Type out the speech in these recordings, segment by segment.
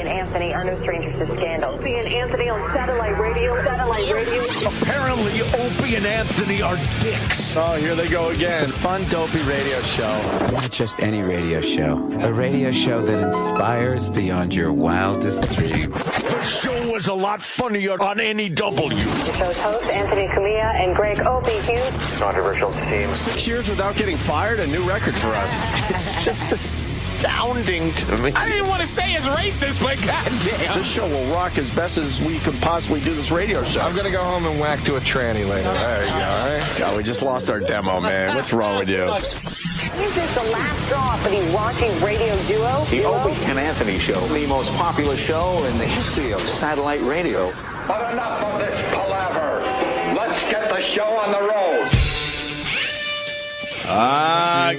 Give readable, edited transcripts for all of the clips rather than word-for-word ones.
and Anthony are no strangers to scandal. Opie and Anthony on satellite radio. Apparently, Opie and Anthony are dicks. Oh, here they go again. Fun, dopey radio show. Not just any radio show. A radio show that inspires beyond your wildest dreams. The show was a lot funnier on NEW. The show's hosts, Anthony Cumia and Greg Opie Hughes. Controversial team. 6 years without getting fired, a new record for us. It's just astounding to me. I didn't want to say it's racist, but goddamn. This show will rock as best as we could possibly do this radio show. I'm going to go home and whack to a tranny later. There you go, all right? God, we just lost our demo, man. What's wrong with you? Is this the last straw for the raunchy radio duo? The Opie and Anthony Show, the most popular show in the history of satellite radio. But enough of this palaver. Let's get the show on the road.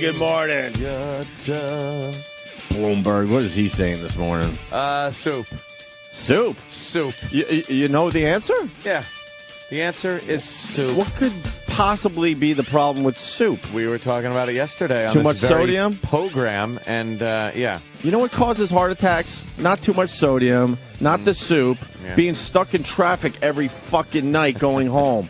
Good morning. Bloomberg, what is he saying this morning? Soup. Soup? You know the answer? Yeah. The answer is soup. What could possibly be the problem with soup? We were talking about it yesterday on Too this much very sodium? program, and yeah. You know what causes heart attacks? Not too much sodium, not the soup, being stuck in traffic every fucking night going home.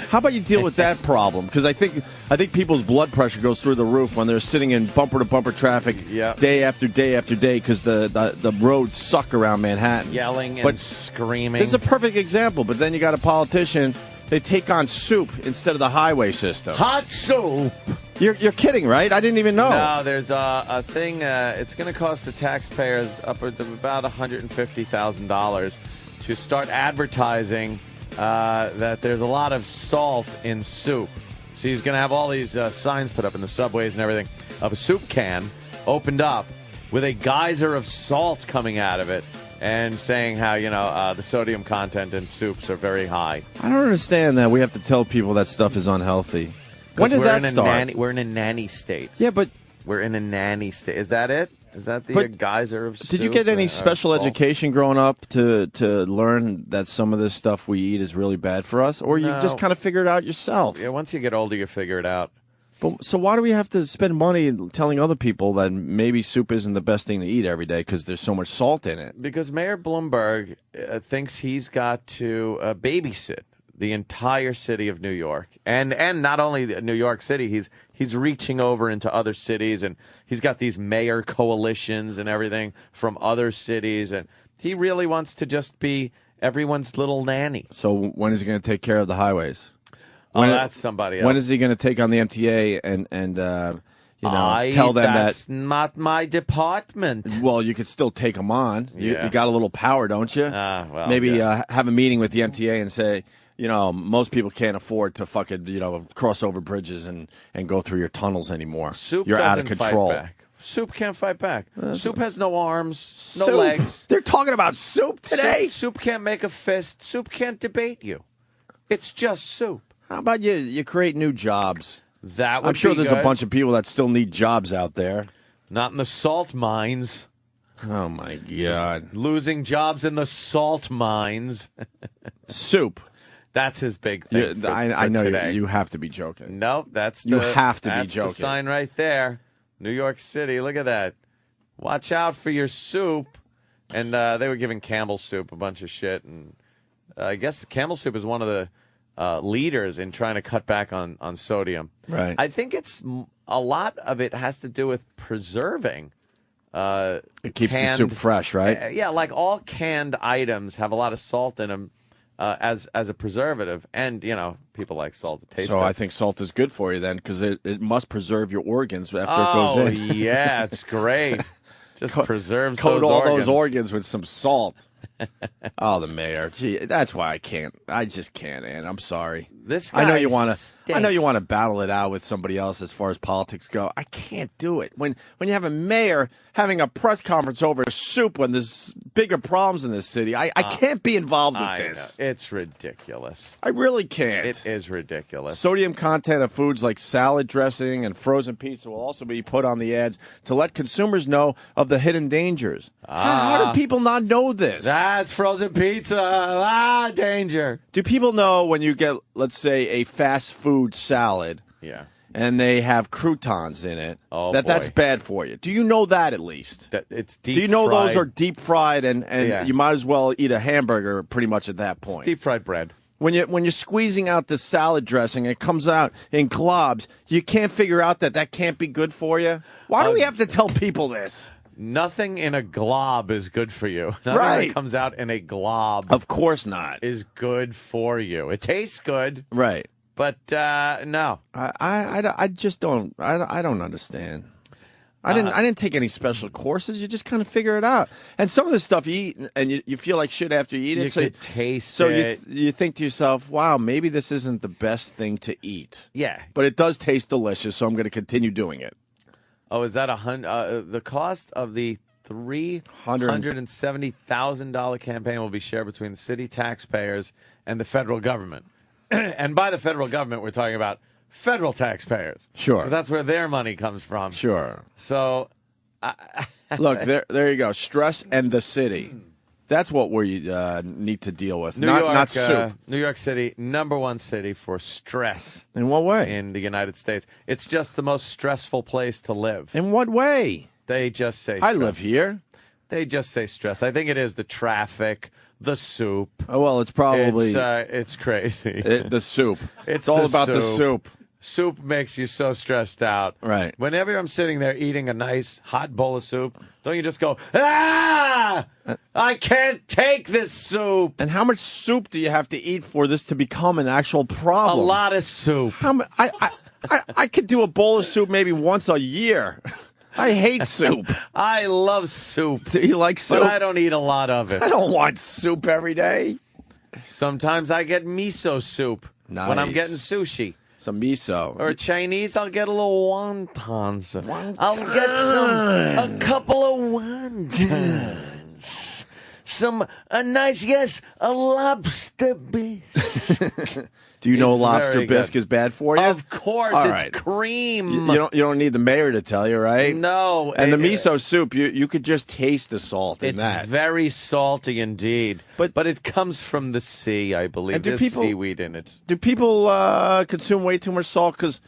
How about you deal with that problem? Because I think people's blood pressure goes through the roof when they're sitting in bumper-to-bumper traffic day after day after day because the roads suck around Manhattan. Yelling and screaming. This is a perfect example, but then you got a politician, they take on soup instead of the highway system. Hot soup! You're kidding, right? I didn't even know. No, there's a thing, it's going to cost the taxpayers upwards of about $150,000 to start advertising that there's a lot of salt in soup. So he's going to have all these signs put up in the subways and everything of a soup can opened up with a geyser of salt coming out of it and saying how, the sodium content in soups are very high. I don't understand that we have to tell people that stuff is unhealthy. When did that start? We're in a nanny state. Yeah, but... We're in a nanny state. Is that it? Is that the geyser of soup? Did you get any special education growing up to learn that some of this stuff we eat is really bad for us? Or you just kind of figure it out yourself? Yeah, once you get older, you figure it out. So why do we have to spend money telling other people that maybe soup isn't the best thing to eat every day because there's so much salt in it? Because Mayor Bloomberg thinks he's got to babysit the entire city of New York. And not only New York City, he's reaching over into other cities, and he's got these mayor coalitions and everything from other cities, and he really wants to just be everyone's little nanny. So when is he going to take care of the highways? That's somebody else. When is he going to take on the MTA and tell them that's not my department. Well, you could still take them on. You got a little power, don't you? Maybe have a meeting with the MTA and say, most people can't afford to fucking, cross over bridges and go through your tunnels anymore. You're out of control. Fight back. Soup can't fight back. Soup has no arms, no legs. They're talking about soup today? Soup can't make a fist. Soup can't debate you. It's just soup. How about you create new jobs? That would I'm sure be there's good. a bunch of people that still need jobs out there. Not in the salt mines. Oh, my God. Losing jobs in the salt mines. Soup. That's his big thing. I know today. You have to be joking. No, you have to be joking. That's the sign right there. New York City. Look at that. Watch out for your soup. And they were giving Campbell Soup a bunch of shit. And I guess Campbell Soup is one of the leaders in trying to cut back on sodium. Right. I think a lot of it has to do with preserving. It keeps the soup fresh, right? Yeah, like all canned items have a lot of salt in them. As a preservative, and people like salt. It tastes so good. I think salt is good for you then, because it must preserve your organs after it goes in. Oh yeah, it's great. Just preserves coat those all organs. those organs with some salt. Oh, the mayor. Gee, that's why I can't. I just can't, and I'm sorry. This guy I know you want stinks. to battle it out with somebody else as far as politics go. I can't do it. When you have a mayor having a press conference over soup when there's bigger problems in this city, I can't be involved with this. Know. It's ridiculous. I really can't. It is ridiculous. Sodium content of foods like salad dressing and frozen pizza will also be put on the ads to let consumers know of the hidden dangers. How do people not know this? That's frozen pizza. Danger. Do people know when you get, let's say, a fast food salad? Yeah. and they have croutons in it, Oh, that's boy. bad for you. Do you know that at least? That it's deep Do you know fried. those are deep fried and Yeah. you might as well eat a hamburger pretty much at that It's point? deep fried bread. When you're squeezing out the salad dressing, it comes out in globs. You can't figure out that can't be good for you. Why do we have to tell people this? Nothing in a glob is good for you. Nothing Right. that comes out in a glob Of course not. is good for you. It tastes good, Right. but no. I just don't. I don't understand. I didn't take any special courses. You just kind of figure it out. And some of the stuff you eat, and you feel like shit after you eat it. You could taste so it. you think to yourself, wow, maybe this isn't the best thing to eat. Yeah. But it does taste delicious, so I'm going to continue doing it. Oh, is that the cost of the $370,000 campaign will be shared between the city taxpayers and the federal government. And by the federal government, we're talking about federal taxpayers. Sure. Because that's where their money comes from. Sure. So, Look, there you go. Stress and the city. That's what we need to deal with. Not soup. New York City, #1 city for stress In what way? in the United States. It's just the most stressful place to live. In what way? They just say I stress. live here. They just say stress. I think it is the traffic, the soup. Oh, well, it's probably It's crazy. the soup. It's all the about the soup. soup. Soup makes you so stressed out. Right. Whenever I'm sitting there eating a nice hot bowl of soup, don't you just go, ah! I can't take this soup. And how much soup do you have to eat for this to become an actual A problem? lot of soup. I could do a bowl of soup maybe once a year. I hate soup. I love soup. Do you like soup? But I don't eat a lot of it. I don't want soup every day. Sometimes I get miso soup when I'm Nice. getting sushi. Some miso. Or Chinese, I'll get a little wontons. I'll get a couple of wontons. A lobster bisque. Do you know It's lobster very bisque good. is bad for you? Of course, All it's right. cream. You don't need the mayor to tell you, right? No. And the miso soup, you could just taste the salt in It's that. very salty indeed. But it comes from the sea, I believe. And do There's people- seaweed in it. Do people consume way too much salt? Because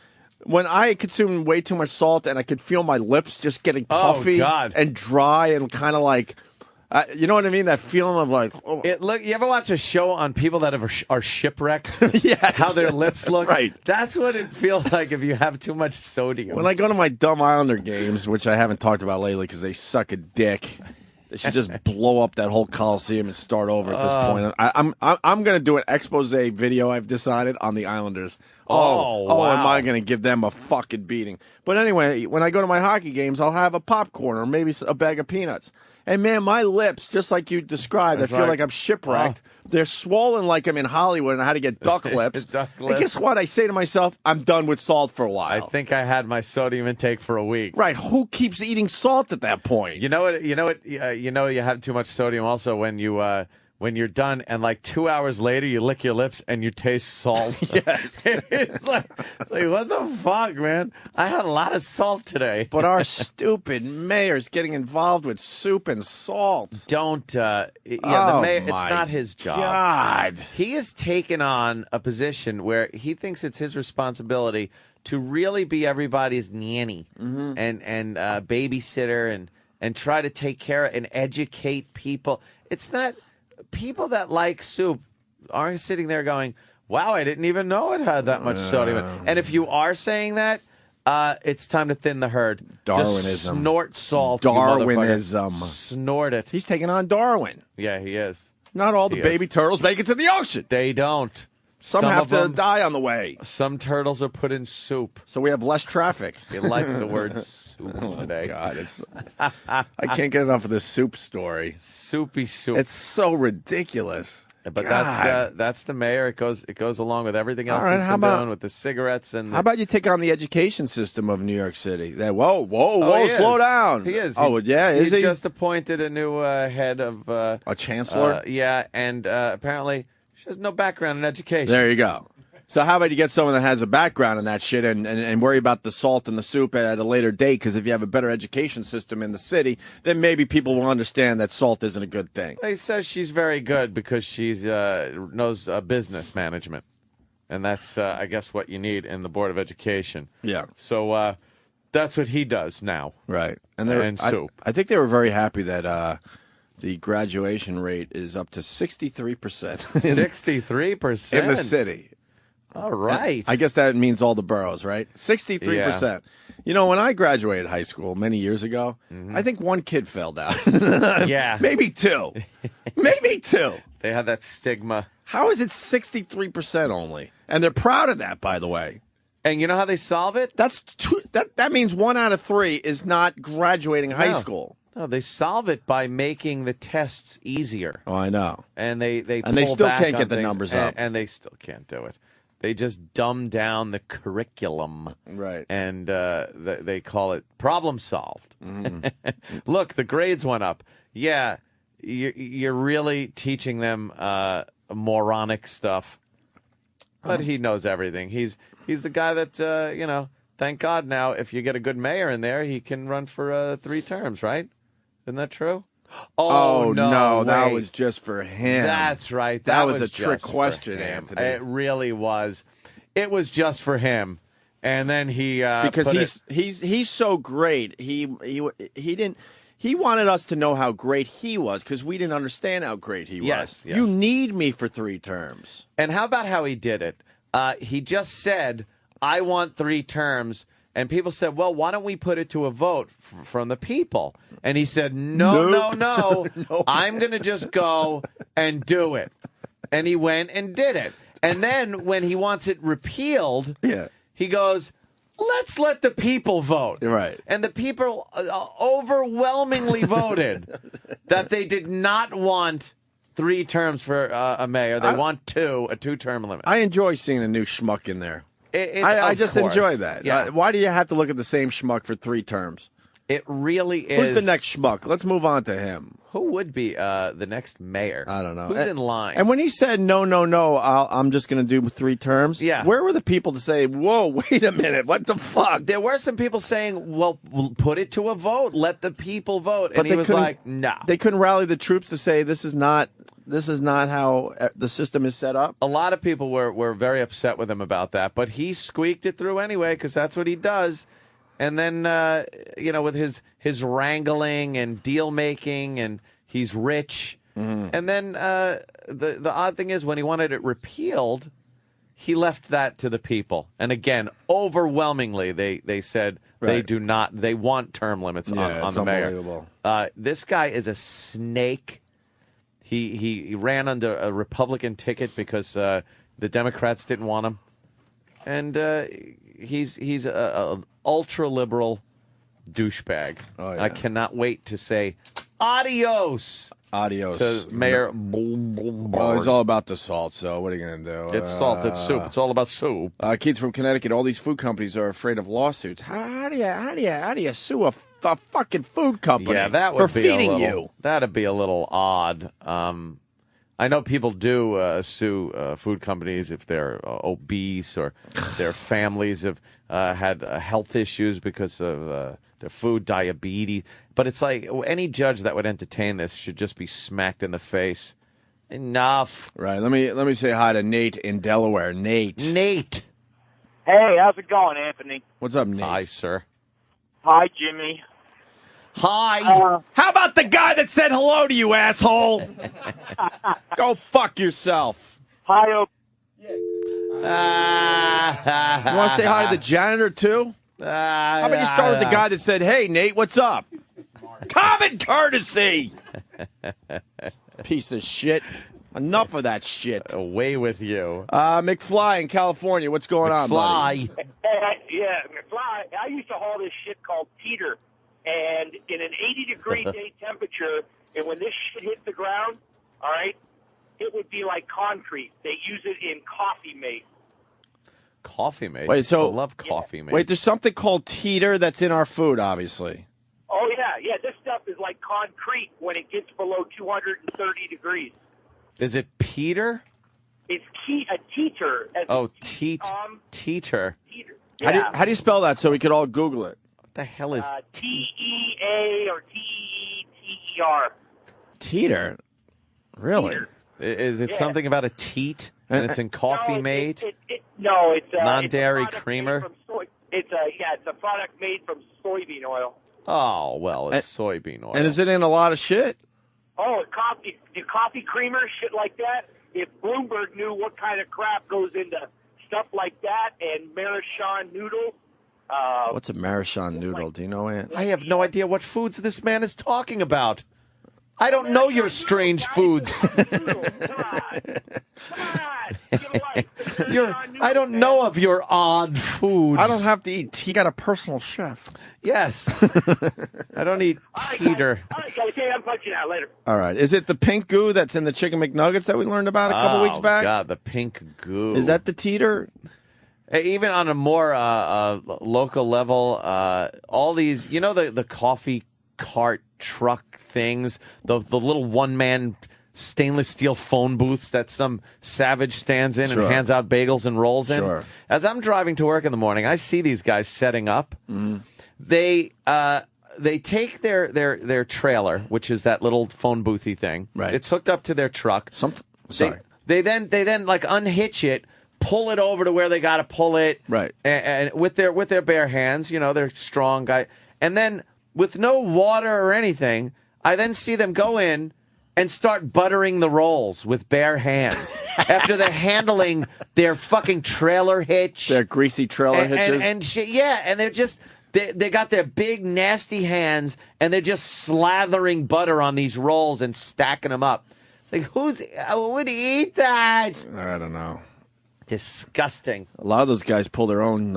when I consume way too much salt and I could feel my lips just getting puffy God. and dry and kind of like, you know what I mean? That feeling of like, oh. You ever watch a show on people that are shipwrecked? Yes. How their lips look? Right. That's what it feels like if you have too much sodium. When I go to my dumb Islander games, which I haven't talked about lately because they suck a dick, they should just blow up that whole Coliseum and start over at this point. I'm going to do an expose video, I've decided, on the Islanders. Wow. Am I going to give them a fucking beating? But anyway, when I go to my hockey games, I'll have a popcorn or maybe a bag of peanuts. And man, my lips, just like you described, I feel right. like I'm shipwrecked. They're swollen like I'm in Hollywood and I had to get duck lips. Duck And lips. guess what? I say to myself, I'm done with salt for a I while. think I had my sodium intake for a week. Right. Who keeps eating salt at that point? You know what? You have too much sodium also when you're done and like 2 hours later you lick your lips and you taste salt. Yes. it's like what the fuck, man? I had a lot of salt today. But our stupid mayor's getting involved with soup and salt. Don't. The Oh, mayor. It's my not his job. God. He has taken on a position where he thinks it's his responsibility to really be everybody's nanny and babysitter and try to take care of and educate people. It's not people that like soup aren't sitting there going, "Wow, I didn't even know it had that much sodium." And if you are saying that, it's time to thin the herd. Darwinism. Just snort salt. you Darwinism. motherfucker. Snort it. He's taking on Darwin. Yeah, he is. Not all the He baby is. turtles make it to the ocean. They don't. Some have of to them- die on the way. Some turtles are put in soup. So we have less traffic. You like the word soup today. God, I can't get enough of this soup story. Soupy soup. It's so ridiculous. But God. that's the mayor. It goes along with everything else All right, he's how been about- doing with the cigarettes and. How about you take on the education system of New York City? Whoa, he slow is. down. He is. Oh, yeah, is he? just appointed a new head of. A chancellor? Yeah, and apparently she has no background in education. There you go. So how about you get someone that has a background in that shit and worry about the salt and the soup at a later date? Because if you have a better education system in the city, then maybe people will understand that salt isn't a good thing. He says she's very good because she's knows business management. And that's, I guess, what you need in the Board of Education. Yeah. So that's what he does now. Right. And soup. I think they were very happy that the graduation rate is up to 63%. 63%? In the city. All right. I guess that means all the boroughs, right? 63%. Yeah. You know, when I graduated high school many years ago, I think one kid failed out. Yeah. Maybe two. Maybe two. They had that stigma. How is it 63% only? And they're proud of that, by the way. And you know how they solve it? That means 1 out of 3 is not graduating high school. No, they solve it by making the tests easier. Oh, I know. And they still back can't on get the things, numbers up. And they still can't do it. They just dumb down the curriculum. Right. And they call it problem solved. Mm. Look, the grades went up. Yeah, you're really teaching them moronic stuff. But he knows everything. He's the guy that, thank God now, if you get a good mayor in there, he can run for 3 terms, right? Isn't that true? Oh, no, that wait. was just for him. That's right. That was a just trick for question, him. Anthony. It really was. It was just for him. And then he because he's so great. He wanted us to know how great he was because we didn't understand how great he was. Yes. You need me for 3 terms. And how about how he did it? He just said, I want 3 terms. And people said, well, why don't we put it to a vote from the people? And he said, no. No. I'm going to just go and do it. And he went and did it. And then when he wants it repealed, he goes, let's let the people vote. Right. And the people overwhelmingly voted that they did not want 3 terms for a mayor. They want 2, a 2-term limit. I enjoy seeing a new schmuck in there. I just enjoy that. Yeah. Why do you have to look at the same schmuck for 3 terms? It really is. Who's the next schmuck? Let's move on to him. Who would be the next mayor? I don't know. Who's in line? And when he said, no, I'm just going to do 3 terms, where were the people to say, whoa, wait a minute, what the fuck? There were some people saying, well, we'll put it to a vote. Let the people vote. But and he was like, no. They couldn't rally the troops to say this is not how the system is set up. A lot of people were very upset with him about that, but he squeaked it through anyway because that's what he does. And then, with his wrangling and deal making, and he's rich. Mm-hmm. And then the odd thing is, when he wanted it repealed, he left that to the people. And again, overwhelmingly, they said they do not. They want term limits on the mayor. Unbelievable. This guy is a snake. He ran under a Republican ticket because the Democrats didn't want him, and he's a ultra liberal douchebag. Oh, yeah. I cannot wait to say adios to Mayor. Well, he's all about the salt, so what are you going to do? It's salt, it's soup. It's all about soup. Kids from Connecticut, all these food companies are afraid of lawsuits. How do you sue a fucking food company Yeah, that would for be feeding you? That'd be a little odd. I know people do sue food companies if they're obese or their families have had health issues because of their food, diabetes. But it's like any judge that would entertain this should just be smacked in the face. Enough. Right. Let me say hi to Nate in Delaware. Nate. Hey, how's it going, Anthony? What's up, Nate? Hi, sir. Hi, Jimmy. Hi. How about the guy that said hello to you, asshole? Go fuck yourself. Hi, Opie. You want to say hi to the janitor, too? How about you start with the guy that said, hey, Nate, what's up? Common courtesy. Piece of shit. Enough of that shit. Away with you. McFly in California, what's going on, buddy? McFly. I used to haul this shit called Peter, and in an 80-degree day temperature, and when this shit hit the ground, all right, it would be like concrete. They use it in Coffee Mate. Coffee Mate? Wait, so, I love Coffee Mate. Wait, there's something called teeter that's in our food, obviously. Oh, yeah. This stuff is like concrete when it gets below 230 degrees. Is it Peter? It's a teeter. Oh, teeter. Yeah. How do you spell that so we could all Google it? What the hell is T-E-A or T-E-T-E-R. Teeter? Really? Teeter. Is it something about a teat and it's in Coffee Mate? No, it's non-dairy it's a product creamer. made from it's a product made from soybean oil. Oh well, it's soybean oil. And is it in a lot of shit? Oh, coffee creamer, shit like that. If Bloomberg knew what kind of crap goes into stuff like that, and Maruchan noodle. What's a Maruchan noodle? Do you know it? I have no idea what foods this man is talking about. I don't know your strange foods. I don't know of your odd foods. I don't have to eat. He got a personal chef. Yes. I don't eat teeter. All right, guys. Hey, I'm punching out later. All right. Is it the pink goo that's in the Chicken McNuggets that we learned about a couple weeks back? Oh, God, the pink goo. Is that the teeter? Even on a more local level, all these, the coffee cart truck things, the little one-man stainless steel phone booths that some savage stands in and hands out bagels and rolls in. Sure. As I'm driving to work in the morning, I see these guys setting up. Mm-hmm. They take their trailer, which is that little phone boothy thing. Right. It's hooked up to their truck. Sorry. They then like unhitch it, pull it over to where they got to pull it. Right. And with their bare hands, they're strong guy. And then with no water or anything, I then see them go in and start buttering the rolls with bare hands after they're handling their fucking trailer hitch. Their greasy trailer hitches. And shit, yeah, and they're just, they got their big, nasty hands, and they're just slathering butter on these rolls and stacking them up. Like, who would eat that? I don't know. Disgusting. A lot of those guys pull their own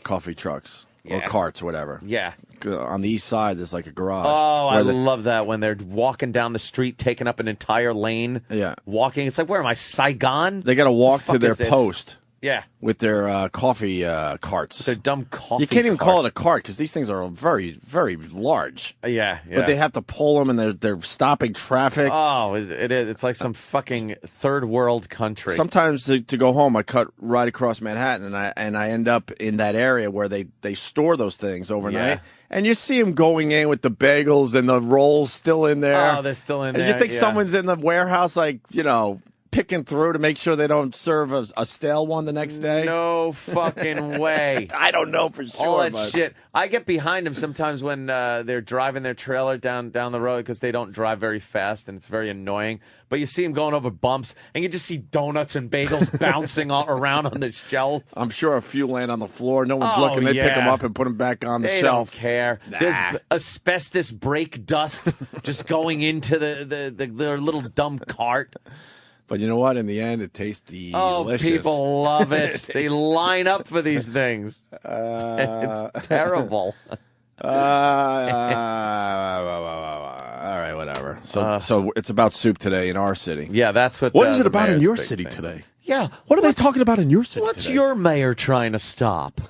coffee trucks or carts or whatever. Yeah. On the east side, there's like a garage. Oh, I love that when they're walking down the street, taking up an entire lane. Yeah. Walking. It's like, where am I, Saigon? They got to walk to their post. Yeah. With their coffee carts. Their dumb coffee You can't even cart. call it a cart because these things are very, very large. Yeah. But they have to pull them, and they're stopping traffic. Oh, it is. It's like some fucking third world country. Sometimes to go home, I cut right across Manhattan, and I end up in that area where they store those things overnight. Yeah. And you see them going in with the bagels and the rolls still in there. Oh, they're still in and there. You think someone's in the warehouse, like, picking through to make sure they don't serve a stale one the next day? No fucking way. I don't know for sure. All that shit. I get behind them sometimes when they're driving their trailer down the road because they don't drive very fast and it's very annoying. But you see them going over bumps and you just see donuts and bagels bouncing all around on the shelf. I'm sure a few land on the floor. No one's looking. They pick them up and put them back on the shelf. They don't care. Nah. There's asbestos brake dust just going into their little dumb cart. But you know what? In the end, it tastes delicious. Oh, people love it. They line up for these things. It's terrible. All right, whatever. So it's about soup today in our city. Yeah, that's what. What is it the about in mayor's your big city thing. today? Yeah, What are they talking about in your city What's today? your mayor trying to stop?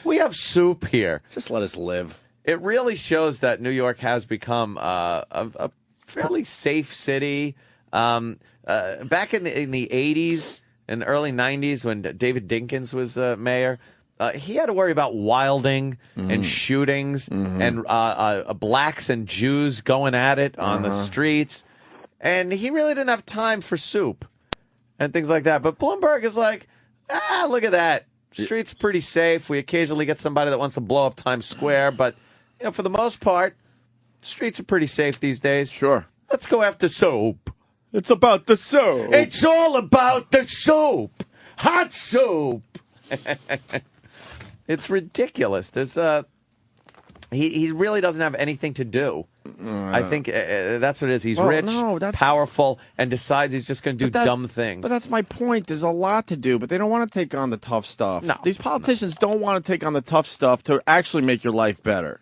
We have soup here. Just let us live. It really shows that New York has become a fairly safe city. Back in the 80s and early 90s when David Dinkins was mayor, he had to worry about wilding and shootings and blacks and Jews going at it on the streets. And he really didn't have time for soup and things like that. But Bloomberg is like, look at that. Street's pretty safe. We occasionally get somebody that wants to blow up Times Square. But, for the most part, streets are pretty safe these days. Sure. Let's go after soap. It's about the soup. It's all about the soup. Hot soup. It's ridiculous. There's he really doesn't have anything to do. I think that's what it is. He's rich, powerful, and decides he's just going to do dumb things. But that's my point. There's a lot to do, but they don't want to take on the tough stuff. No, These politicians don't want to take on the tough stuff to actually make your life better.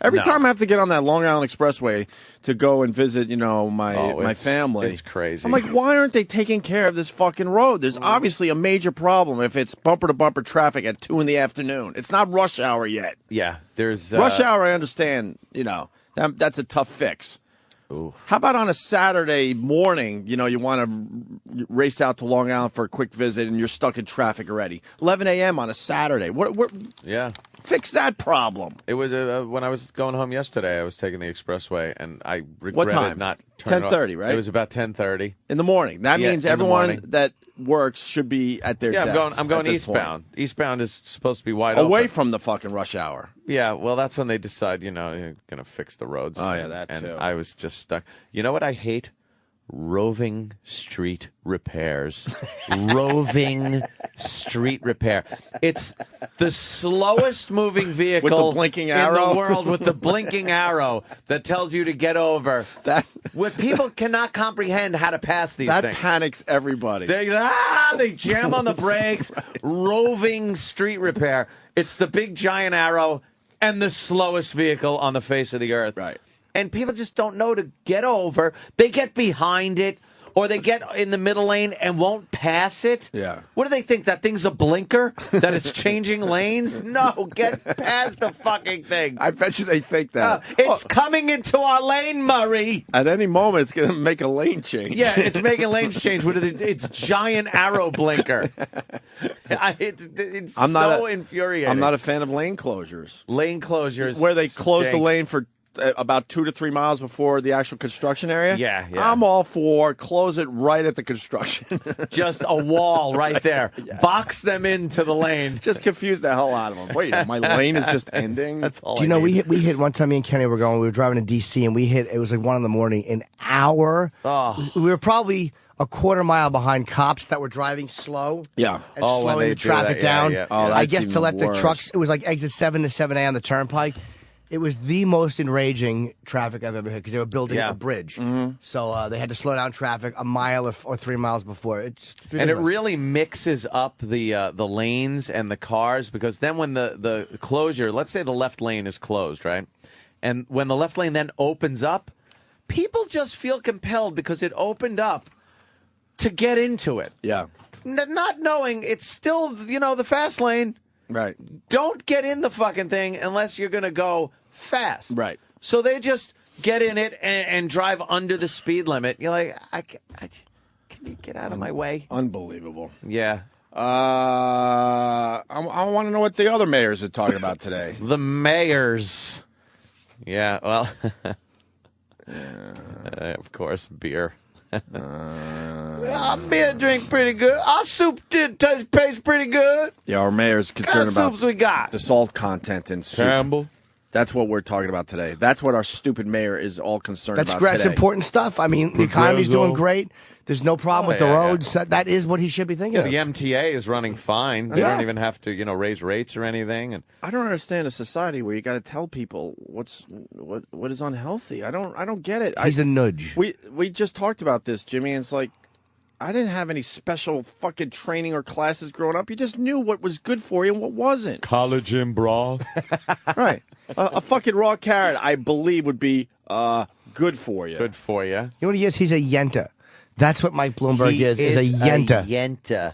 Every time I have to get on that Long Island Expressway to go and visit, my family. It's crazy. I'm like, why aren't they taking care of this fucking road? There's obviously a major problem if it's bumper-to-bumper traffic at 2 in the afternoon. It's not rush hour yet. Yeah, there's... rush hour, I understand, that's a tough fix. Ooh. How about on a Saturday morning, you want to race out to Long Island for a quick visit and you're stuck in traffic already? 11 a.m. on a Saturday. Yeah. Fix that problem. It was when I was going home yesterday, I was taking the expressway, and I regretted what time? not turning 10:30, right? It was about 10:30. In the morning. That means everyone that works should be at their Yeah, desks. I'm going at this eastbound. point. Eastbound is supposed to be wide Away open. from the fucking rush hour. Yeah, well, that's when they decide, you're going to fix the roads. Oh, yeah, that and too. I was just stuck. You know what I hate? Roving street repairs. Roving street repair. It's the slowest moving vehicle With the blinking arrow? in the world with the blinking arrow that tells you to get over. What people cannot comprehend how to pass these things. That panics everybody. They jam on the brakes. Right. Roving street repair. It's the big giant arrow and the slowest vehicle on the face of the earth. Right. And people just don't know to get over. They get behind it, or they get in the middle lane and won't pass it. Yeah. What do they think? That thing's a blinker? That it's changing lanes? No, get past the fucking thing. I bet you they think that. It's coming into our lane, Murray. At any moment, it's going to make a lane change. Yeah, it's making lanes change with its giant arrow blinker. It's so infuriating. I'm not a fan of lane closures. Lane closures. Where they close the stink. lane for about 2 to 3 miles before the actual construction area. Yeah. I'm all for close it right at the construction. Just a wall right there. Yeah. Box them into the lane. Just confuse the hell out of them. Wait, my lane is just ending? That's all. Do you know, we hit one time, me and Kenny we were driving to D.C., and it was like 1 a.m, an hour. Oh. We were probably a quarter mile behind cops that were driving slow. Yeah. And slowing the traffic down. Yeah. Oh, I guess to let worse. the trucks, it was like exit 7 to 7A on the turnpike. It was the most enraging traffic I've ever hit because they were building a bridge. Mm-hmm. So they had to slow down traffic a mile or 3 miles before. And it really mixes up the lanes and the cars, because then when the closure, let's say the left lane is closed, right? And when the left lane then opens up, people just feel compelled because it opened up to get into it. Yeah. Not knowing it's still, the fast lane. Right. Don't get in the fucking thing unless you're going to go fast. Right. So they just get in it and drive under the speed limit. You're like, can you get out of my way? Unbelievable. Yeah. I want to know what the other mayors are talking about today. The mayors. Yeah, well, of course, beer. Our beer drink pretty good. Our soup tastes pretty good. Yeah, our mayor's concerned what about soups we got? the salt content in soup. Campbell. That's what we're talking about today. That's what our stupid mayor is all concerned about That's today. important stuff. I mean, the economy's doing great. There's no problem with the roads. That is what he should be thinking of. The MTA is running fine. They don't even have to, raise rates or anything. And I don't understand a society where you got to tell people what is unhealthy. I don't get it. He's a nudge. We just talked about this, Jimmy, and it's like I didn't have any special fucking training or classes growing up. You just knew what was good for you and what wasn't. college in broth. Right. A fucking raw carrot, I believe, would be good for you. Good for you. You know what he is? He's a yenta. That's what Mike Bloomberg is a yenta. Yenta.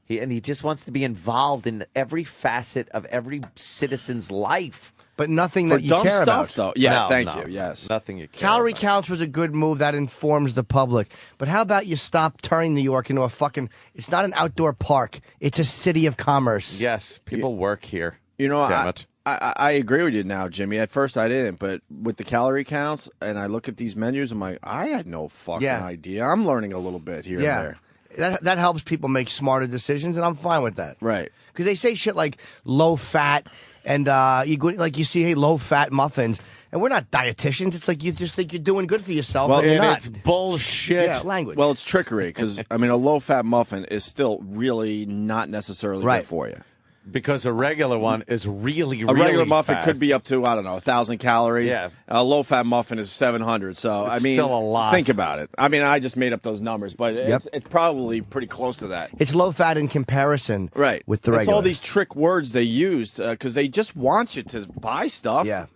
He just wants to be involved in every facet of every citizen's life. But nothing For that you dumb care stuff, about. though. Yeah, No, thank no. you. Yes. Nothing you care Calorie about. counts was a good move. That informs the public. But how about you stop turning New York into a fucking... It's not an outdoor park. It's a city of commerce. Yes, people work here. You know, Damn it. I agree with you now, Jimmy. At first, I didn't, but with the calorie counts, and I look at these menus, I'm like, I had no fucking idea. I'm learning a little bit here and there. That helps people make smarter decisions, and I'm fine with that. Right. Because they say shit like low fat, and you see, hey, low fat muffins, and we're not dietitians. It's like you just think you're doing good for yourself, Well, but you're not. It's bullshit. Yeah, language. Well, it's trickery because, I mean, a low-fat muffin is still really not necessarily good for you. Because a regular one is really, A regular really muffin fat. could be up to, I don't know, 1,000 calories. Yeah. A low-fat muffin is 700. So, I mean, still a lot. Think about it. I mean, I just made up those numbers, but it's probably pretty close to that. It's low fat in comparison with the It's regular. all these trick words they used because they just want you to buy stuff. Yeah.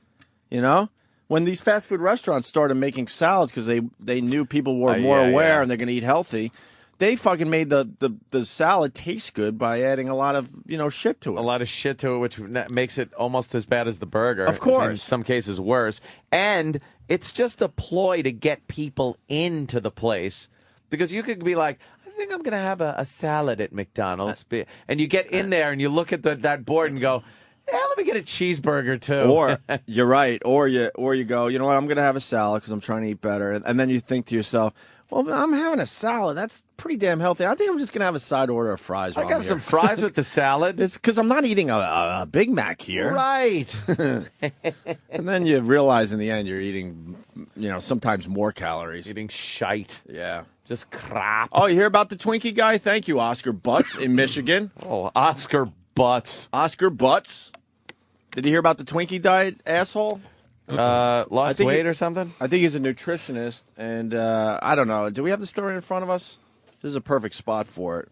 You know? When these fast food restaurants started making salads because they knew people were more aware and they're going to eat healthy, they fucking made the salad taste good by adding a lot of, shit to it. A lot of shit to it, which makes it almost as bad as the burger. Of course. In some cases worse. And it's just a ploy to get people into the place. Because you could be like, I think I'm going to have a salad at McDonald's. And you get in there and you look at that board and go, hell, let me get a cheeseburger too. Or you're right. Or you go, you know what? I'm going to have a salad because I'm trying to eat better. And then you think to yourself, well, I'm having a salad. That's pretty damn healthy. I think I'm just going to have a side order of fries. I got some fries with the salad. It's because I'm not eating a Big Mac here. Right. And then you realize in the end you're eating, sometimes more calories. Eating shite. Yeah. Just crap. Oh, you hear about the Twinkie guy? Thank you, Oscar Butts in Michigan. Oh, Oscar Butts. Oscar Butts. Did you hear about the Twinkie diet, asshole? Lost weight or something? I think he's a nutritionist, and I don't know. Do we have the story in front of us? This is a perfect spot for it.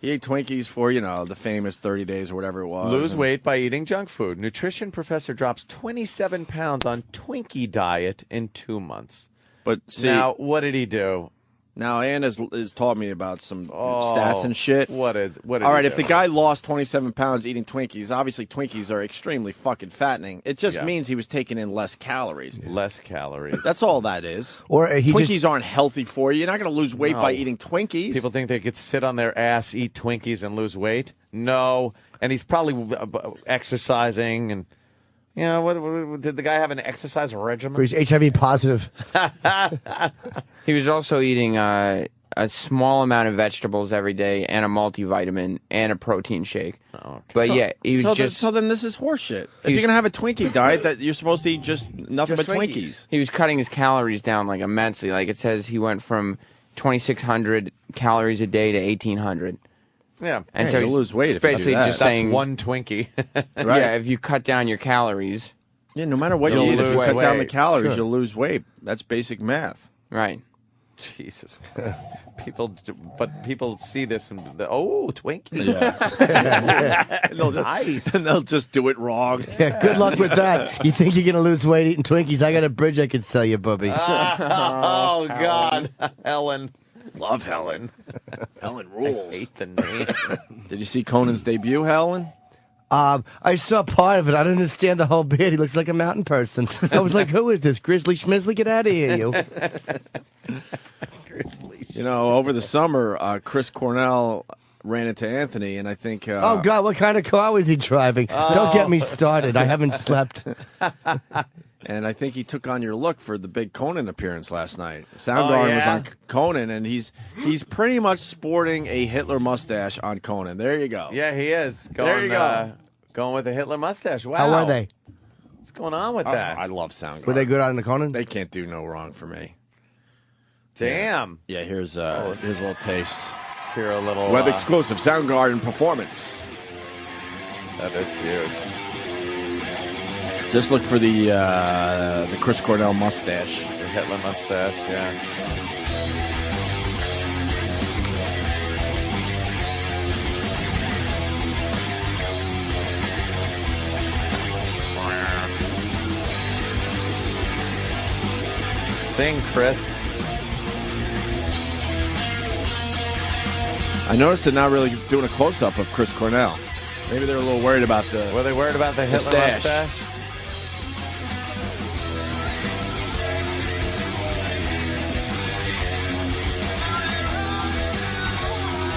He ate Twinkies for, the famous 30 days or whatever it was. Lose weight by eating junk food. Nutrition professor drops 27 pounds on Twinkie diet in 2 months. But see, now, what did he do? Now, Ann has taught me about some stats and shit. What is? All right, if the guy lost 27 pounds eating Twinkies, obviously Twinkies are extremely fucking fattening. It just means he was taking in less calories. Less calories. That's all that is. Or Twinkies aren't healthy for you. You're not going to lose weight by eating Twinkies. People think they could sit on their ass, eat Twinkies, and lose weight. No, and he's probably exercising and. What did the guy have an exercise regimen? He's HIV positive. He was also eating a small amount of vegetables every day and a multivitamin and a protein shake. Oh, okay. But he was So then this is horseshit. If you're going to have a Twinkie diet, that you're supposed to eat just nothing but Twinkies. He was cutting his calories down like immensely. Like it says he went from 2,600 calories a day to 1,800. Yeah, and so you'll lose weight. Basically, just saying that's one Twinkie. Right. Yeah, if you cut down your calories. Yeah, no matter what you eat, if you cut down the calories, you'll lose weight. That's basic math. Right. Jesus. People see this and Twinkies. Yeah. Nice. They'll just do it wrong. Yeah, good luck with that. You think you're going to lose weight eating Twinkies? I got a bridge I could sell you, Bubby. Oh, God. Helen. Love Helen. Helen rules. I hate the name. Did you see Conan's debut, Helen? I saw part of it. I didn't understand the whole bit. He looks like a mountain person. I was like, who is this? Grizzly Schmizzly? Get out of here, you. Grizzly. Over the summer, Chris Cornell ran into Anthony, and I think... oh, God, what kind of car was he driving? Don't get me started. I haven't slept. And I think he took on your look for the big Conan appearance last night. Soundgarden was on Conan, and he's pretty much sporting a Hitler mustache on Conan. There you go. Yeah, he is. There you go. Going with a Hitler mustache. Wow. How are they? What's going on with that? I love Soundgarden. Were they good on the Conan? They can't do no wrong for me. Damn. Yeah, here's a little taste. Let's hear a little... Web exclusive Soundgarden performance. That is huge. Just look for the Chris Cornell mustache. The Hitler mustache, yeah. Sing, Chris. I noticed they're not really doing a close-up of Chris Cornell. Maybe they're a little worried about the... Were they worried about the Hitler mustache?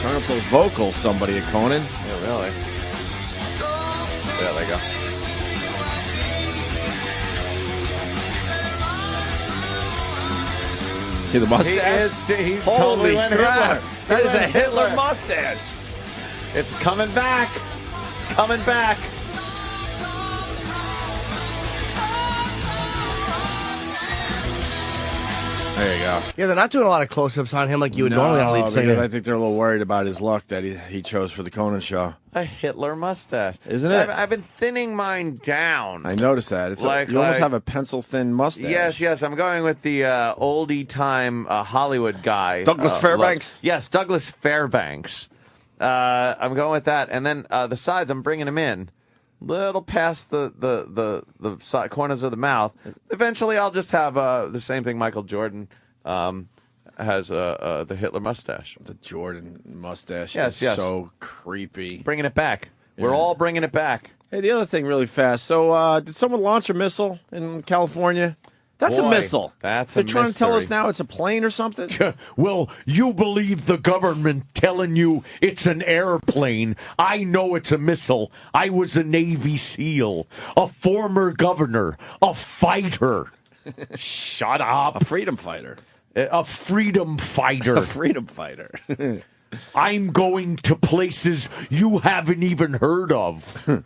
Turn up those vocals, somebody at Conan. Yeah, really. There they go. See the mustache? He Holy totally went crap. Hitler. That He is a went Hitler mustache. It's coming back. It's coming back. There you go. Yeah, they're not doing a lot of close-ups on him like you would normally on a lead singer. Because I think they're a little worried about his luck that he chose for the Conan show. A Hitler mustache. Isn't it? I've been thinning mine down. I noticed that. It's Like- you almost like- have a pencil-thin mustache. Yes. I'm going with the oldie-time Hollywood guy. Douglas Fairbanks? Look. Yes, Douglas Fairbanks. I'm going with that. And then the sides, I'm bringing him in. Little past the side corners of the mouth. Eventually, I'll just have the same thing Michael Jordan has the Hitler mustache. The Jordan mustache Yes, is yes. so creepy. Bringing it back. We're Yeah. all bringing it back. Hey, the other thing really fast. So, did someone launch a missile in California? That's Boy, a missile. That's They're a trying to tell us mystery. now it's a plane or something? Well, you believe the government telling you it's an airplane. I know it's a missile. I was a Navy SEAL, a former governor, a fighter. Shut up. A freedom fighter. A freedom fighter. A freedom fighter. I'm going to places you haven't even heard of.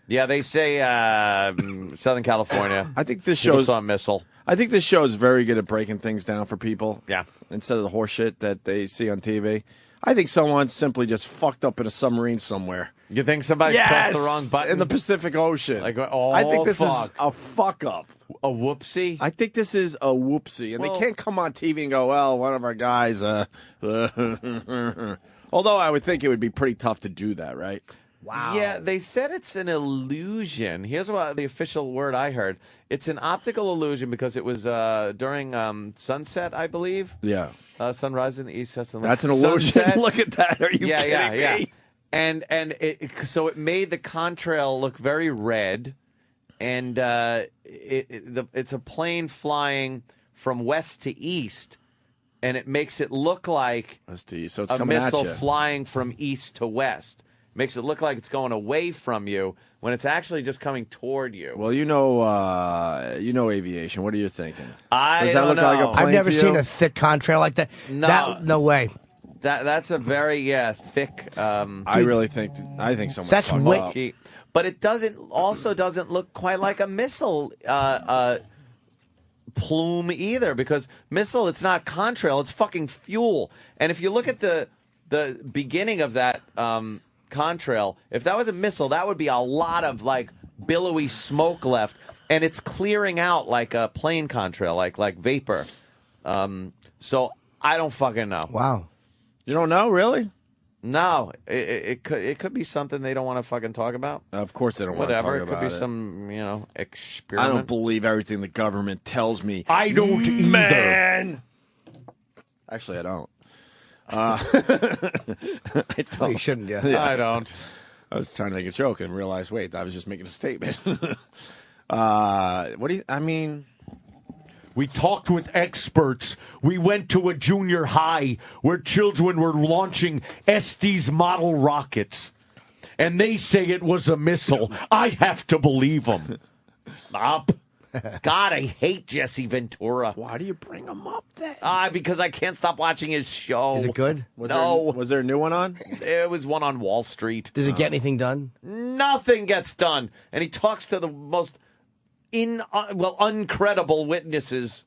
Yeah, they say Southern California. I think this People shows saw a missile. I think this show is very good at breaking things down for people. Yeah. Instead of the horse shit that they see on TV. I think someone simply just fucked up in a submarine somewhere. You think somebody pressed the wrong button in the Pacific Ocean? Like, I think this is a fuck up. A whoopsie? I think this is a whoopsie, and they can't come on TV and go, "Well, one of our guys." Although I would think it would be pretty tough to do that, right? Wow. Yeah, they said it's an illusion. Here's what the official word I heard. It's an optical illusion because it was during sunset, I believe. Yeah. Sunrise in the east. That's an illusion. Sunset. Look at that. Are you kidding me? Yeah. And so it made the contrail look very red, and it's a plane flying from west to east, and it makes it look like west to east. So it's a coming missile at you. flying from east to west. Makes it look like it's going away from you when it's actually just coming toward you. Well, you know aviation. What are you thinking? I Does that don't look like a know. plane I've never to seen you? a thick contrail like that. No. No way. That's a very thick. I really think. I think someone. That's fucked way- up. But it doesn't look quite like a missile plume either, because missile, it's not contrail, it's fucking fuel. And if you look at the beginning of that contrail, if that was a missile, that would be a lot of like billowy smoke left, and it's clearing out like a plane contrail, like vapor. So I don't fucking know. Wow. You don't know, really? No, it could be something they don't want to fucking talk about. Of course they don't want to talk Whatever, about it could be it. some experiment. I don't believe everything the government tells me. I don't either. Man. Actually, I don't. I don't. Oh, you shouldn't, yeah. I don't. I was trying to make a joke and realized, wait, I was just making a statement. What do you? I mean, We talked with experts. We went to a junior high where children were launching Estes model rockets. And they say it was a missile. I have to believe them. Stop. God, I hate Jesse Ventura. why do you bring them up then? Because I can't stop watching his show. Is it good? Was there a new one on? It was one on Wall Street. Does it get anything done? Nothing gets done. And he talks to the most uncredible witnesses.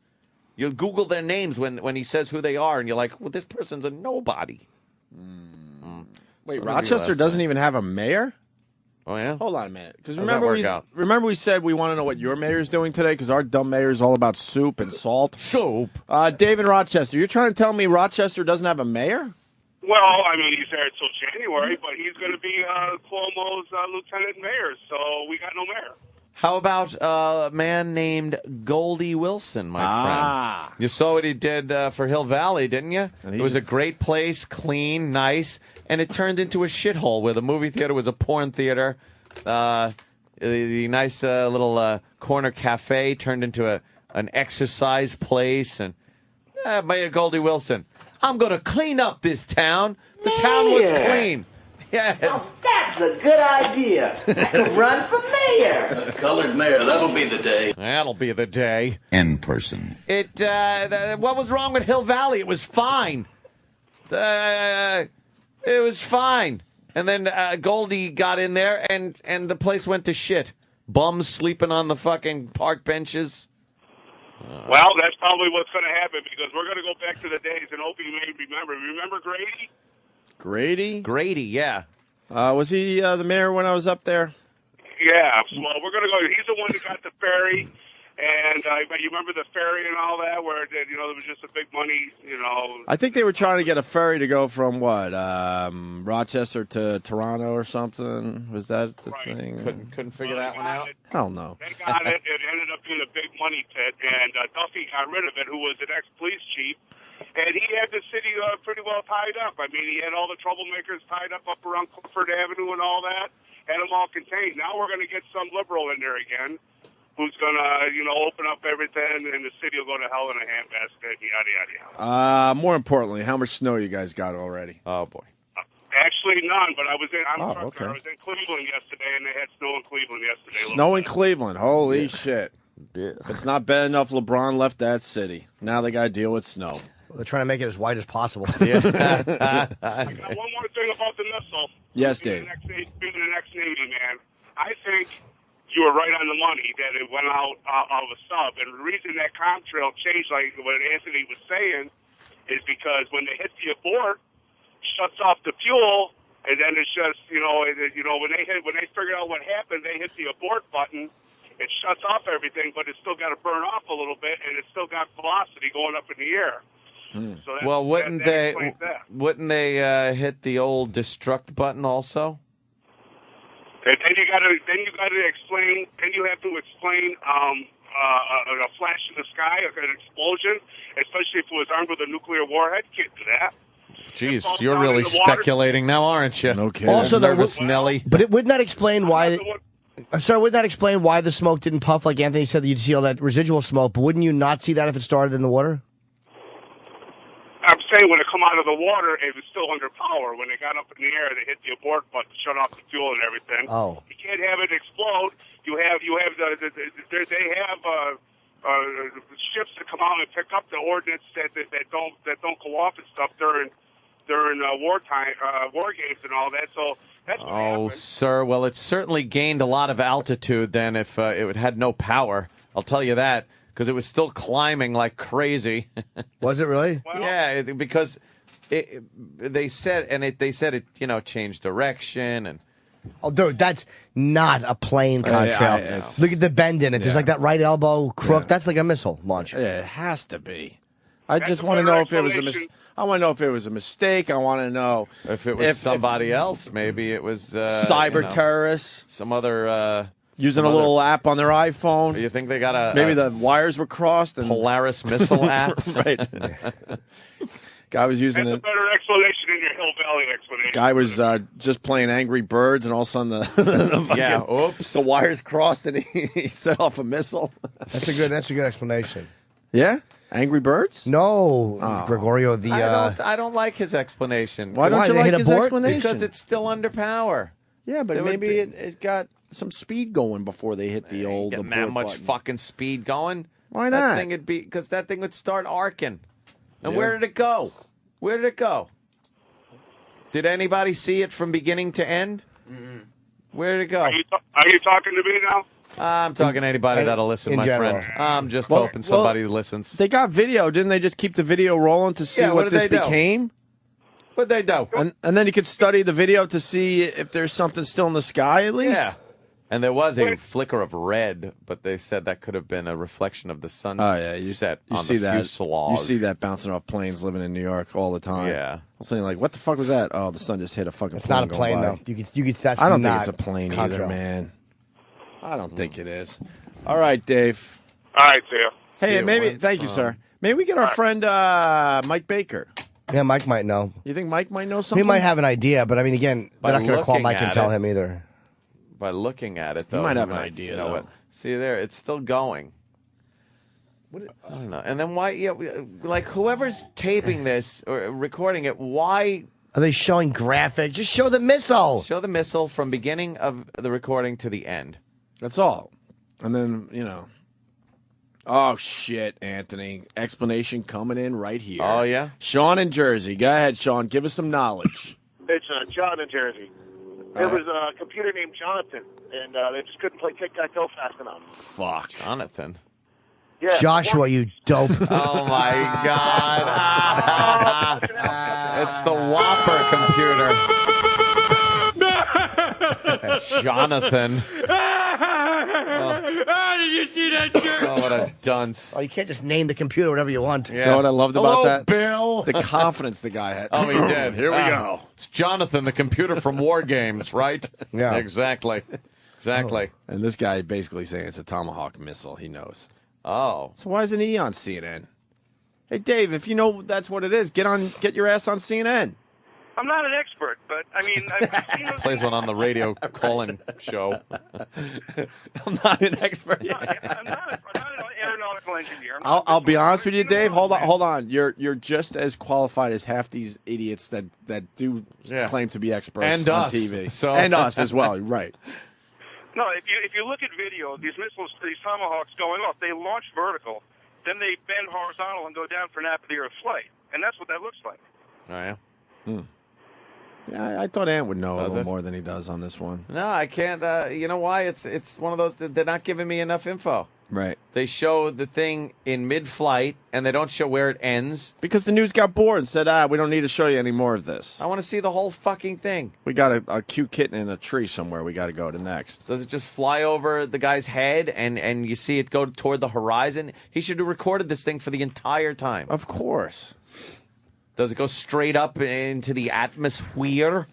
You'll Google their names when he says who they are, and you're like, well, this person's a nobody. Wait, So Rochester doesn't even have a mayor? Oh, yeah? Hold on a minute. Because How's that work out? remember we said we want to know what your mayor's doing today? Because our dumb mayor is all about soup and salt. Soup. David Rochester, you're trying to tell me Rochester doesn't have a mayor? Well, I mean, he's there until January, but he's going to be Cuomo's lieutenant mayor, so we got no mayor. How about a man named Goldie Wilson, my friend? You saw what he did for Hill Valley, didn't you? It was a great place, clean, nice, and it turned into a shithole where the movie theater was a porn theater. The nice little corner cafe turned into an exercise place. And Mayor Goldie Wilson, I'm going to clean up this town. The town was clean. Yes. Now that's a good idea. I could run for mayor. Colored mayor, that'll be the day. That'll be the day. In person. What was wrong with Hill Valley? It was fine. It was fine. And then Goldie got in there, and the place went to shit. Bums sleeping on the fucking park benches. Well, that's probably what's going to happen, because we're going to go back to the days, and Opie may remember. Remember Grady? Grady, yeah. Was he the mayor when I was up there? Yeah, well, we're going to go. He's the one that got the ferry, and you remember the ferry and all that, where there was just a big money, I think they were trying to get a ferry to go from Rochester to Toronto or something. Was that the thing? Couldn't figure that one out. Hell no. They got it. It ended up being a big money pit, and Duffy got rid of it, who was an ex-police chief. And he had the city pretty well tied up. I mean, he had all the troublemakers tied up around Clifford Avenue and all that, had them all contained. Now we're going to get some liberal in there again. who's going to, open up everything, and the city will go to hell in a handbasket, yada, yada, yada. More importantly, how much snow you guys got already? Oh, boy. Actually, none, but I was in okay. I was in Cleveland yesterday, and they had snow in Cleveland yesterday. Snow in Cleveland. Holy shit. If it's not bad enough LeBron left that city. Now they got to deal with snow. They're trying to make it as white as possible. I got one more thing about the missile. Yes, Dave. Being the next Navy, man. I think you were right on the money that it went out of a sub. And the reason that contrail changed, like what Anthony was saying, is because when they hit the abort, shuts off the fuel, and then it's just, when they figured out what happened, they hit the abort button. It shuts off everything, but it's still got to burn off a little bit, and it's still got velocity going up in the air. So Wouldn't they hit the old destruct button also? And then you got to explain. Then you have to explain a flash in the sky, an explosion, especially if it was armed with a nuclear warhead. Can't do that. Jeez, you're really speculating now, aren't you? No kidding. Also, nervous Nelly. But wouldn't that explain why? Sorry, wouldn't that explain why the smoke didn't puff like Anthony said that you'd see all that residual smoke? But wouldn't you not see that if it started in the water? I'm saying when it come out of the water, it was still under power. When it got up in the air, they hit the abort button, shut off the fuel and everything. Oh, you can't have it explode. They have ships that come out and pick up the ordnance that don't go off and stuff during wartime, war games and all that. So that's what happened. Sir, well, it certainly gained a lot of altitude then if it had no power. I'll tell you that, because it was still climbing like crazy. Was it really? Well, yeah, because they said it changed direction and. Oh, dude, that's not a plane contrail. Look at the bend in it. There's like that right elbow crook. Yeah. That's like a missile launcher. Yeah, it has to be. I just want to know if it was I want to know if it was a mistake. I want to know if it was somebody else. Maybe it was cyber terrorists. Some other using a little app on their iPhone. You think they got maybe the wires were crossed? And Polaris missile app, right? Guy was using That's a better explanation than your Hill Valley explanation. Guy was just playing Angry Birds, and all of a sudden the wires crossed, and he set off a missile. That's a good explanation. Yeah, Angry Birds? No, Gregorio. I don't like his explanation. Why don't you like his explanation? Because it's still under power. Yeah, but maybe it got some speed going before they hit the old abort that much button. Fucking speed going. Why not? Because that thing would start arcing. And where did it go? Where did it go? Did anybody see it from beginning to end? Mm-hmm. Where did it go? Are you talking to me now? I'm talking to anybody that'll listen, my friend. I'm just hoping somebody listens. They got video. Didn't they just keep the video rolling to see what this became? What'd they do? And then you could study the video to see if there's something still in the sky at least? Yeah. And there was a flicker of red, but they said that could have been a reflection of the sun set on the fuselage. You see that bouncing off planes living in New York all the time. Yeah. I was saying, like, what the fuck was that? Oh, the sun just hit a fucking It's plane. not a plane, though. I don't think it's a plane either, man. I don't think it is. All right, Dave. All right, see you. Hey, thank you, sir. Maybe we get our friend Mike Baker. Yeah, Mike might know. You think Mike might know something? He might have an idea, but I mean, again, they're not going to call Mike and tell him either. By looking at it, though, he might have an idea. Though. See there, it's still going. I don't know. And then why? Yeah, like whoever's taping this or recording it, why are they showing graphics? Just show the missile. Show the missile from beginning of the recording to the end. That's all. And then Oh shit, Anthony! Explanation coming in right here. Oh yeah, Sean in Jersey. Go ahead, Sean. Give us some knowledge. It's John in Jersey. There was a computer named Jonathan, and they just couldn't play tic-tac-toe fast enough. Fuck. Jonathan. Yeah. Joshua, you dope. Oh, my God. It's the Whopper computer. Jonathan. Did you see that jerk? Oh, what a dunce. Oh, you can't just name the computer whatever you want. Yeah. You know what I loved about that? Bill. The confidence the guy had. Oh, he did. Here we go. It's Jonathan, the computer from War Games, right? Yeah. Exactly. Oh. And this guy basically saying it's a Tomahawk missile. He knows. Oh. So why isn't he on CNN? Hey, Dave, if you know that's what it is, get your ass on CNN. I'm not an expert, but I mean, I've seen those. Plays one on the radio call-in show. I'm not an expert. I'm not an aeronautical engineer. I'll be honest with you, Dave. Hold on. You're just as qualified as half these idiots that do claim to be experts And on us. TV, So- and us as well. Right. No, if you look at video, these missiles, these Tomahawks going off, they launch vertical, then they bend horizontal and go down for an up-in-the-air flight, and that's what that looks like. Oh, yeah? Yeah, I thought Ant would know a Does little it? more than he does on this one. No, I can't. You know why? It's one of those that they're not giving me enough info. Right. They show the thing in mid-flight, and they don't show where it ends. Because the news got bored and said, we don't need to show you any more of this. I want to see the whole fucking thing. We got a cute kitten in a tree somewhere we got to go to next. Does it just fly over the guy's head, and you see it go toward the horizon? He should have recorded this thing for the entire time. Of course. Does it go straight up into the atmosphere?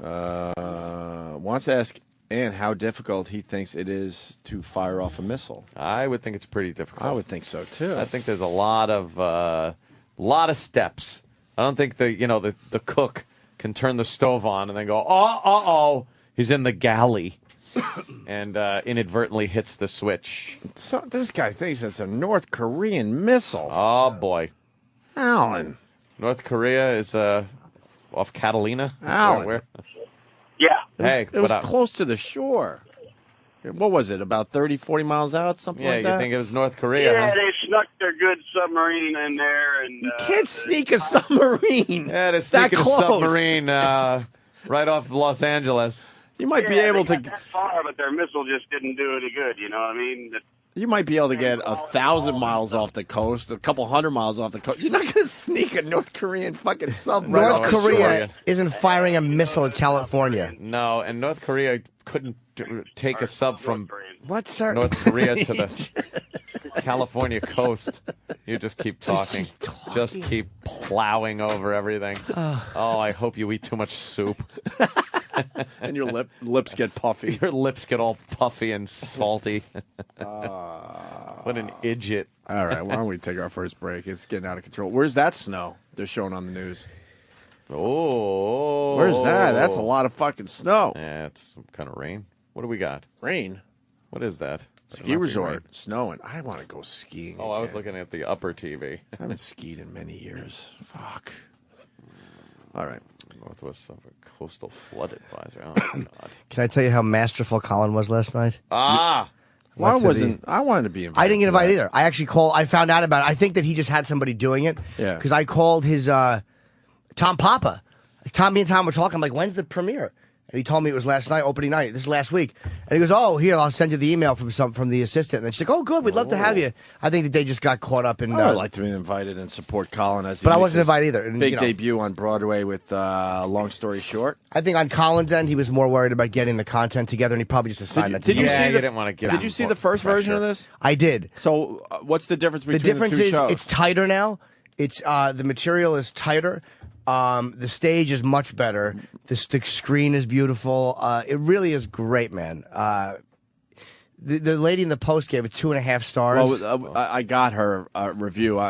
Wants to ask Ant how difficult he thinks it is to fire off a missile. I would think it's pretty difficult. I would think so too. I think there's a lot of steps. I don't think the cook can turn the stove on and then go, oh, he's in the galley, and inadvertently hits the switch. So this guy thinks it's a North Korean missile. Oh boy, Alan. North Korea is off Catalina. Alan. Where? Yeah. It was close to the shore. What was it, about 30, 40 miles out, something like that? You think it was North Korea, Yeah, huh? they snuck their good submarine in there, and You can't sneak a submarine. Yeah, they're That sneaking a close. submarine right off Los Angeles. You might be able they to. got that far, but their missile just didn't do any good. You know what I mean? You might be able to get 1,000 miles off the coast, a couple hundred miles off the coast. You're not going to sneak a North Korean fucking sub right North off the Korea shore. isn't firing a missile at California. No, and North Korea couldn't take a sub from What, sir? North Korea to the California coast. You just keep talking. Just keep plowing over everything. Oh, I hope you eat too much soup. And your lips get puffy. Your lips get all puffy and salty. What an idiot. All right, why don't we take our first break? It's getting out of control. Where's that snow they're showing on the news? Oh. Where's that? That's a lot of fucking snow. Yeah, it's some kind of rain. What do we got? Rain? What is that? Ski resort. Snowing. I want to go skiing. Oh, I was looking at the upper TV. I haven't skied in many years. Fuck. All right. Northwest Suffolk Coastal Flood Advisory. Oh, my God. Can I tell you how masterful Colin was last night? Ah! Well, I wanted to be invited. I didn't get to invited that. either. I actually called. I found out about it. I think that he just had somebody doing it. Yeah. Because I called his Tom Papa. Me and Tom were talking. I'm like, when's the premiere? And he told me it was last night, opening night. This is last week. And he goes, oh, here, I'll send you the email from the assistant. And then she's like, oh, good, we'd love to have you. I think that they just got caught up in. I would like to be invited and support Colin as he But I makes wasn't his invited either. And, big you know. debut on Broadway with Long Story Short. I think on Colin's end, he was more worried about getting the content together, and he probably just assigned that to Did you somebody. see you didn't want to give Did him you see more the first version of pressure. this? I did. So what's the difference between The difference two is shows? it's tighter now. It's the material is tighter. The stage is much better. The screen is beautiful. It really is great, man. The lady in the post gave it 2.5 stars. Well, I got her review.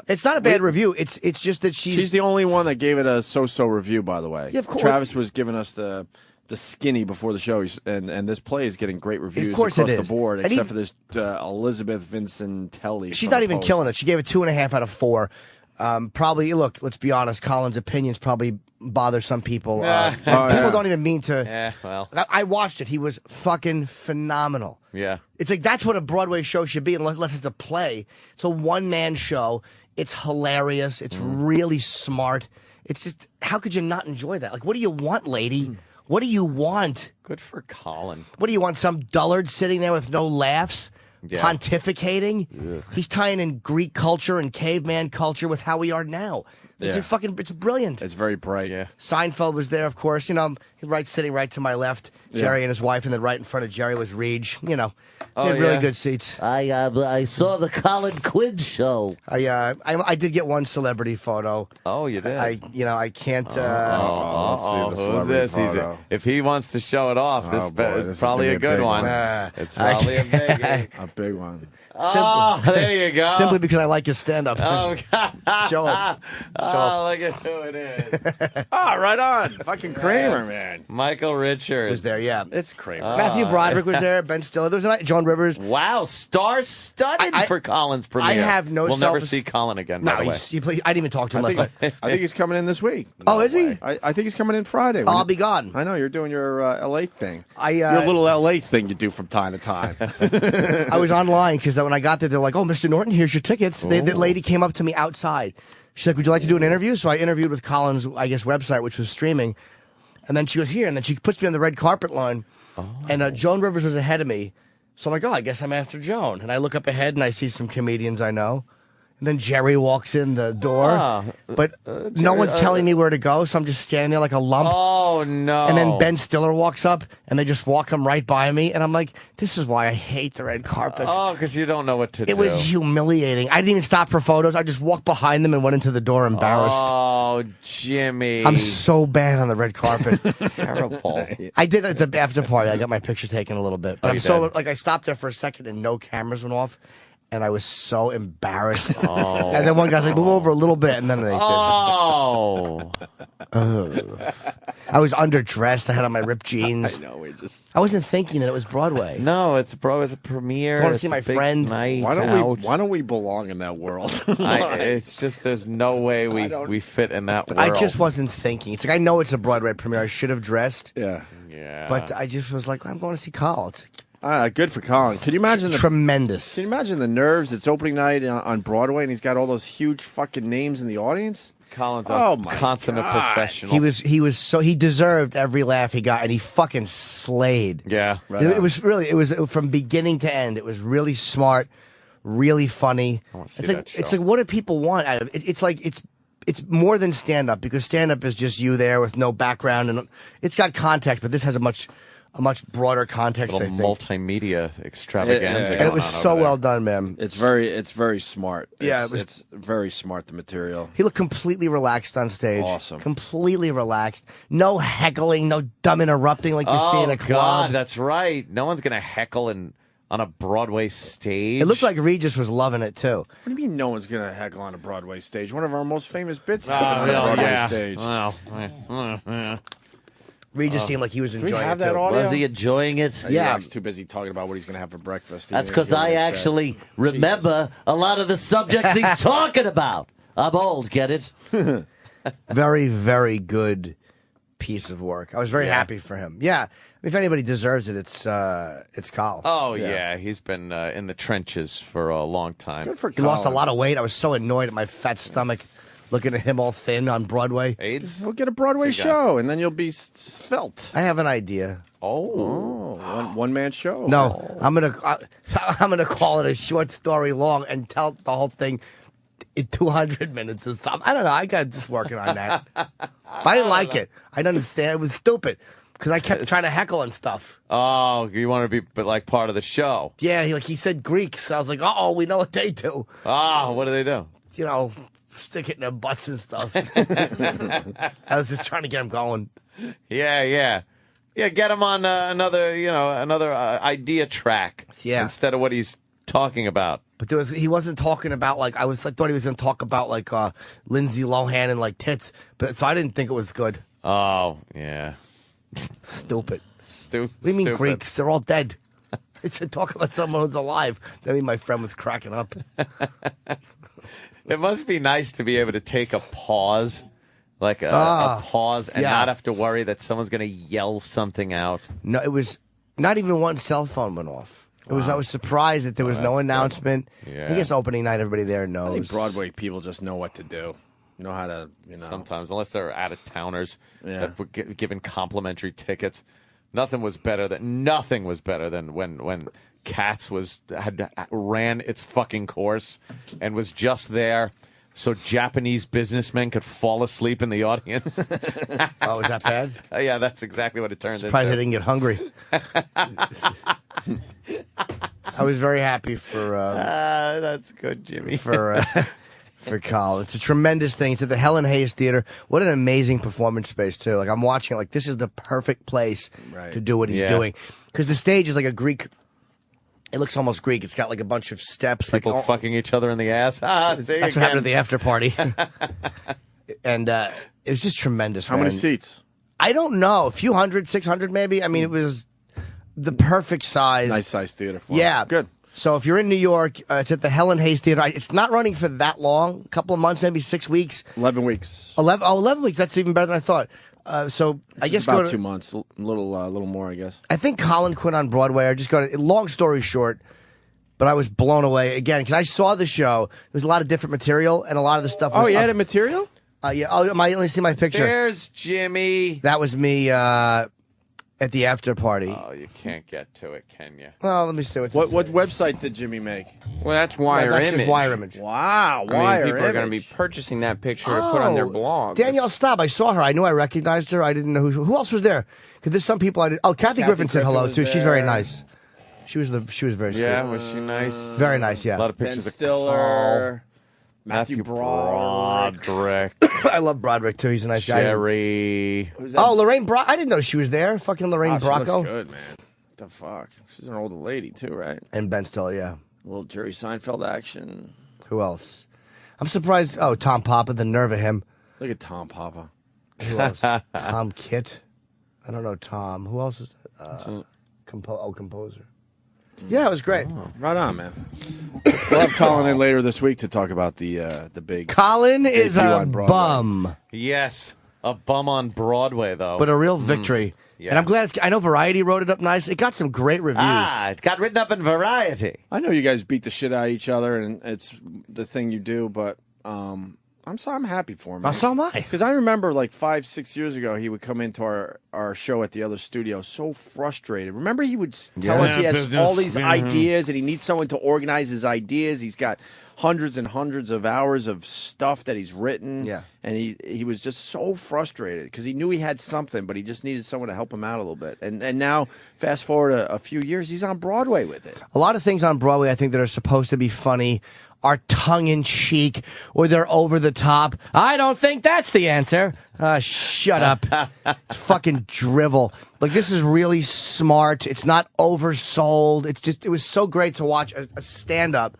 It's not a bad review. It's just that She's the only one that gave it a so-so review, by the way. Yeah, of course. Travis was giving us the skinny before the show, and this play is getting great reviews course across it the is. board, And except for this Elizabeth Vincentelli. She's from not the even Post. killing it. She gave it 2.5 out of 4. Probably, look, let's be honest, Colin's opinions probably bother some people. People don't even mean to. Yeah, well. I watched it. He was fucking phenomenal. Yeah. It's like that's what a Broadway show should be, unless it's a play. It's a one-man show. It's hilarious. It's really smart. It's just, how could you not enjoy that? Like, what do you want, lady? What do you want? Good for Colin. What do you want? Some dullard sitting there with no laughs? Yeah. Pontificating? Ugh. He's tying in Greek culture and caveman culture with how we are now. It's Yeah. it's brilliant. It's very bright. Yeah. Seinfeld was there, of course. You know, sitting right to my left, Jerry and his wife, and then right in front of Jerry was Reg. You know, Oh, they had really yeah. good seats. I saw the Colin Quinn show. I did get one celebrity photo. Oh, you did? I can't. let's see the Who's celebrity this? photo. If he wants to show it off, Oh, boy, this this is is probably gonna a be a good big one. one. It's probably a big one. A big one. Oh, there you go. Simply because I like his stand-up. Oh, God. Show up. Look at who it is. Oh, right on. Fucking Kramer, man. Michael Richards. Was there, yeah. It's Kramer. Matthew Broderick was there. Ben Stiller. There was Joan Rivers. Wow, star-studded for Colin's premiere. I have no We'll never self- see Colin again, by the way. I didn't even talk to him last night. I think he's coming in this week. Oh, is he? I think he's coming in Friday. I'll be gone. I know, you're doing your LA thing. Your little LA thing you do from time to time. I was online because when I got there, they're like, "Oh, Mr. Norton, here's your tickets." The lady came up to me outside. She's like, "Would you like to do an interview?" So I interviewed with Colin's, I guess, website, which was streaming. And then she goes, "Here," and then she puts me on the red carpet line. And Joan Rivers was ahead of me. So I'm like, "Oh, I guess I'm after Joan." And I look up ahead and I see some comedians I know. And then Jerry walks in the door, but no one's telling me where to go, so I'm just standing there like a lump. Oh, no. And then Ben Stiller walks up, and they just walk him right by me, and I'm like, this is why I hate the red carpets. Oh, because you don't know what to do. It was humiliating. I didn't even stop for photos. I just walked behind them and went into the door embarrassed. Oh, Jimmy. I'm so bad on the red carpet. Terrible. I did at the after party. I got my picture taken a little bit. But Oh, I'm you so, did? like, I stopped there for a second and no cameras went off. And I was so embarrassed. And then one guy's like, "Move over a little bit," and then they did. Oh. I was underdressed. I had on my ripped jeans. I know. I wasn't thinking that it was Broadway. No, it's a premiere. I want to It's see a my big friend. night Why out. don't we belong in that world? It's just there's no way we fit in that world. I just wasn't thinking. It's like I know it's a Broadway premiere. I should have dressed. Yeah. But I just was like, I'm going to see Carl. It's Good for Colin. Could you imagine tremendous? Can you imagine the nerves? It's opening night on Broadway, and he's got all those huge fucking names in the audience. Colin's a consummate professional. He was deserved every laugh he got, and he fucking slayed. Yeah, it was from beginning to end. It was really smart, really funny. I want to see It's like that show. it's like what do people want out of it? It's like it's more than stand up because stand up is just you there with no background and it's got context, but this has a much broader context. I little think. multimedia extravaganza. And it was so well done, man. It's very smart. Yeah, it's very smart, the material. He looked completely relaxed on stage. Awesome. Completely relaxed. No heckling, no dumb interrupting like you see in a club. God, that's right. No one's gonna heckle on a Broadway stage. It looked like Regis was loving it too. What do you mean no one's going to heckle on a Broadway stage? One of our most famous bits Oh, on a really? Broadway Yeah. stage. Well, Regis seemed like he was Do we enjoying have it that too. audio? Was he enjoying it? Yeah. He's too busy talking about what he's going to have for breakfast. That's because I actually remember a lot of the subjects he's talking about. I'm old, get it? Very, very good piece of work. I was very happy for him. Yeah. If anybody deserves it, it's Carl. Oh yeah, he's been in the trenches for a long time. Good for He lost a lot of weight. I was so annoyed at my fat stomach looking at him all thin on Broadway. AIDS? We'll get a Broadway show, and then you'll be svelte. I have an idea. One man show. No, I'm gonna call it a short story long and tell the whole thing in 200 minutes or something. I don't know. I got just working on that. But I didn't like it. I didn't understand. It was stupid because I kept trying to heckle and stuff. Oh, you want to be like part of the show? Yeah, he said Greeks. I was like, oh, we know what they do. Ah, what do they do? You know, stick it in their butts and stuff. I was just trying to get him going. Yeah. Get him on another idea track. Yeah. Instead of what he's talking about. But he wasn't talking about thought he was going to talk about Lindsay Lohan and tits. But so I didn't think it was good. Oh yeah. Stupid. Stupid. What do you mean Greeks? They're all dead. I said talk about someone who's alive. Then my friend was cracking up. It must be nice to be able to take a pause, a pause, and not have to worry that someone's going to yell something out. No, it was not even one cell phone went off. I was surprised that there was no announcement. Yeah. I guess opening night, everybody there knows. I think Broadway people just know what to do. Know how to, Sometimes, unless they're out-of-towners that were given complimentary tickets. Nothing was better than when Cats ran its fucking course and was just there so Japanese businessmen could fall asleep in the audience. Oh, is that bad? Yeah, that's exactly what it turned Surprised I into. didn't get hungry. I was very happy for. That's good, Jimmy. For Carl. It's a tremendous thing. It's at the Helen Hayes Theater. What an amazing performance space, too. I'm watching this is the perfect place to do what he's doing. Because the stage is like a Greek It looks almost Greek. It's got like a bunch of steps. People like, fucking each other in the ass. That's what happened at the after party. And it was just tremendous. How man. many seats? I don't know. A few hundred, 600 maybe. I mean, it was the perfect size. Nice size theater for Yeah. it. Good. So if you're in New York, it's at the Helen Hayes Theater. It's not running for that long. A couple of months, maybe 6 weeks. 11 weeks. 11 weeks. That's even better than I thought. So I guess about go to, 2 months. A little more, I guess. I think Colin quit on Broadway. I just got it. Long story short, but I was blown away again because I saw the show. There's a lot of different material and a lot of the stuff. Oh, you had a material? Yeah. Oh, let me see my picture. There's Jimmy. That was me at the after party. Oh, you can't get to it, can you? Well, let me see What website did Jimmy make? Well, that's Wire that's Image. just Wire Image. Wow, I Wire mean, people are going to be Image. purchasing that picture to put on their blog. Danielle Staub, I saw her. I knew I recognized her. I didn't know who else was there. Because there's some people I did. Oh, Kathy Griffin said hello was too. She's very there. nice. She was very sweet. Yeah, was she nice? Very nice. Yeah. A lot of Ben pictures Stiller. of Matthew Broderick. Broderick. I love Broderick too. He's a nice guy. Jerry. Oh, Lorraine Bracco. I didn't know she was there. Fucking Lorraine She Bracco. looks good, man. What the fuck? She's an older lady too, right? And Ben Stiller, yeah. A little Jerry Seinfeld action. Who else? I'm surprised. Oh, Tom Papa. The nerve of him. Look at Tom Papa. Who else? Tom Kitt. I don't know Tom. Who else was that? Composer. Yeah, it was great. Oh, right on, man. We'll have Colin in later this week to talk about the big. Colin is debut a on Broadway. bum, Yes. A bum on Broadway, though. but a real victory. Yeah. And I'm glad. I know Variety wrote it up nice. It got some great reviews. It got written up in Variety. I know you guys beat the shit out of each other, and it's the thing you do, but I'm happy for him. So am I. Because I remember like 5-6 years ago, he would come into our show at the other studio so frustrated. Remember, he would tell us he has all these ideas and he needs someone to organize his ideas. He's got hundreds and hundreds of hours of stuff that he's written. Yeah. And he was just so frustrated because he knew he had something, but he just needed someone to help him out a little bit. And now, fast forward a few years, he's on Broadway with it. A lot of things on Broadway, I think, that are supposed to be funny are tongue-in-cheek or they're over the top. I don't think that's the answer. Shut up. It's fucking drivel. Like, this is really smart. It's not oversold. It was so great to watch a stand-up.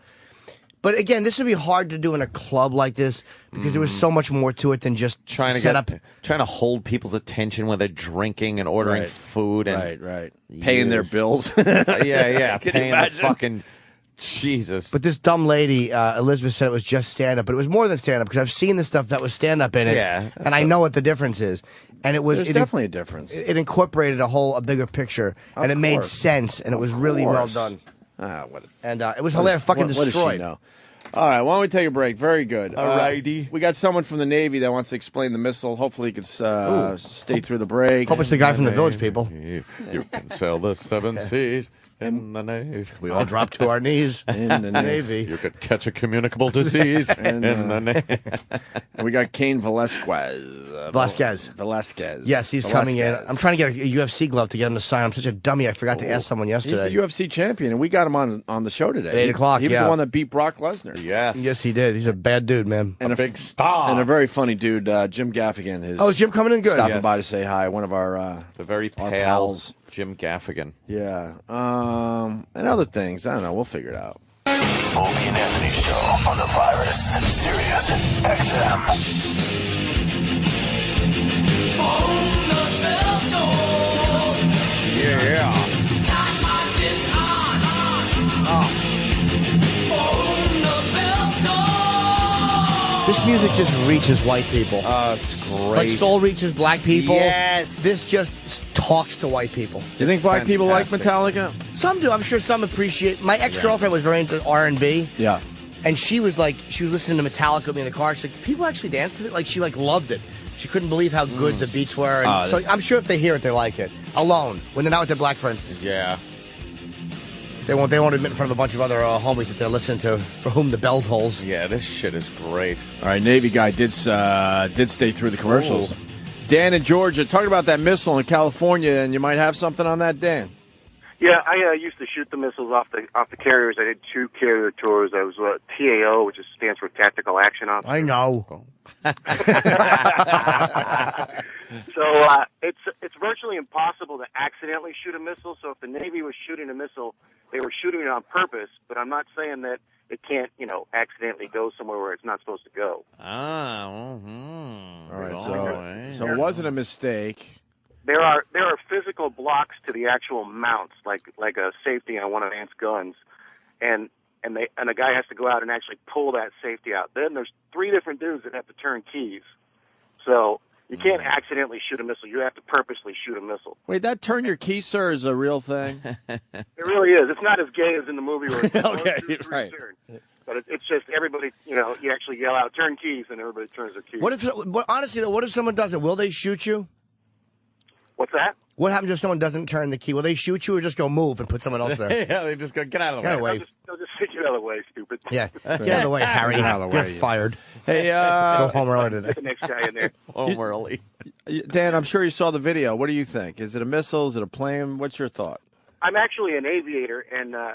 But again, this would be hard to do in a club like this because there was so much more to it than just Trying to hold people's attention when they're drinking and ordering food and Right. Paying their bills. yeah, Can you paying the imagine? fucking Jesus. But this dumb lady, Elizabeth, said it was just stand-up, but it was more than stand-up because I've seen the stuff that was stand-up in it, and I know what the difference is. And There's definitely a difference. It incorporated a bigger picture, and it made sense, and it was really well done. And it was hilarious. Fucking what does she destroyed. know? All right, why don't we take a break? Very good. All righty. We got someone from the Navy that wants to explain the missile. Hopefully he can stay through the break. Hope it's the guy from the Village People. You can sail the seven seas in the Navy. We all drop to our knees in the Navy. You could catch a communicable disease in the Navy. And we got Cain Velasquez. Yes, he's coming in. I'm trying to get a UFC glove to get him to sign. I'm such a dummy. I forgot to ask someone yesterday. He's the UFC champion, and we got him on the show today. At 8 o'clock, He was the one that beat Brock Lesnar. Yes, he did. He's a bad dude, man. And a big star. And a very funny dude, Jim Gaffigan. Is Jim coming in good? Stopping by to say hi. One of our the very our pale pals. Jim Gaffigan. Yeah. And other things. I don't know. We'll figure it out. Opie and Anthony Show on the Virus. Sirius XM. Yeah. This music just reaches white people. It's great. Like soul reaches black people. Yes. This just talks to white people. You think black people like Metallica? Some do. I'm sure some appreciate. My ex-girlfriend was very into R&B. Yeah. And she was listening to Metallica with me in the car. She's like, people actually dance to it? Like, she loved it. She couldn't believe how good the beats were. And so I'm sure if they hear it, they like it. Alone, when they're not with their black friends. Yeah. They won't admit in front of a bunch of other homies that they're listening to, for whom the bell tolls. Yeah, this shit is great. All right, Navy guy did stay through the commercials. Ooh. Dan in Georgia, talking about that missile in California, and you might have something on that, Dan. Yeah, I used to shoot the missiles off the carriers. I did 2 carrier tours. I was TAO, which stands for Tactical Action Officer. I know. So it's virtually impossible to accidentally shoot a missile. So if the Navy was shooting a missile they were shooting it on purpose, but I'm not saying that it can't, accidentally go somewhere where it's not supposed to go. All right, so it wasn't a mistake. There are physical blocks to the actual mounts, like a safety on one of Ant's guns, and a guy has to go out and actually pull that safety out. Then there's 3 different dudes that have to turn keys. So you can't accidentally shoot a missile. You have to purposely shoot a missile. Wait, that turn your key, sir, is a real thing? It really is. It's not as gay as in the movie where it's okay, 1, 2, 3, right. turn. But it's just everybody, you actually yell out, turn keys, and everybody turns their keys. Honestly, what if someone does it? Will they shoot you? What's that? What happens if someone doesn't turn the key? Will they shoot you or just go move and put someone else there? Yeah, they just go, get out of the way. They'll just say, get out of the way, stupid. Yeah, get out of the way, Harry. Get out of the way. You're fired. Hey, go home early today. Get the next guy in there. Home early. Dan, I'm sure you saw the video. What do you think? Is it a missile? Is it a plane? What's your thought? I'm actually an aviator, and I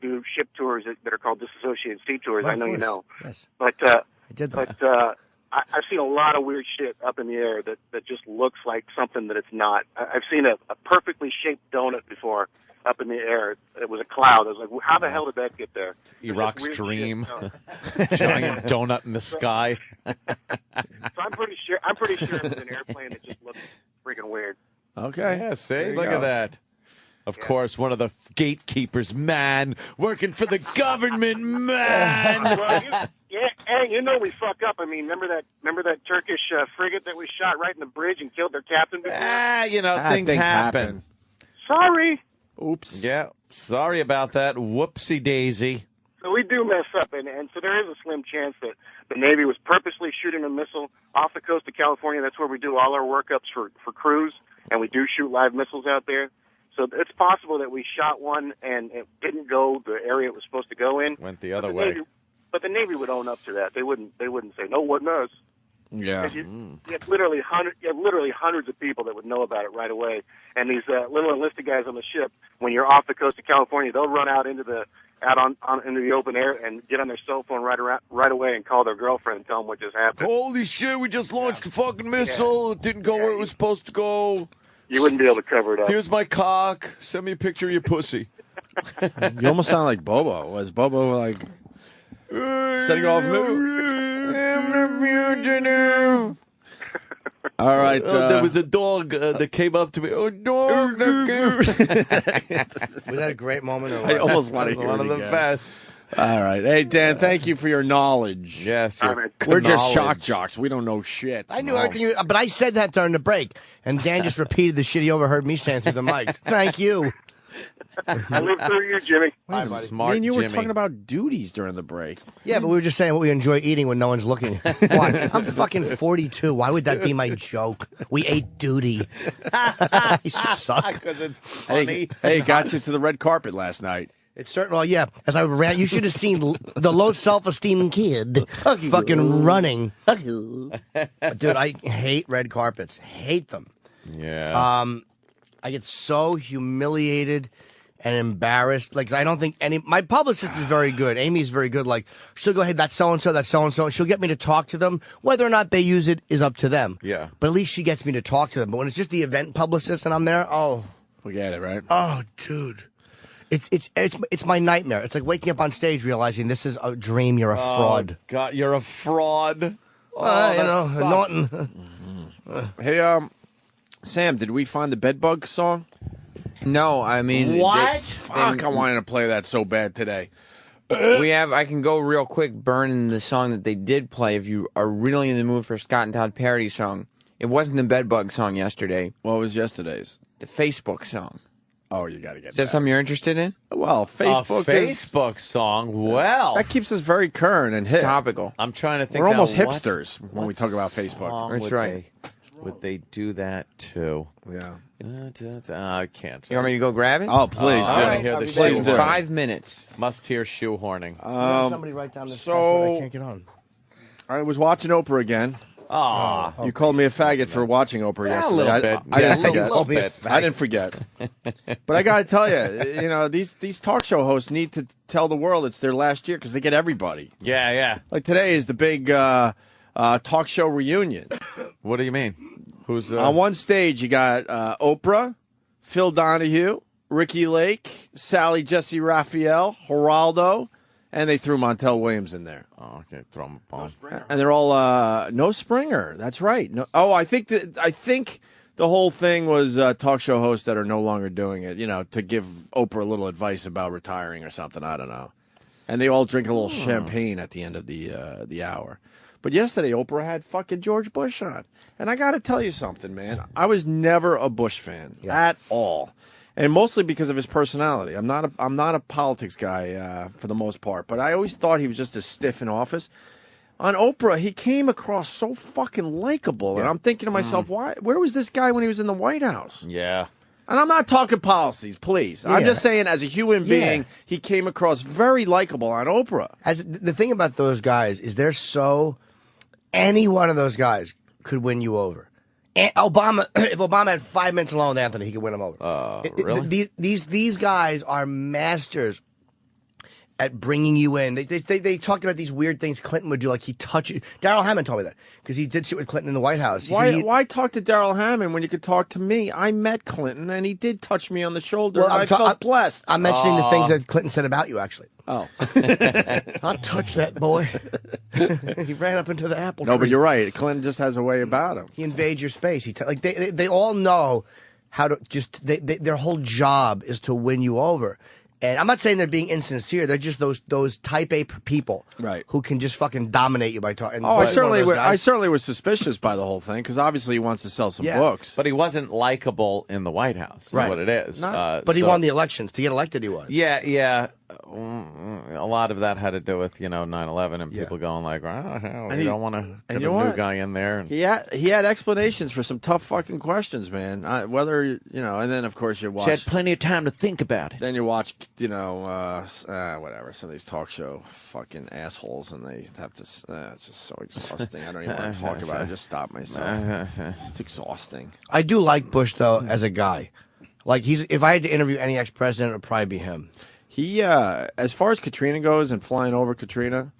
do ship tours that are called disassociated seat tours. Well, I know you know. Yes. But I did that. But I've seen a lot of weird shit up in the air that just looks like something that it's not. I've seen a perfectly shaped donut before up in the air. It was a cloud. I was like, how the hell did that get there? Iraq's dream. Giant donut in the sky. So I'm pretty sure it was an airplane that just looked freaking weird. Okay. Yeah, see? Look at that. Of course, one of the gatekeepers, man, working for the government, man. Well, hey, we fuck up. I mean, remember that Turkish frigate that was shot right in the bridge and killed their captain before? Things happen. Sorry. Oops. Yeah, sorry about that. Whoopsie daisy. So we do mess up, and so there is a slim chance that the Navy was purposely shooting a missile off the coast of California. That's where we do all our workups for crews, and we do shoot live missiles out there. So it's possible that we shot one and it didn't go the area it was supposed to go in. Went the other way. But the Navy would own up to that. They wouldn't say, no, it wasn't us. Yeah. You have literally hundreds of people that would know about it right away. And these little enlisted guys on the ship, when you're off the coast of California, they'll run out into the open air and get on their cell phone right away and call their girlfriend and tell them what just happened. Holy shit! We just launched a fucking missile. It didn't go where it was supposed to go. You wouldn't be able to cover it up. Here's my cock. Send me a picture of your pussy. You almost sound like Bobo. Was Bobo like setting off? All right. There was a dog that came up to me. Oh, dog! Was that a great moment? Or what? I almost want to hear one it of the again. best. All right. Hey, Dan, thank you for your knowledge. Yes, we're just shock jocks. We don't know shit. I knew everything, but I said that during the break, and Dan just repeated the shit he overheard me saying through the mics. Thank you. I lived through you, Jimmy. I'm smart, Me and you were Jimmy. talking about duties during the break. Yeah, but we were just saying what we enjoy eating when no one's looking. Why? I'm fucking 42. Why would that be my joke? We ate duty. I suck. Because it's funny. Hey, got you to the red carpet last night. It's certain. Well, yeah. As I ran, you should have seen the low self-esteem kid fucking running. Dude, I hate red carpets. Hate them. Yeah. I get so humiliated and embarrassed. Like, 'cause I don't think my publicist is very good. Amy's very good. Like, she'll go, hey, that's so-and-so, that's so-and-so. And she'll get me to talk to them. Whether or not they use it is up to them. Yeah. But at least she gets me to talk to them. But when it's just the event publicist and I'm there, Forget it, right? Oh, dude. It's my nightmare. It's like waking up on stage realizing this is a dream. You're a fraud. God, you're a fraud. Oh, Norton. Hey, Sam, did we find the bedbug song? No, I mean... Fuck, I wanted to play that so bad today. I can go real quick, burn the song that they did play if you are really in the mood for a Scott and Todd parody song. It wasn't the bedbug song yesterday. What was yesterday's? The Facebook song. Oh, you got to get Is that something you're interested in? Well, Facebook Facebook song. Well, that keeps us very current and hip. Topical. I'm trying to think. We're almost now, hipsters when we talk about Facebook. That's right. Would they do that too? Yeah. I can't. You want me to go grab it? Oh, please do. I want to hear the Please do. 5 minutes. Must hear shoehorning. Somebody write down this password. I can't get on. I was watching Oprah again. You called me a faggot for watching Oprah yesterday. A little bit. I didn't forget. A little bit. I didn't forget. But I got to tell you, these talk show hosts need to tell the world it's their last year because they get everybody. Yeah, yeah. Like today is the big talk show reunion. What do you mean? Who's on one stage? You got Oprah, Phil Donahue, Ricky Lake, Sally Jesse Raphael, Geraldo, and they threw Montel Williams in there. Oh, okay. Throw him a bone. And they're all no Springer. That's right. No, I think the whole thing was talk show hosts that are no longer doing it, to give Oprah a little advice about retiring or something. I don't know. And they all drink a little champagne at the end of the hour. But yesterday, Oprah had fucking George Bush on. And I got to tell you something, man. I was never a Bush fan at all. And mostly because of his personality. I'm not a politics guy for the most part, but I always thought he was just as stiff in office. On Oprah, he came across so fucking likable, and I'm thinking to myself, where was this guy when he was in the White House? Yeah. And I'm not talking policies, please. I'm just saying, as a human being, he came across very likable on Oprah. The thing about those guys is any one of those guys could win you over. And Obama, if Obama had 5 minutes alone with Anthony, he could win him over. Really? These guys are masters at bringing you in. They talked about these weird things Clinton would do, like he'd touch you. Darrell Hammond told me that, because he did shit with Clinton in the White House. Why talk to Darrell Hammond when you could talk to me? I met Clinton, and he did touch me on the shoulder, and I felt blessed. I'm mentioning the things that Clinton said about you, actually. Oh. I'll touch that boy. He ran up into the apple tree. No, but you're right. Clinton just has a way about him. He invades your space. They all know how to their whole job is to win you over. And I'm not saying they're being insincere. They're just those type A people, who can just fucking dominate you by talking. Oh, I certainly was suspicious by the whole thing, because obviously he wants to sell some books. But he wasn't likable in the White House. Is what it is. But he won the elections. To get elected, he was. Yeah. A lot of that had to do with 9/11 and people going like, you don't want to put a new guy in there. And he had explanations for some tough fucking questions, man. And then of course you watch. She had plenty of time to think about it. Then you watch, whatever, some of these talk show fucking assholes, and they have to. It's just so exhausting. I don't even want to talk about it. I just stop myself. It's exhausting. I do like Bush though as a guy. Like if I had to interview any ex-president, it would probably be him. He, as far as Katrina goes and flying over Katrina,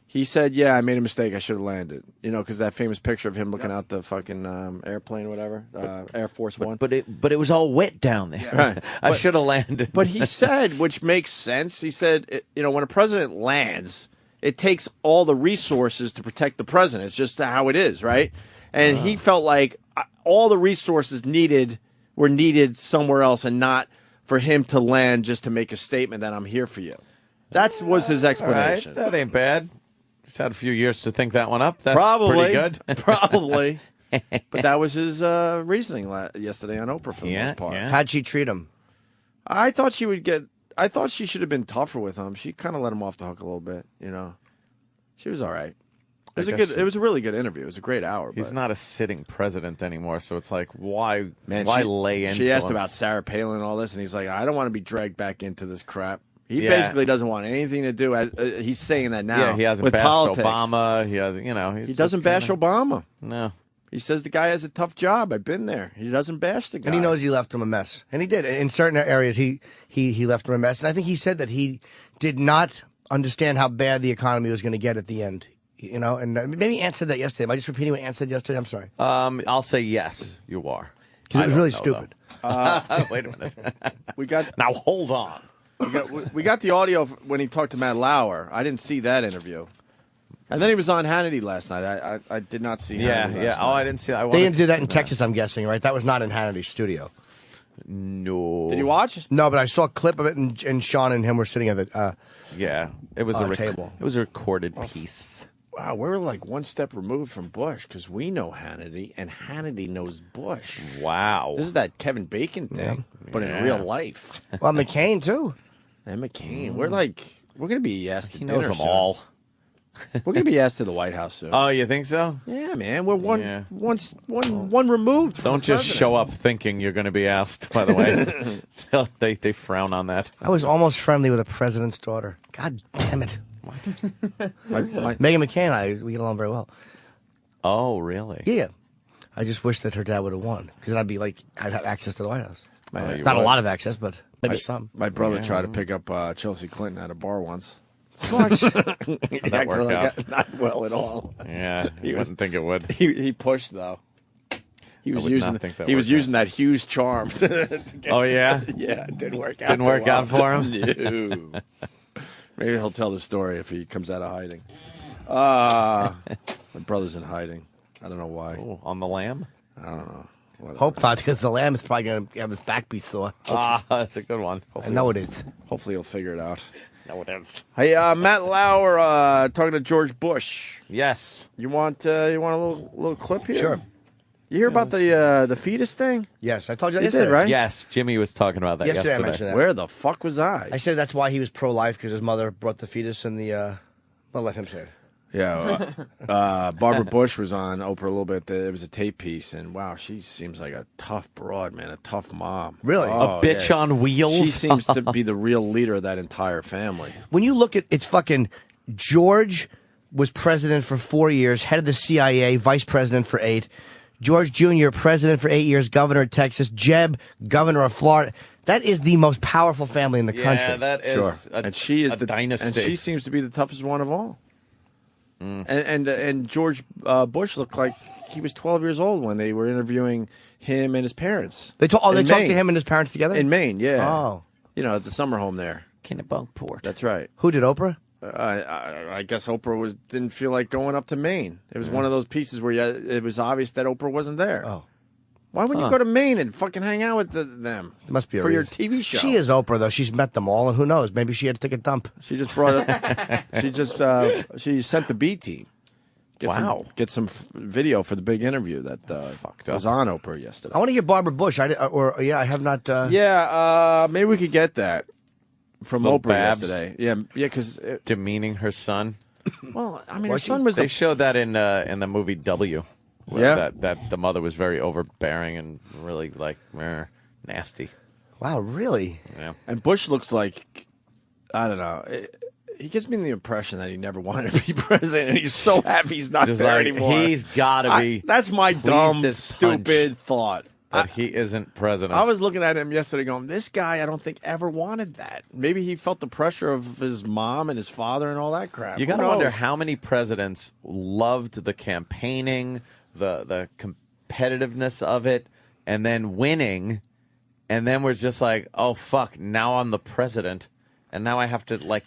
he said, I made a mistake. I should have landed. Because that famous picture of him looking out the fucking airplane or whatever, Air Force One. But it was all wet down there. Right. I should have landed. But he said, which makes sense, he said, when a president lands, it takes all the resources to protect the president. It's just how it is, right? And he felt like all the resources were needed somewhere else, and not for him to land just to make a statement that I'm here for you. That was his explanation. Right, that ain't bad. Just had a few years to think that one up. That's probably pretty good. Probably. But that was his reasoning yesterday on Oprah for the most part. Yeah. How'd she treat him? I thought she should have been tougher with him. She kind of let him off the hook a little bit, She was all right. It was a really good interview. It was a great hour. He's not a sitting president anymore, so it's like, why lay into She asked him? about Sarah Palin and all this, and he's like, I don't want to be dragged back into this crap. He basically doesn't want anything to do. He's saying that now. Yeah, he hasn't with bashed politics. Obama. He hasn't, he doesn't bash Obama. No. He says the guy has a tough job. I've been there. He doesn't bash the guy. And he knows he left him a mess. And he did. In certain areas, he left him a mess. And I think he said that he did not understand how bad the economy was going to get at the end. And maybe Ant said that yesterday. Am I just repeating what Ant said yesterday? I'm sorry. I'll say yes, you are. Because it was really stupid. Wait a minute. Now hold on. We got the audio when he talked to Matt Lauer. I didn't see that interview. And then he was on Hannity last night. I did not see Hannity last night. Oh, I didn't see that. They didn't do that in Texas, I'm guessing, right? That was not in Hannity's studio. No. Did you watch? No, but I saw a clip of it, and Sean and him were sitting at the it was a table. It was a recorded piece. Wow, we're like one step removed from Bush because we know Hannity and Hannity knows Bush. Wow. This is that Kevin Bacon thing, but in real life. Well, McCain, too. And McCain. We're going to be asked to dinner knows them all. We're going to be asked to the White House soon. Oh, you think so? Yeah, man. We're one removed from Don't the just president. show up thinking you're going to be asked, by the way. they frown on that. I was almost friendly with a president's daughter. God damn it. Meghan McCain we get along very well. Oh, really? Yeah. I just wish that her dad would have won, because then I'd have access to the White House. Not a would. lot of access, but maybe some. My brother tried to pick up Chelsea Clinton at a bar once. What? That worked out? Not well at all. Yeah, you wouldn't think it would. He pushed, though. He was would using not think that he was worked using that Hughes charm. Oh, yeah? Yeah, it didn't work out. Didn't work out for him? No. Maybe he'll tell the story if he comes out of hiding. My brother's in hiding. I don't know why. Ooh, on the lamb? I don't know. Whatever. Hope not, because the lamb is probably going to have his back be sore. That's a good one. I know it is. Hopefully he'll figure it out. No, it is. Hey, Matt Lauer talking to George Bush. Yes. You want a little clip here? Sure. You hear about the fetus thing? Yes, I told you that You yesterday. did, right? Yes, Jimmy was talking about that yesterday. I mentioned that. Where the fuck was I? I said that's why he was pro-life, because his mother brought the fetus in the... I'll let him say it. Yeah, Barbara Bush was on Oprah a little bit. It was a tape piece, and wow, she seems like a tough broad, man, a tough mom. Really? Oh, A bitch on wheels? She seems to be the real leader of that entire family. When you look at it's fucking George was president for 4 years, head of the CIA, vice president for 8. George Jr., president for 8 years, governor of Texas. Jeb, governor of Florida. That is the most powerful family in the country. Yeah, that is Sure, and she is a dynasty. and she seems to be the toughest one of all. And George Bush looked like he was 12 years old when they were interviewing him and his parents. They talked In to Maine. him and his parents together? In Maine, yeah. Oh. You know, at the summer home there. Kennebunkport. That's right. Who did, Oprah? I guess Oprah didn't feel like going up to Maine. It was one of those pieces where it was obvious that Oprah wasn't there. Oh. Why wouldn't you go to Maine and fucking hang out with them? There must be a for your reason. TV show. She is Oprah, though. She's met them all, and who knows? Maybe she had to take a dump. She just brought it. she sent the B team. Get some video for the big interview that was on Oprah yesterday. I want to hear Barbara Bush. I have not. Maybe we could get that from Little Oprah Babs. yesterday. Yeah, because demeaning her son. Well, I mean, her son was They showed that in the movie W. where Yeah. that the mother was very overbearing and really like nasty. Wow, really? Yeah. And Bush looks like, I don't know. He gives me the impression that he never wanted to be president, and he's so happy he's not Just there like, anymore. he's gotta be That's my pleased dumb, as stupid thought. But he isn't president. I was looking at him yesterday going, this guy I don't think ever wanted that. Maybe he felt the pressure of his mom and his father and all that crap. You Who got to wonder knows? how many presidents loved the campaigning, the competitiveness of it, and then winning, and then was just like, oh, fuck, now I'm the president, and now I have to, like,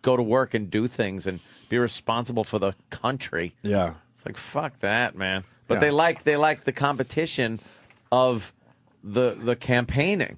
go to work and do things and be responsible for the country. Yeah. It's like, fuck that, man. But Yeah. they like the competition of the campaigning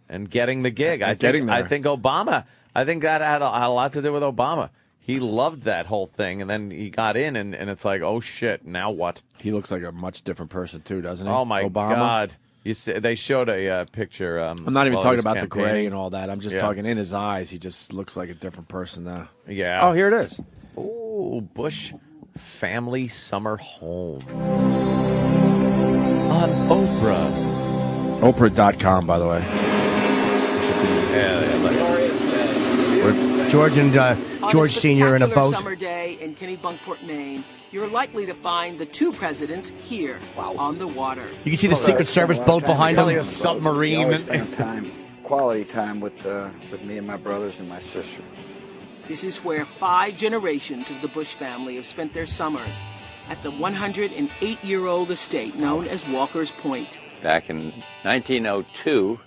and getting the gig. I getting there. think Obama. I think that had a lot to do with Obama. He loved that whole thing, and then he got in, and it's like, oh shit, now what? He looks like a much different person too, doesn't he? Oh my Obama. god! They showed a picture. I'm not even while he talking was about the gray campaigning. and all that. I'm just Yeah. talking in his eyes. He just looks like a different person now. Yeah. Oh, here it is. Ooh, Bush family summer home on Oprah. Oprah.com, by the way. George and George Sr. in a boat. Summer day in Kennebunkport, Maine, you're likely to find the two presidents here on the water. You can see the Secret Service boat behind him. Probably a We submarine. always spend quality time with me and my brothers and my sister. This is where 5 generations of the Bush family have spent their summers at the 108-year-old estate known as Walker's Point. Back in 1902,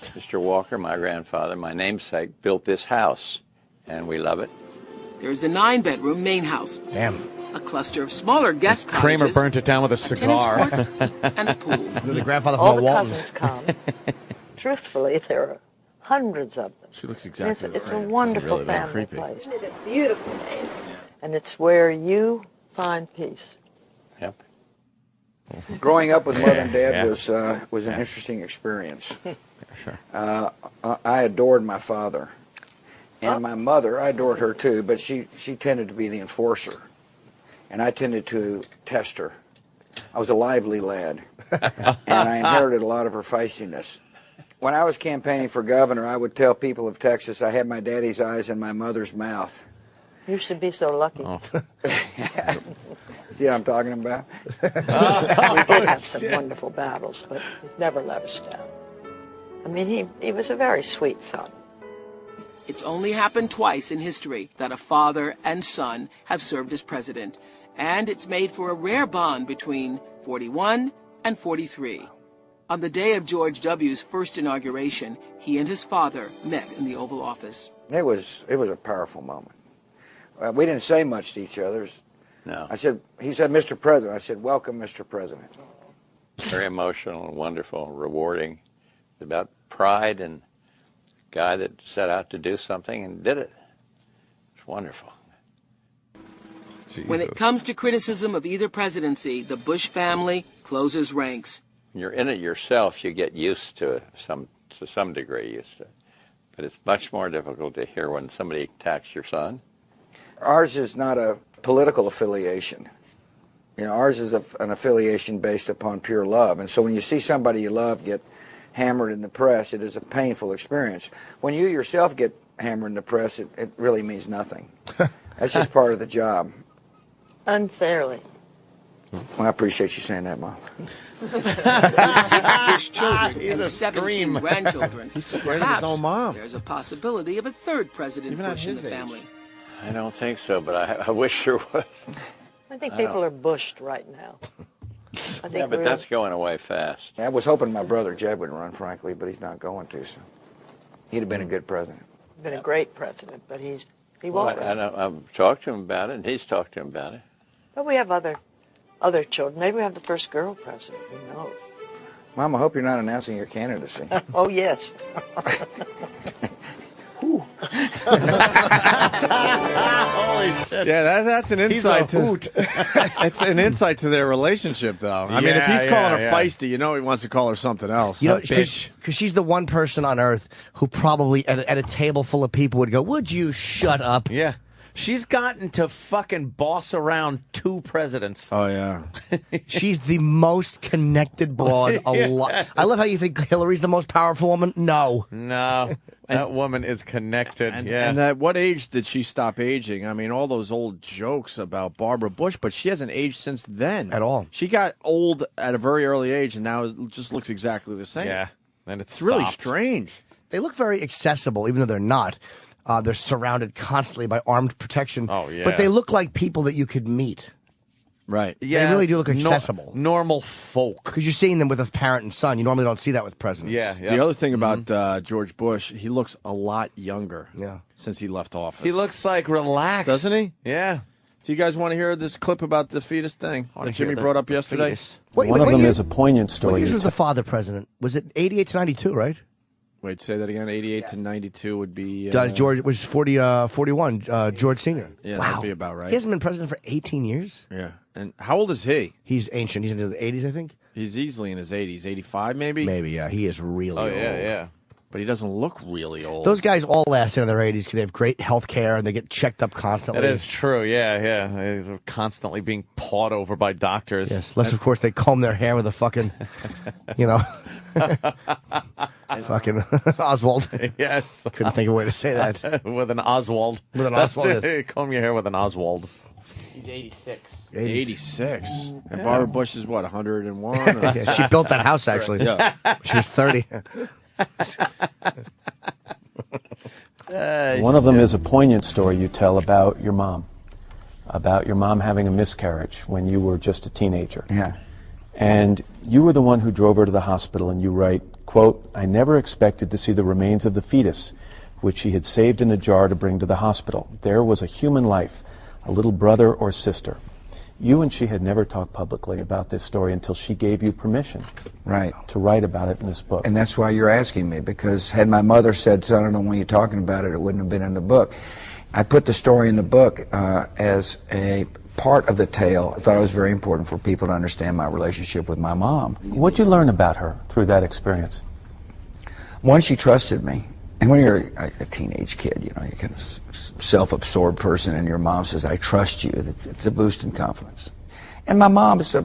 Mr. Walker, my grandfather, my namesake, built this house, and we love it. There's the 9-bedroom main house. Damn. A cluster of smaller guest Kramer cottages. burnt it down with a cigar. tennis court, and a pool. The grandfather from All the the Waltons. cousins come. Truthfully, there are hundreds of them. She looks It's, exactly the it's a same. wonderful Really, really family creepy. place. It's a beautiful place. And it's where you find peace. Yep. Growing up with Mother and Dad Yeah. was an interesting experience. I adored my father, and my mother. I adored her too, but she tended to be the enforcer, and I tended to test her. I was a lively lad, and I inherited a lot of her feistiness. When I was campaigning for governor, I would tell people of Texas I had my daddy's eyes and my mother's mouth. You should be so lucky. See what I'm talking about? We did have some wonderful battles, but he never let us down. I mean, he was a very sweet son. It's only happened twice in history that a father and son have served as president, and it's made for a rare bond between 41 and 43. On the day of George W.'s first inauguration, he and his father met in the Oval Office. It was a powerful moment. We didn't say much to each other. No. He said, Mr. President. I said, welcome, Mr. President. Very emotional, wonderful, rewarding. It's about pride and a guy that set out to do something and did it. It's wonderful. When it comes to criticism of either presidency, the Bush family closes ranks. When you're in it yourself, you get used to it, to some degree used to it. But it's much more difficult to hear when somebody attacks your son. Ours is not a political affiliation. Ours is an affiliation based upon pure love. And so when you see somebody you love get hammered in the press, it is a painful experience. When you yourself get hammered in the press, it really means nothing. That's just part of the job. Unfairly. Well, I appreciate you saying that, Mom. With 6 Bush children and 17 grandchildren, He's scared of perhaps his own mom. there's a possibility of a third President Even at Bush in his the age. family. I don't think so, but I wish there was. I think people are bushed right now. I think Yeah, but that's going away fast. I was hoping my brother Jeb would run, frankly, but he's not going to. So he'd have been a good president. been a great president, but he Well, won't. I've talked to him about it, and he's talked to him about it. But we have other children. Maybe we have the first girl president. Who knows? Mom, I hope you're not announcing your candidacy. Oh, yes. Holy shit. Yeah, that's an He's a insight to hoot. it's an insight to their relationship, though. I mean, if he's calling her yeah. feisty, you know he wants to call her something else. You know, because she's the one person on earth who probably at a table full of people would go, "Would you shut up?" Yeah. She's gotten to fucking boss around 2 presidents. Oh, yeah. She's the most connected broad alive. I love how you think Hillary's the most powerful woman. No. No. That woman is connected. And at what age did she stop aging? I mean, all those old jokes about Barbara Bush, but she hasn't aged since then. At all. She got old at a very early age, and now it just looks exactly the same. Yeah. And it's really strange. They look very accessible, even though they're not. They're surrounded constantly by armed protection. Oh, yeah. But they look like people that you could meet. Right. They really do look accessible. Normal folk. Because you're seeing them with a parent and son. You normally don't see that with presidents. Yeah. The other thing about George Bush, he looks a lot younger since he left office. He looks like relaxed. Doesn't he? Yeah. Do you guys want to hear this clip about the fetus thing that Jimmy brought up yesterday? One of them is a poignant story. What years was the father president? Was it 88 to 92, right? Wait, say that again. 88 to 92 would be... George was 41, George Sr. Yeah, wow. that'd be about right. He hasn't been president for 18 years? Yeah. And how old is he? He's ancient. He's into the 80s, I think. He's easily in his 80s. 85, maybe? Maybe, yeah. He is really old. yeah. But he doesn't look really old. Those guys all last in their 80s because they have great health care and they get checked up constantly. That is true. Yeah. They're constantly being pawed over by doctors. Yes. Unless, of course, they comb their hair with a fucking, fucking Oswald. Yes. Couldn't think of a way to say that. With an Oswald. With an Oswald. Comb your hair with an Oswald. He's 86. 86. And Barbara Bush is what, 101? Yeah, she built that house, actually. Yeah. She was 30. One of them is a poignant story you tell about your mom having a miscarriage when you were just a teenager. Yeah. And you were the one who drove her to the hospital, and you write, quote, "I never expected to see the remains of the fetus, which she had saved in a jar to bring to the hospital. There was a human life, a little brother or sister. You and she had never talked publicly about this story until she gave you permission to write about it in this book." And that's why you're asking me, because had my mother said, "Son, I don't want you talking about it," it wouldn't have been in the book. I put the story in the book as a part of the tale. I thought it was very important for people to understand my relationship with my mom. What'd you learn about her through that experience? One, she trusted me. And when you're a teenage kid, you're kind of self-absorbed person, and your mom says, "I trust you," it's a boost in confidence. And my mom is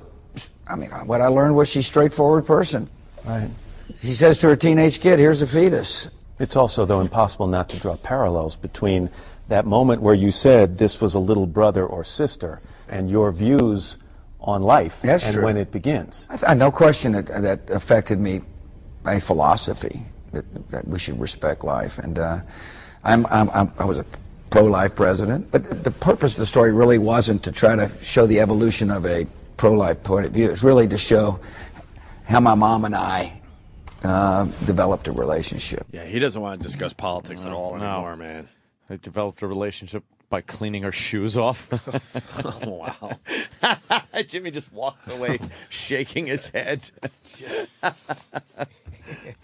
what I learned was she's a straightforward person. Right. She says to her teenage kid, "Here's a fetus." It's also, though, impossible not to draw parallels between that moment where you said this was a little brother or sister and your views on life. That's and true. when it begins. No question that affected me, my philosophy that we should respect life. And I was a pro-life president, but the purpose of the story really wasn't to try to show the evolution of a pro-life point of view. It's really to show how my mom and I developed a relationship. Yeah, he doesn't want to discuss politics at all anymore, man. They developed a relationship by cleaning her shoes off. Wow. Jimmy just walks away shaking his head.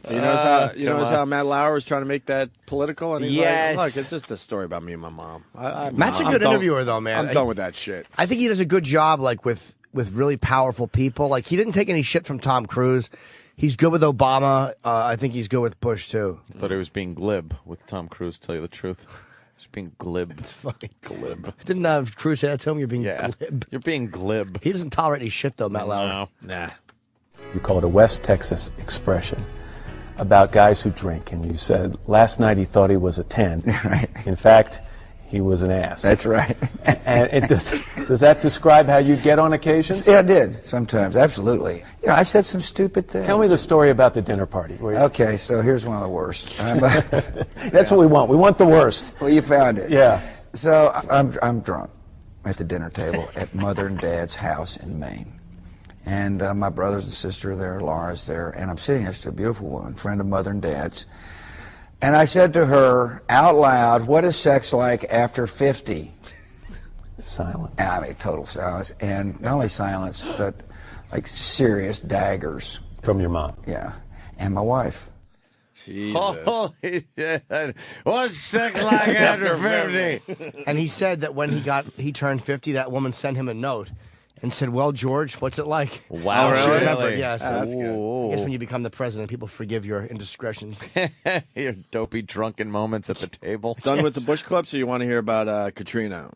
You notice how Matt Lauer was trying to make that political, and he's like, "Look, it's just a story about me and my mom." Matt's a good interviewer, though, man. I'm done with that shit. I think he does a good job, like with really powerful people. Like he didn't take any shit from Tom Cruise. He's good with Obama. I think he's good with Bush too. I thought he was being glib with Tom Cruise. To tell you the truth, he's being glib. It's fucking glib. Didn't Cruise say that to him? You're being glib. You're being glib. He doesn't tolerate any shit, though, Matt Lauer. No. Nah. You call it a West Texas expression about guys who drink, and you said last night he thought he was a 10. Right. In fact, he was an ass. That's right. And does that describe how you get on occasion? Yeah, I did sometimes, absolutely. I said some stupid things. Tell me the story about the dinner party. Okay, so here's one of the worst. That's what we want. We want the worst. Well, you found it. Yeah. So I'm drunk at the dinner table at Mother and Dad's house in Maine. And my brothers and sister are there, Laura's there, and I'm sitting next to a beautiful woman, friend of Mother and Dad's. And I said to her out loud, "What is sex like after 50? Silence. I mean, total silence. And not only silence, but like serious daggers. From your mom? Yeah. And my wife. Jesus. Holy shit. What's sex like after 50? And he said that when he turned 50, that woman sent him a note and said, "Well, George, what's it like?" Wow, She really? remembered, yeah. So That's good. I guess when you become the president, people forgive your indiscretions. Your dopey drunken moments at the table. Done with the Bush clips, or you want to hear about Katrina?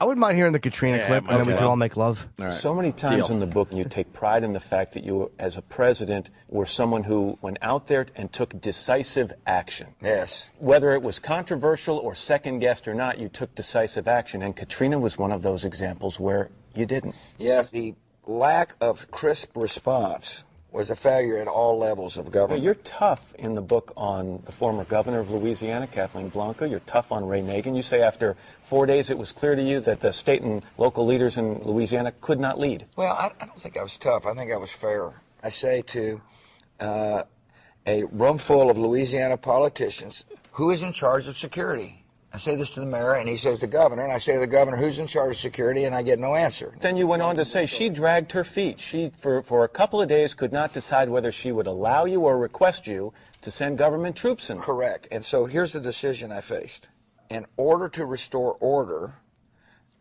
I wouldn't mind hearing the Katrina clip, and then we okay. could all make love. All right. So many times Deal. in the book, you take pride in the fact that you, as a president, were someone who went out there and took decisive action. Yes. Whether it was controversial or second-guessed or not, you took decisive action. And Katrina was one of those examples where you didn't. Yes, the lack of crisp response was a failure at all levels of government. You're tough in the book on the former governor of Louisiana, Kathleen Blanco. You're tough on Ray Nagin. You say after 4 days it was clear to you that the state and local leaders in Louisiana could not lead. Well, I don't think I was tough. I think I was fair. I say to a room full of Louisiana politicians, who is in charge of security? I say this to the mayor, and he says the governor, and I say to the governor, who's in charge of security, and I get no answer. Then you went on to say she dragged her feet. She, for a couple of days, could not decide whether she would allow you or request you to send government troops in. Correct. And so here's the decision I faced. In order to restore order,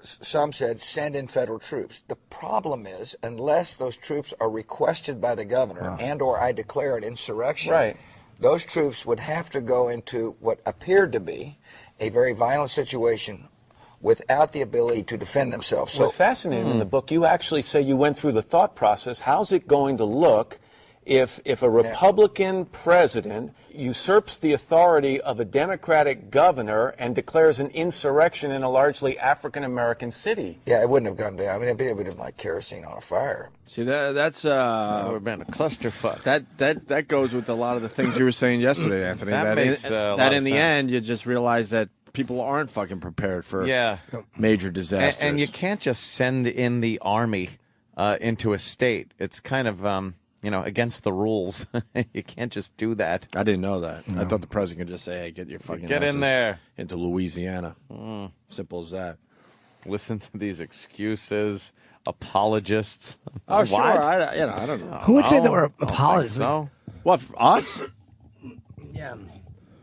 some said send in federal troops. The problem is, unless those troops are requested by the governor and or I declare an insurrection, Right. those troops would have to go into what appeared to be a very violent situation without the ability to defend themselves. What's fascinating in the book, you actually say you went through the thought process. How's it going to look if a Republican president usurps the authority of a Democratic governor and declares an insurrection in a largely African-American city? Yeah, it wouldn't have gone down. I mean, it would have been like kerosene on a fire. See, that's would have been a clusterfuck. That goes with a lot of the things you were saying yesterday, Anthony. That makes a lot that of in the sense. end, you just realize that people aren't fucking prepared for major disasters. And you can't just send in the army into a state. It's kind of against the rules. You can't just do that. I didn't know that. I thought the president could just say, "Hey, get your fucking Get in asses there into Louisiana." Simple as that. Listen to these excuses, apologists. Oh, sure. What? I don't know. Who would say that we're apologists? So What, for us Yeah.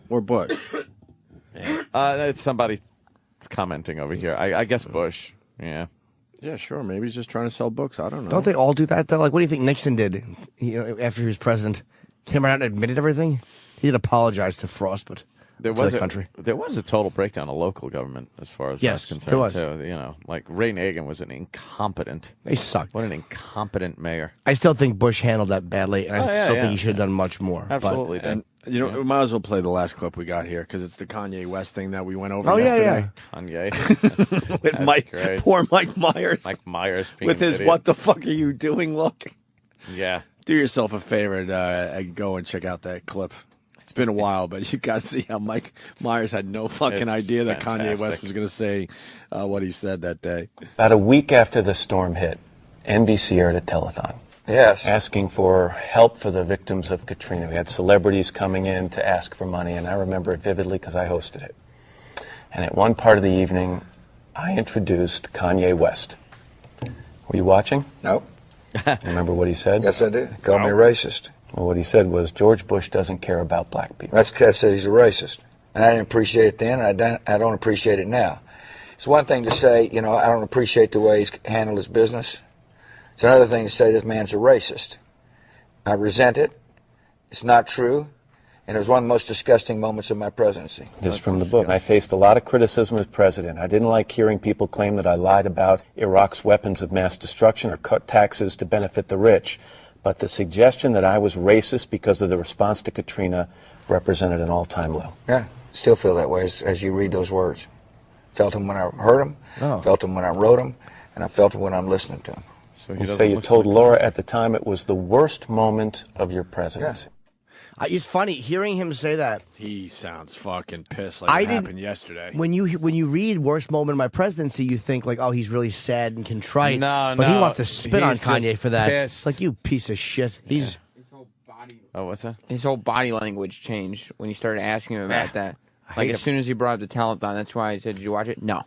or Bush? it's somebody commenting over here. I guess Bush. Yeah. Yeah, sure. Maybe he's just trying to sell books. I don't know. Don't they all do that, though? Like, what do you think Nixon did after he was president? Came out and admitted everything? He did apologize to Frost, but There for was the country. There was a total breakdown of local government as far as Yes, that's there concerned. was. Too. Like Ray Nagin was an incompetent. They sucked. What an incompetent mayor. I still think Bush handled that badly, and I still think yeah. he should have done much more. but- Absolutely. And we might as well play the last clip we got here because it's the Kanye West thing that we went over Oh, yeah, yesterday. Kanye. With That's Mike, great. poor Mike Myers. Mike Myers being with an his idiot. "What the fuck are you doing?" look. Yeah. Do yourself a favor and go and check out that clip. It's been a while, but you got to see how Mike Myers had no fucking It's idea that Kanye fantastic. West was going to say what he said that day. About a week after the storm hit, NBC aired a telethon. Yes. asking for help for the victims of Katrina. We had celebrities coming in to ask for money, and I remember it vividly because I hosted it. And at one part of the evening, I introduced Kanye West. Were you watching? Nope. Remember what he said? Yes, I do. Call me a racist. Well, what he said was, George Bush doesn't care about black people. That says he's a racist. And I didn't appreciate it then, and I don't appreciate it now. It's one thing to say, I don't appreciate the way he's handled his business. It's another thing to say this man's a racist. I resent it. It's not true. And it was one of the most disgusting moments of my presidency. This is from the book. I faced a lot of criticism as president. I didn't like hearing people claim that I lied about Iraq's weapons of mass destruction or cut taxes to benefit the rich. But the suggestion that I was racist because of the response to Katrina represented an all-time low. Yeah, still feel that way as you read those words. Felt them when I heard them, felt them when I wrote them, and I felt them when I'm listening to them. So you say you told Laura at the time it was the worst moment of your presidency. It's funny hearing him say that. He sounds fucking pissed like it happened yesterday. When you read worst moment of my presidency, you think like, oh, he's really sad and contrite. No, but he no, wants to spit on he's Kanye just for that. pissed. Like, you piece of shit. He's Oh, what's that? His whole body language changed when you started asking him about that. Like, as soon as he brought up the telethon, that's why I said, did you watch it? No.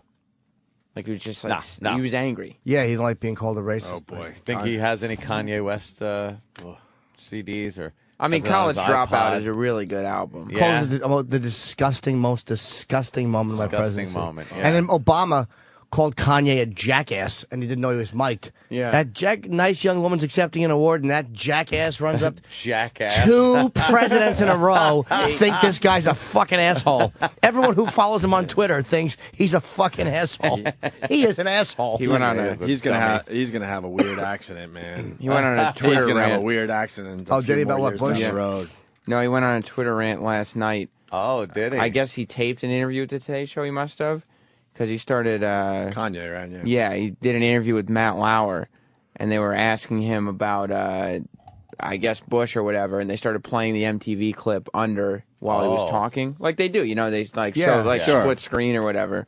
Like, he was just like, No. he was angry. Yeah, he didn't like being called a racist. Oh boy. Think he has any Kanye West CDs or? I mean, has it on College his Dropout iPod? is a really good album. Yeah. Called it the most disgusting moment of my Disgusting presidency. moment, yeah. And then Obama called Kanye a jackass, and he didn't know he was mic'd. Yeah. That nice young woman's accepting an award, and that jackass runs up. Jackass. 2 presidents in a row think this guy's a fucking asshole. Everyone who follows him on Twitter thinks he's a fucking asshole. He is an asshole. He went on a. He's gonna have a weird accident, man. He went on a Twitter He's gonna rant. have a weird accident. Oh, did he? About what, Bush? Down the road. No, he went on a Twitter rant last night. Oh, did he? I guess he taped an interview at the Today Show. He must have, because he started. Kanye, right? Yeah. Yeah, he did an interview with Matt Lauer, and they were asking him about, I guess, Bush or whatever, and they started playing the MTV clip under while he was talking, like they do. They split screen or whatever.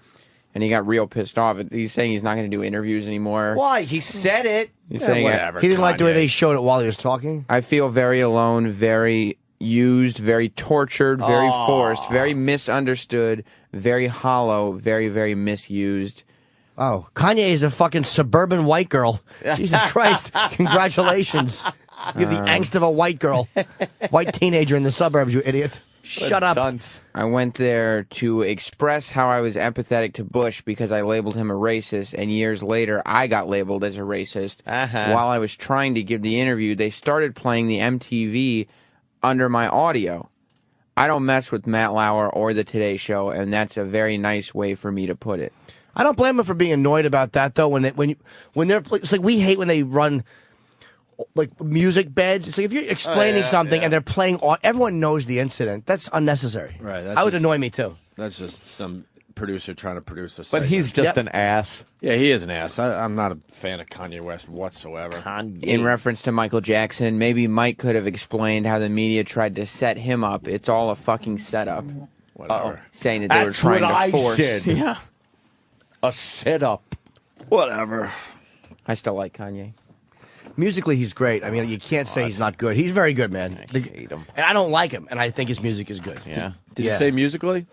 And he got real pissed off. He's saying he's not going to do interviews anymore. Why? He said it. He's saying whatever. He didn't like the way Kanye. they showed it while he was talking. I feel very alone, very used, very tortured, very forced, very misunderstood, very hollow, very, very misused. Oh, Kanye is a fucking suburban white girl. Jesus Christ. Congratulations. You have the angst of a white girl. White teenager in the suburbs, you idiot. Shut up. Dunce. I went there to express how I was empathetic to Bush because I labeled him a racist, and years later I got labeled as a racist. While I was trying to give the interview, they started playing the MTV under my audio. I don't mess with Matt Lauer or the Today Show, and that's a very nice way for me to put it. I don't blame him for being annoyed about that, though. When they're, it's like we hate when they run like music beds. It's like if you're explaining something and they're playing, everyone knows the incident. That's unnecessary. Right. That would annoy me too. That's just some producer trying to produce a But segment. he's just an ass. Yeah, he is an ass. I'm not a fan of Kanye West whatsoever. In reference to Michael Jackson, maybe Mike could have explained how the media tried to set him up. It's all a fucking setup. Whatever. Saying that they were trying to force. Said. Yeah. A setup. Whatever. I still like Kanye. Musically, he's great. I mean, you can't say he's not good. He's very good, man. I hate him. And I don't like him, and I think his music is good. Yeah. Did you say musically?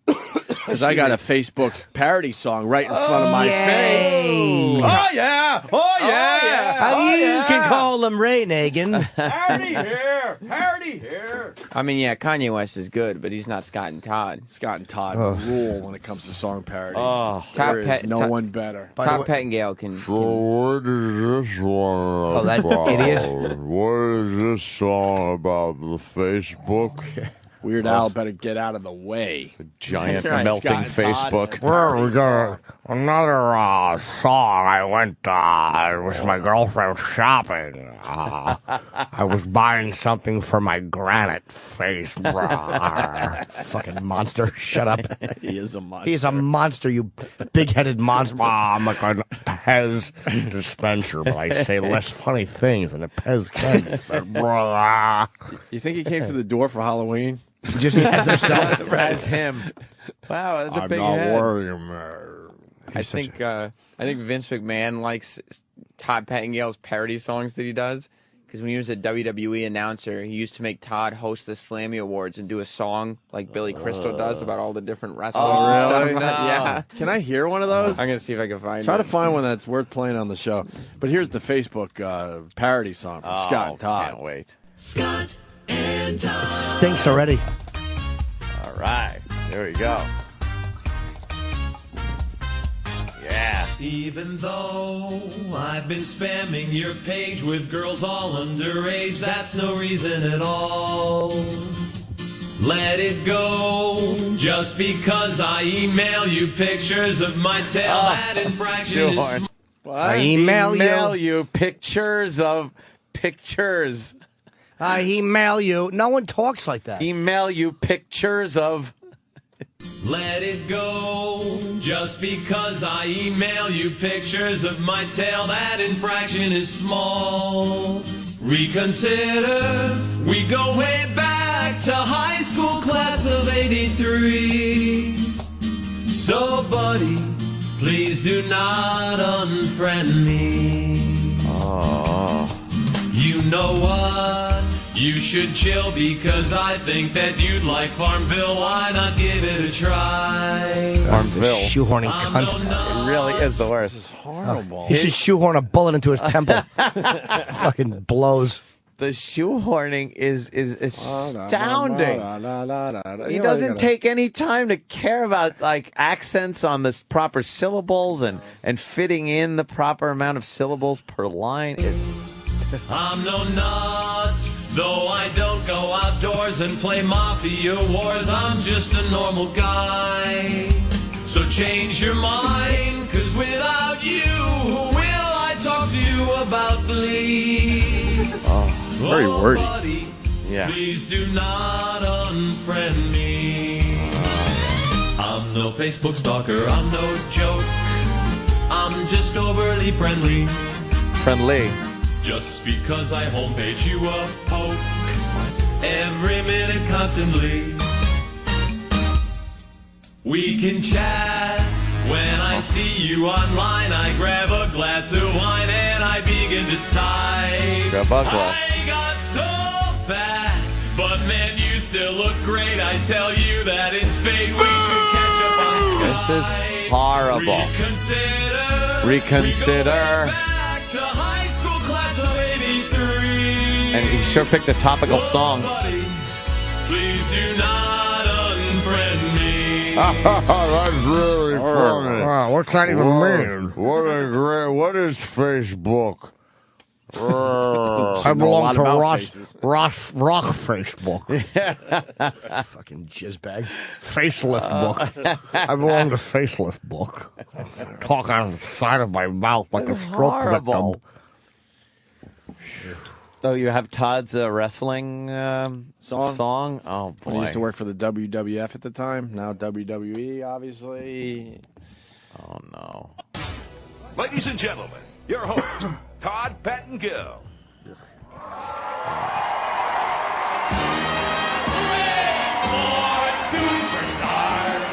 Because I got a Facebook parody song right in front of my face. Oh, yeah. Oh, yeah. You can call him Ray Nagin. Parody here. Parody here. I mean, yeah, Kanye West is good, but he's not Scott and Todd. Scott and Todd rule when it comes to song parodies. There is no one better. Todd Pettengill can. So what is this one Oh, that idiot. What is this song about? The Facebook? Weird Al better get out of the way. Giant That's right. melting Scott and Todd. Facebook. Well, we got another song. I went with my girlfriend shopping. I was buying something for my granite face. Fucking monster. Shut up. He is a monster. He is a monster, you big-headed monster. I'm like a Pez dispenser, but I say less funny things than a Pez can dispenser. You think he came to the door for Halloween? Just as himself. That's him. Wow, that's a I'm big not head. worried, man. I think Vince McMahon likes Todd Pettingale's parody songs that he does. Because when he was a WWE announcer, he used to make Todd host the Slammy Awards and do a song like Billy Crystal does about all the different wrestlers. Oh, really? And stuff. Yeah. Can I hear one of those? I'm going to see if I can find Try it. to find one that's worth playing on the show. But here's the Facebook parody song from Scott and Todd. Can't wait. Scott and Todd. It stinks already. All right. There we go. Yeah. Even though I've been spamming your page with girls all underage, that's no reason at all. Let it go. Just because I email you pictures of my tail, that infraction is... What? I email you pictures of pictures. I email you. No one talks like that. Email you pictures of... Let it go. Just because I email you pictures of my tail, that infraction is small. Reconsider. We go way back to high school class of 83. So, buddy, please do not unfriend me. Oh. You know what? You should chill because I think that you'd like Farmville. Why not give it a try? Farmville. Shoehorning cunt. It really is the worst. This is horrible. He should shoehorn a bullet into his temple. Fucking blows. The shoehorning is astounding. He doesn't take any time to care about like accents on the proper syllables and fitting in the proper amount of syllables per line. I'm no nut, though I don't go outdoors and play Mafia Wars. I'm just a normal guy. So change your mind, cause without you, who will I talk to you about Glee? Very wordy. Buddy, yeah. Please do not unfriend me. I'm no Facebook stalker, I'm no joke. I'm just overly friendly. Friendly. Just because I homepage you a poke every minute constantly. We can chat when I see you online. I grab a glass of wine and I begin to type. Grab a glass. I got so fat, but man, you still look great. I tell you that it's fate. We should catch up on Skype. This is horrible. Reconsider. Back to high school class of 83. And he sure picked a topical song. Please do not unfriend me. That's really funny. Wow, what's that even mean? What is Facebook? I belong to Rock Facebook. Fucking jizzbag. Facelift book. I belong to Facelift book. Talk out of the side of my mouth like a stroke victim. Oh, you have Todd's wrestling song? Oh, boy. When he used to work for the WWF at the time. Now WWE, obviously. Oh, no. Ladies and gentlemen, your host, Todd Pettingill. Superstars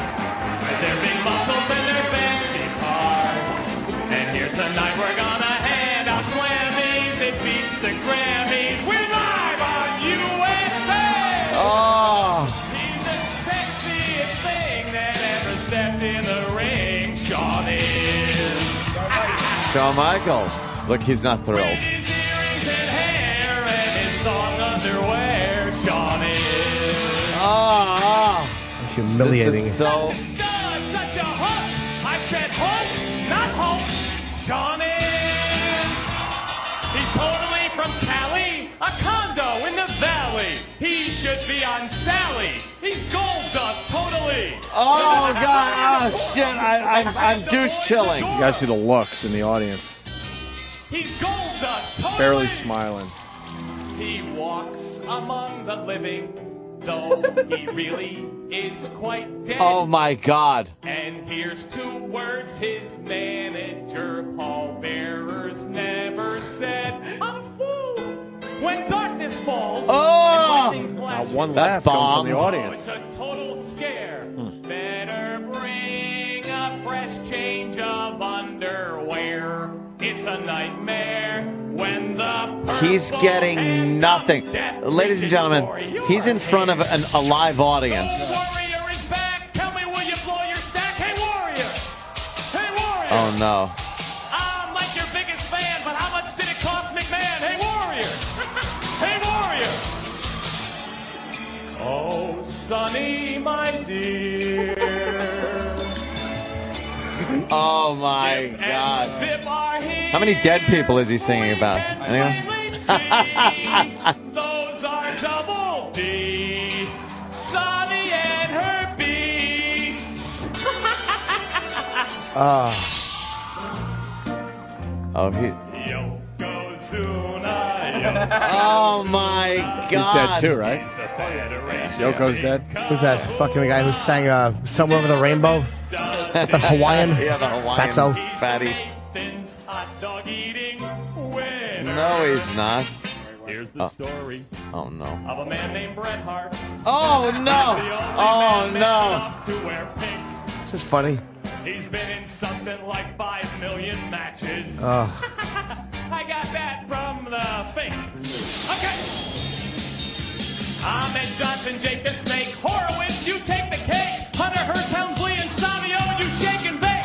with their big muscles and their fancy cars. And here tonight we're gonna hand out Slammies. It beats the Grammys. We're live on USA. Oh. He's the sexiest thing that ever stepped in the ring. Shawn is. Shawn Michaels. Look, he's not thrilled. His earrings and hair and his thong underwear. Shawn is. Oh. Humiliating. This is so... Such a hook. I said hook, not hope. Shawn is. He's totally from Cali, a condo in the valley. He should be on Sally. He's gold dust, totally. Oh, God. Oh, shit. I'm douche chilling. You guys see the looks in the audience. He's gold dust, totally. Barely smiling. He walks among the living, though he really is quite dead. Oh, my God. And here's 2 words his manager, Paul Bearers, never said. A fool when darkness falls. Oh! And lightning flashes. One laugh comes from the Oh, audience. it's a total scare. Better bring a fresh change of underwear. It's a night nightmare when the He's getting nothing. Ladies and gentlemen, he's in front of a live audience. warrior is back. Tell me, will you blow your stack? Hey, warrior! Hey, warrior! Oh, no. I'm like your biggest fan, but how much did it cost McMahon? Hey, warrior! Hey, warrior! Oh, Sonny, my dear. Oh, my God. How many dead people is he singing about? Anyone? Those are Double D, Sonny and her beast. Oh, he. Oh, my God. He's dead too, right? Yoko's dead. Who's that fucking guy who sang "Somewhere Over the Rainbow"? The Hawaiian. Yeah, the Hawaiian Fatso. fatty. No, he's not. Here's the story Oh, no. of a man named Bret Hart. Oh, no. Oh, no. To wear pink. This is funny. He's been in something like 5 million matches. Oh. I got that from the fake. Okay. Ahmed Johnson, Jake the Snake, Horowitz, you take the cake. Hunter Hearst, Helmsley, and Savio, you shake and bake.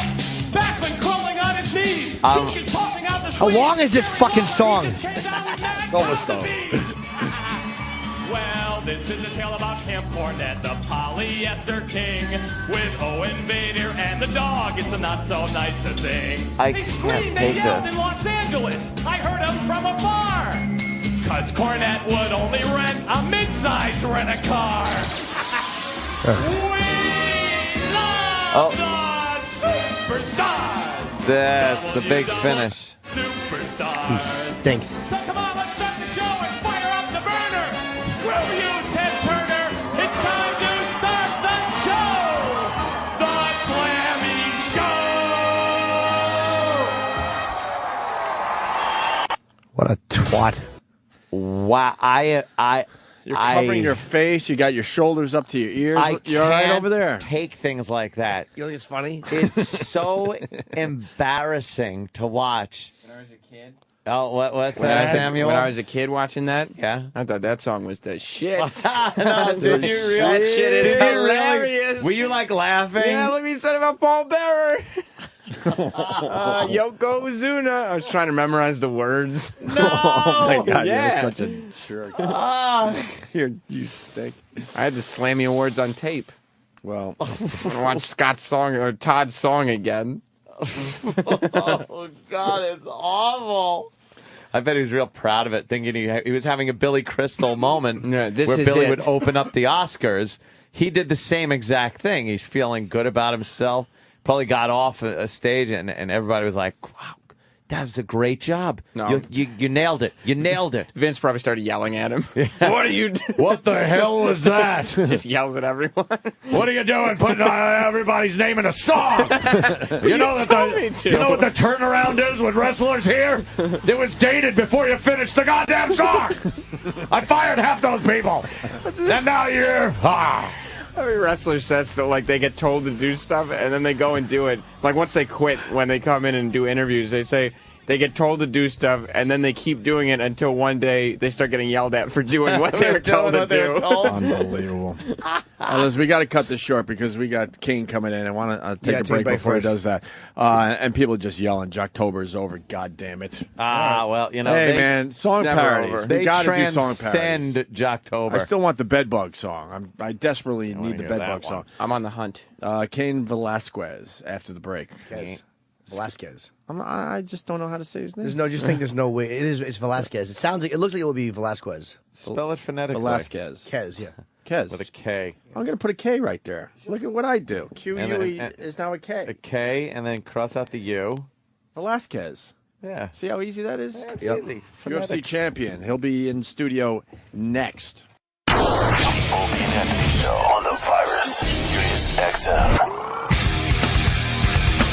Backlund crawling on his knees. Duke is tossing out the How long is this fucking song? It's almost over. Well, this is a tale about Camp Cornette, the polyester king, with Owen Vader and the dog. It's a not so nice a thing. I They can't screamed take and yelled this. in Los Angeles. I heard them from afar. Cause Cornette would only rent a mid-size rent-a-car. We love the superstars. That's the big finish. Superstars. He stinks. So come on, let's start the show and fire up the burner. Screw you, Ted Turner. It's time to start the show. The Slammy Show. What a twat. Wow, You're covering your face. You got your shoulders up to your ears. You're all right over there. Take things like that. You think it's funny? It's so embarrassing to watch. When I was a kid. Oh, what's that, Samuel? When I was a kid watching that, yeah, I thought that song was the shit. No, did you really? That shit is Did you really? hilarious. Were you like laughing? Yeah, look what he said about Paul Bearer. Yokozuna. I was trying to memorize the words. No! Oh my God, Yeah. you're such a jerk. You stink. I had the Slammy Awards on tape. Well, watch Scott's song or Todd's song again. Oh, God, it's awful. I bet he was real proud of it, thinking he was having a Billy Crystal moment this where is Billy it. would open up the Oscars. He did the same exact thing. He's feeling good about himself. Probably got off a stage, and everybody was like, wow, that was a great job. No. You nailed it. You nailed it. Vince probably started yelling at him. What are you doing? What the hell was that? Just yells at everyone. What are you doing putting everybody's name in a song? You know what the turnaround is with wrestlers here? It was dated before you finished the goddamn song. I fired half those people. And now you're... Every wrestler says that, like, they get told to do stuff and then they go and do it. Like, once they quit, when they come in and do interviews, they say they get told to do stuff and then they keep doing it until one day they start getting yelled at for doing what they were told to do. Unbelievable. Listen, we got to cut this short because we got Kane coming in. I want to take a break before he does that. And people just yelling, Jocktober is over. God damn it. Well, you know. Hey, man, song parodies. We got to do song parodies. Transcend Jocktober. I still want the bedbug song. I desperately need the bedbug song. I'm on the hunt. Kane Velasquez after the break. Velasquez. I just don't know how to say his name. There's no way. It's Velasquez. It looks like it would be Velasquez. Spell it phonetically. Velasquez. Kez, yeah. Kez. With a K. I'm going to put a K right there. Look at what I do. Q-U-E is now a K. A K, and then cross out the U. Velasquez. Yeah. See how easy that is? It's easy. UFC champion. He'll be in studio next. The Opie and Anthony Show on the Virus, Sirius XM.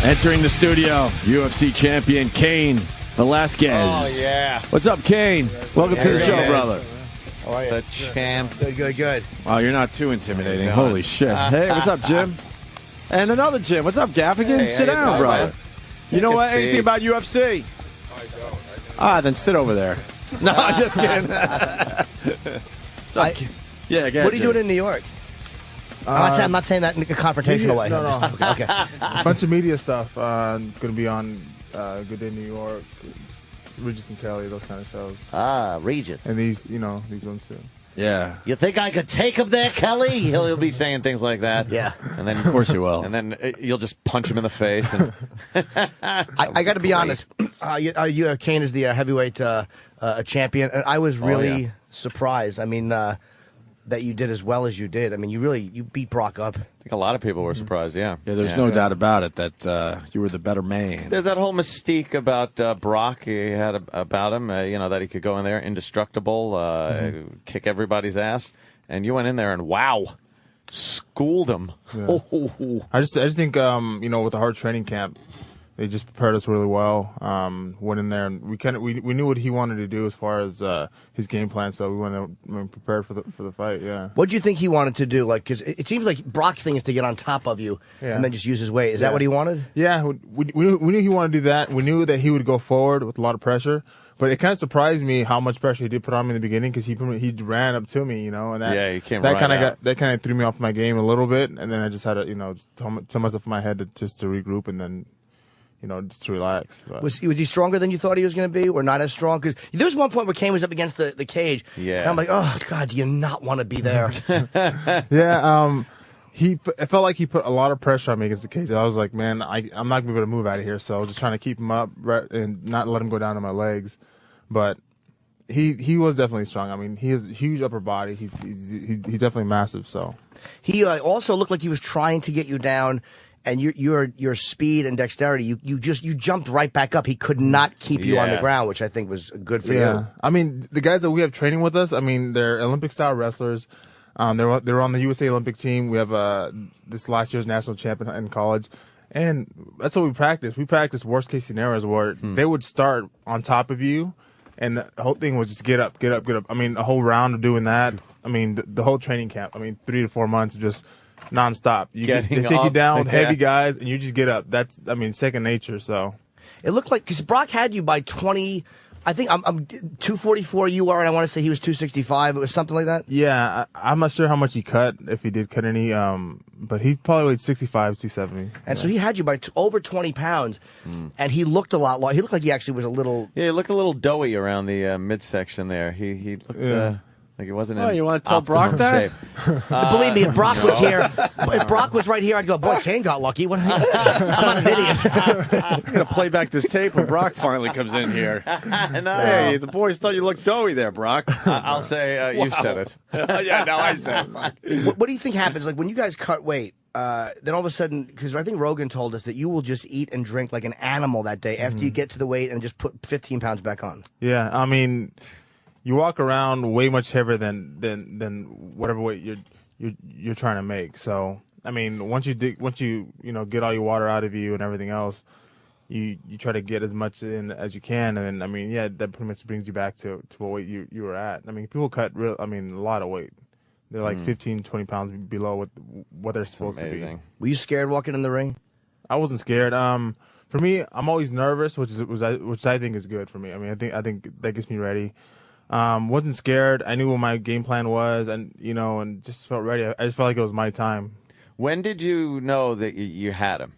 Entering the studio, UFC champion Kane Velasquez. Oh, yeah. What's up, Kane? Welcome to the show, brother. How are you? The champ. Good. Oh, you're not too intimidating. Holy shit. Hey, what's up, Jim? And another Jim. What's up, Gaffigan? Hey, Sit how you down, doing, brother. man? You know Good what? to see Anything you. about UFC? Then sit over there. No, I'm just kidding. Yeah, What are you doing in New York? I'm not saying that in a confrontational way. No. Okay. A bunch of media stuff. Going to be on Good Day New York, Regis and Kelly, those kind of shows. Regis. And these ones too. Yeah. You think I could take him there, Kelly? He'll be saying things like that. Yeah. And then, of course you will. And then you'll just punch him in the face. And I got to be honest. Kane is the heavyweight champion, and I was really surprised. I mean, that you did as well as you did. I mean, you beat Brock up. I think a lot of people were surprised. Yeah. Yeah, there's no doubt about it that you were the better man. There's that whole mystique about Brock he had about him, that he could go in there indestructible, kick everybody's ass. And you went in there and, wow, schooled him. Yeah. I just think, with the hard training camp, they just prepared us really well. Went in there and we knew what he wanted to do as far as his game plan, so we went in prepared for the fight. Yeah. What do you think he wanted to do? Like, because it seems like Brock's thing is to get on top of you and then just use his weight. Is that what he wanted? Yeah, we knew he wanted to do that. We knew that he would go forward with a lot of pressure. But it kind of surprised me how much pressure he did put on me in the beginning because he ran up to me, and that he came that right kind of threw me off my game a little bit, and then I just had to just tell myself in my head to regroup and then. Just to relax. But. Was he stronger than you thought he was going to be, or not as strong? Because there was one point where Kane was up against the cage. Yeah. And I'm like, oh God, do you not want to be there? Yeah. It felt like he put a lot of pressure on me against the cage. I was like, man, I'm not going to be able to move out of here. So I was just trying to keep him up and not let him go down to my legs. But he was definitely strong. I mean, he has a huge upper body. He's definitely massive. So he also looked like he was trying to get you down. And your speed and dexterity, you jumped right back up. He could not keep you on the ground, which I think was good for you. I mean, the guys that we have training with us, I mean, they're Olympic style wrestlers. They're on the USA Olympic team. We have this last year's national champion in college, and that's what we practice. We practice worst case scenarios where they would start on top of you, and the whole thing was just get up. I mean, a whole round of doing that. I mean, the whole training camp. I mean, 3 to 4 months of just. Non-stop. They take you down with heavy guys, and you just get up. That's, second nature. So it looked like because Brock had you by 20. I think I'm 244. You are, and I want to say he was 265. It was something like that. Yeah, I'm not sure how much he cut, if he did cut any. But he probably weighed 65, 270. And so he had you by over 20 pounds, and he looked a lot. He looked like he actually was a little. Yeah, he looked a little doughy around the midsection there. He looked. Like it wasn't. Oh, you want to tell Brock that? Believe me, if Brock was here, if Brock was right here, I'd go, boy, Kane got lucky. What? I'm not an idiot. I'm going to play back this tape when Brock finally comes in here. No. Hey, the boys thought you looked doughy there, Brock. I'll say you said it. Yeah, no, I said it. What do you think happens? Like when you guys cut weight, then all of a sudden, because I think Rogan told us that you will just eat and drink like an animal that day after you get to the weight and just put 15 pounds back on. Yeah, I mean. You walk around way much heavier than whatever weight you're trying to make. So I mean, once you get all your water out of you and everything else, you try to get as much in as you can, and then that pretty much brings you back to what weight you were at. I mean, people cut a lot of weight. They're like 15, 20 pounds below what they're supposed to be. Were you scared walking in the ring? I wasn't scared. For me, I'm always nervous, which I think is good for me. I mean, I think that gets me ready. Wasn't scared. I knew what my game plan was, and just felt ready. I just felt like it was my time. When did you know that you had him?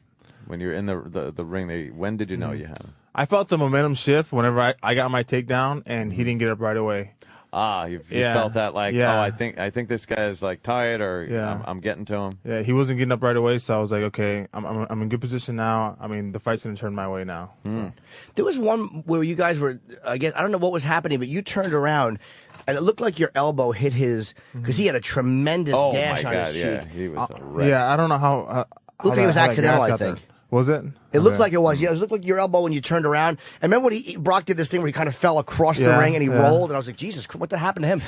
When you were in the ring, when did you know you had him? I felt the momentum shift whenever I got my takedown, and he didn't get up right away. You felt that I think this guy is like tired, or I'm getting to him. Yeah, he wasn't getting up right away, so I was like, okay, I'm in good position now. I mean, the fight's gonna turn my way now. So. There was one where you guys were, I guess, I don't know what was happening, but you turned around, and it looked like your elbow hit his, because he had a tremendous gash on his cheek. Yeah, he was a wreck. Yeah, I don't know how. It looked like it was accidental, I think. Was it? It looked like it was. Yeah, it looked like your elbow when you turned around. And remember when Brock did this thing where he kind of fell across the ring and he rolled, and I was like, Jesus, what happened to him?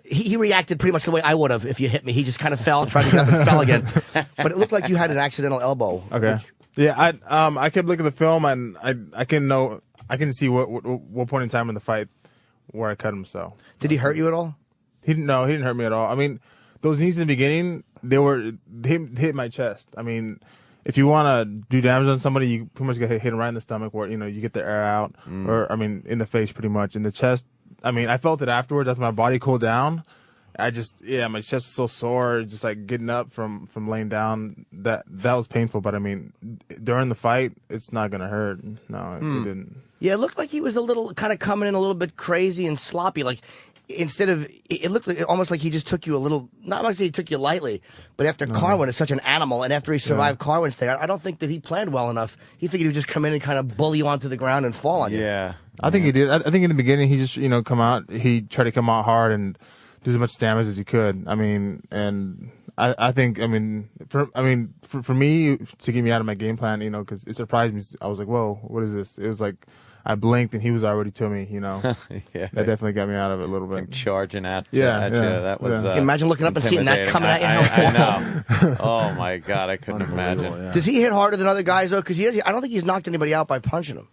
He reacted pretty much the way I would have if you hit me. He just kind of fell, tried to get up and fell again. But it looked like you had an accidental elbow. Okay. Yeah, I kept looking at the film, and I can see what point in time in the fight where I cut him. So did he hurt you at all? He didn't hurt me at all. I mean, those knees in the beginning, they hit my chest. I mean. if you want to do damage on somebody, you pretty much get hit them right in the stomach, where you get the air out, or in the face, pretty much. In the chest, I felt it afterwards. That's when my body cooled down. My chest was so sore, just like getting up from laying down. That was painful. But during the fight, it's not gonna hurt. No, it didn't. Yeah, it looked like he was a little kind of coming in a little bit crazy and sloppy. Like instead of, it looked like almost like he just took you a little. Not like he took you lightly, but after Carwin is such an animal, and after he survived Carwin's thing, I don't think that he planned well enough. He figured he would just come in and kind of bully you onto the ground and fall on you. Yeah, I think he did. I think in the beginning he just come out. He tried to come out hard and do as much damage as he could. And I think for me to get me out of my game plan, because it surprised me. I was like, whoa, what is this? It was like I blinked and he was already to me. Yeah, that definitely got me out of it a little bit. Charging at you. Yeah. That was. Imagine looking up and seeing that coming at you. I know. Oh my God, I couldn't imagine. Yeah. Does he hit harder than other guys though? Because I don't think he's knocked anybody out by punching them.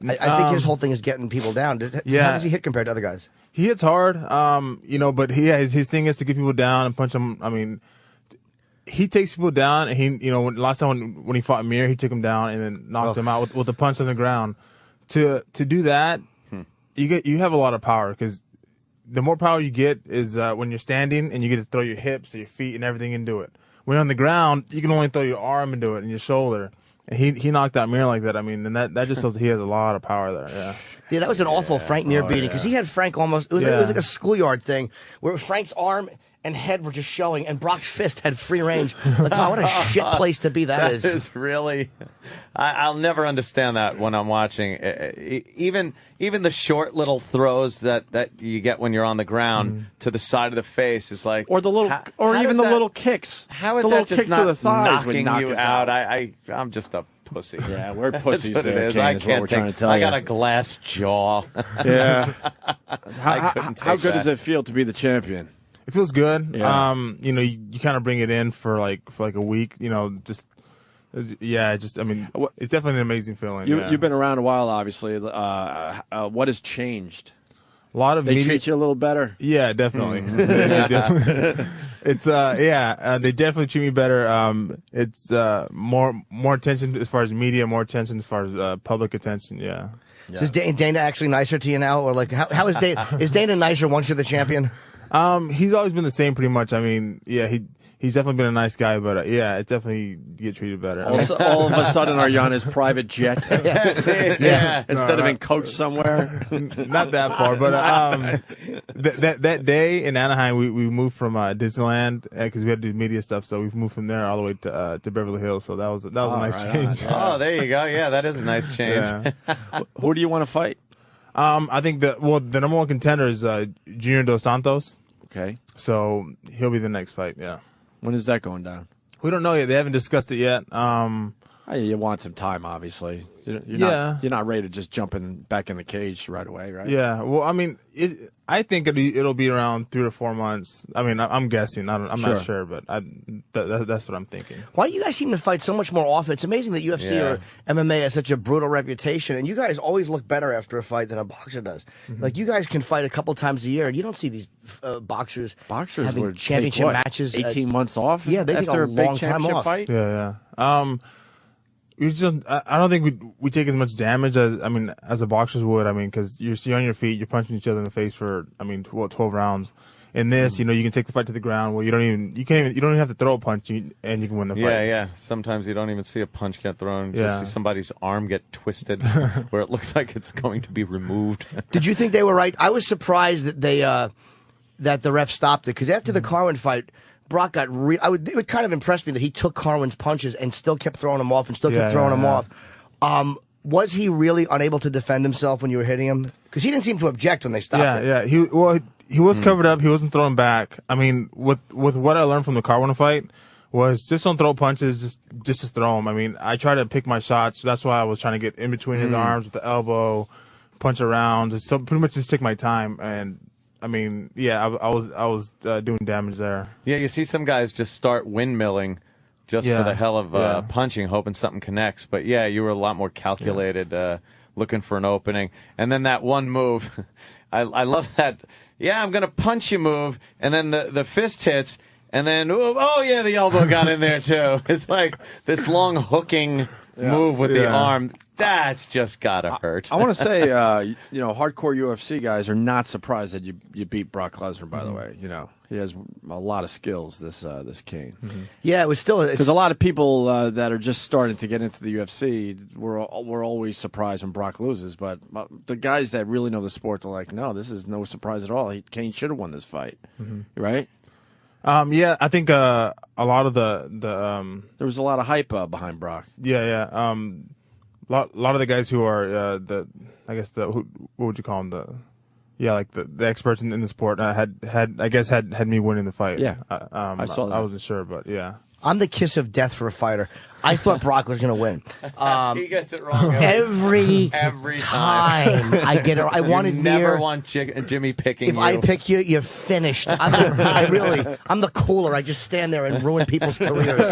I think his whole thing is getting people down. How does he hit compared to other guys? He hits hard, but his thing is to get people down and punch them. He takes people down, and last time when he fought Mir, he took him down and then knocked him out with a punch on the ground. To do that, you have a lot of power, because the more power you get is when you're standing and you get to throw your hips or your feet and everything into it. When you're on the ground, you can only throw your arm into it and your shoulder. And he knocked out Mir like that. And that just shows he has a lot of power there. Yeah. Yeah, that was an awful Frank Mir beating, because he had Frank almost. It was like a schoolyard thing where Frank's arm and head were just showing, and Brock's fist had free range. Like, wow, what a shit place to be that is. That is really. I'll never understand that when I'm watching. Even the short little throws that you get when you're on the ground to the side of the face is like, or the little, even the little kicks. How is the that little just kicks not to the thighs knocking knock you us out? I'm just a pussy. Yeah, we're pussies That's what there, it is. Kane, I is what can't we're take, trying to tell I you. got a glass jaw. Yeah. I couldn't How take good that. does it feel to be the champion? It feels good. Yeah. You kind of bring it in for like a week. It's definitely an amazing feeling. You've been around a while, obviously. What has changed? A lot of they treat you a little better. Yeah, definitely. Definitely. It's they definitely treat me better. It's more attention as far as media, more attention as far as public attention. Yeah. So is Dana actually nicer to you now, or like how is Dana? Is Dana nicer once you're the champion? He's always been the same, pretty much. He's definitely been a nice guy, but it definitely get treated better. All of a sudden, are you on his private jet? Yeah. Instead of being coached somewhere. Not that far, but that day in Anaheim, we moved from Disneyland because we had to do media stuff, so we moved from there all the way to Beverly Hills. So that was a nice change. Oh, there you go. Yeah, that is a nice change. Yeah. Who do you want to fight? I think the number one contender is Junior Dos Santos. Okay. So he'll be the next fight. Yeah. When is that going down? We don't know yet. They haven't discussed it yet. You want some time, obviously. You're not ready to just jump back in the cage right away, right? Yeah. Well, I think it'll be around 3 to 4 months. I'm guessing. I'm not sure, but that's what I'm thinking. Why do you guys seem to fight so much more often? It's amazing that UFC or MMA has such a brutal reputation, and you guys always look better after a fight than a boxer does. Mm-hmm. Like, you guys can fight a couple times a year, and you don't see these boxers having would championship take, matches. 18 months off? Yeah, they take after a long big time championship off. fight? Yeah. I don't think we take as much damage as the boxers would. Because you're on your feet, you're punching each other in the face for 12 rounds. In this, you can take the fight to the ground. Well, you don't even have to throw a punch, and you can win the fight. Yeah. Sometimes you don't even see a punch get thrown. You just see somebody's arm get twisted, where it looks like it's going to be removed. Did you think they were right? I was surprised that that the ref stopped it, because after the Carwin fight, Brock got it would kind of impress me that he took Carwin's punches and still kept throwing them off and still kept throwing them off. Was he really unable to defend himself when you were hitting him? Because he didn't seem to object when they stopped it. Yeah. He was covered up. He wasn't throwing back. With what I learned from the Carwin fight was just don't throw punches, just to throw them. I try to pick my shots. That's why I was trying to get in between his arms with the elbow, punch around. So pretty much just take my time. And I was doing damage there. Yeah, you see some guys just start windmilling just for the hell of punching, hoping something connects. But yeah, you were a lot more calculated, looking for an opening. And then that one move, I love that. Yeah, I'm going to punch you move. And then the fist hits. and then oh yeah, the elbow got in there too. It's like this long hooking move with the arm. That's just gotta hurt. I want to say, hardcore UFC guys are not surprised that you beat Brock Lesnar. By the way, he has a lot of skills. This Kane. Yeah, it was still because a lot of people that are just starting to get into the UFC were always surprised when Brock loses. But the guys that really know the sport are like, no, this is no surprise at all. Kane should have won this fight, right? Yeah, I think a lot of the there was a lot of hype behind Brock. Yeah. A lot of the guys who are what would you call them, the experts in the sport had me winning the fight. Yeah, I saw that. I wasn't sure, but yeah. I'm the kiss of death for a fighter. I thought Brock was going to win. He gets it wrong every time. I get it. I wanted never want Jimmy picking if you. I pick you, you're finished. I'm the cooler. I just stand there and ruin people's careers.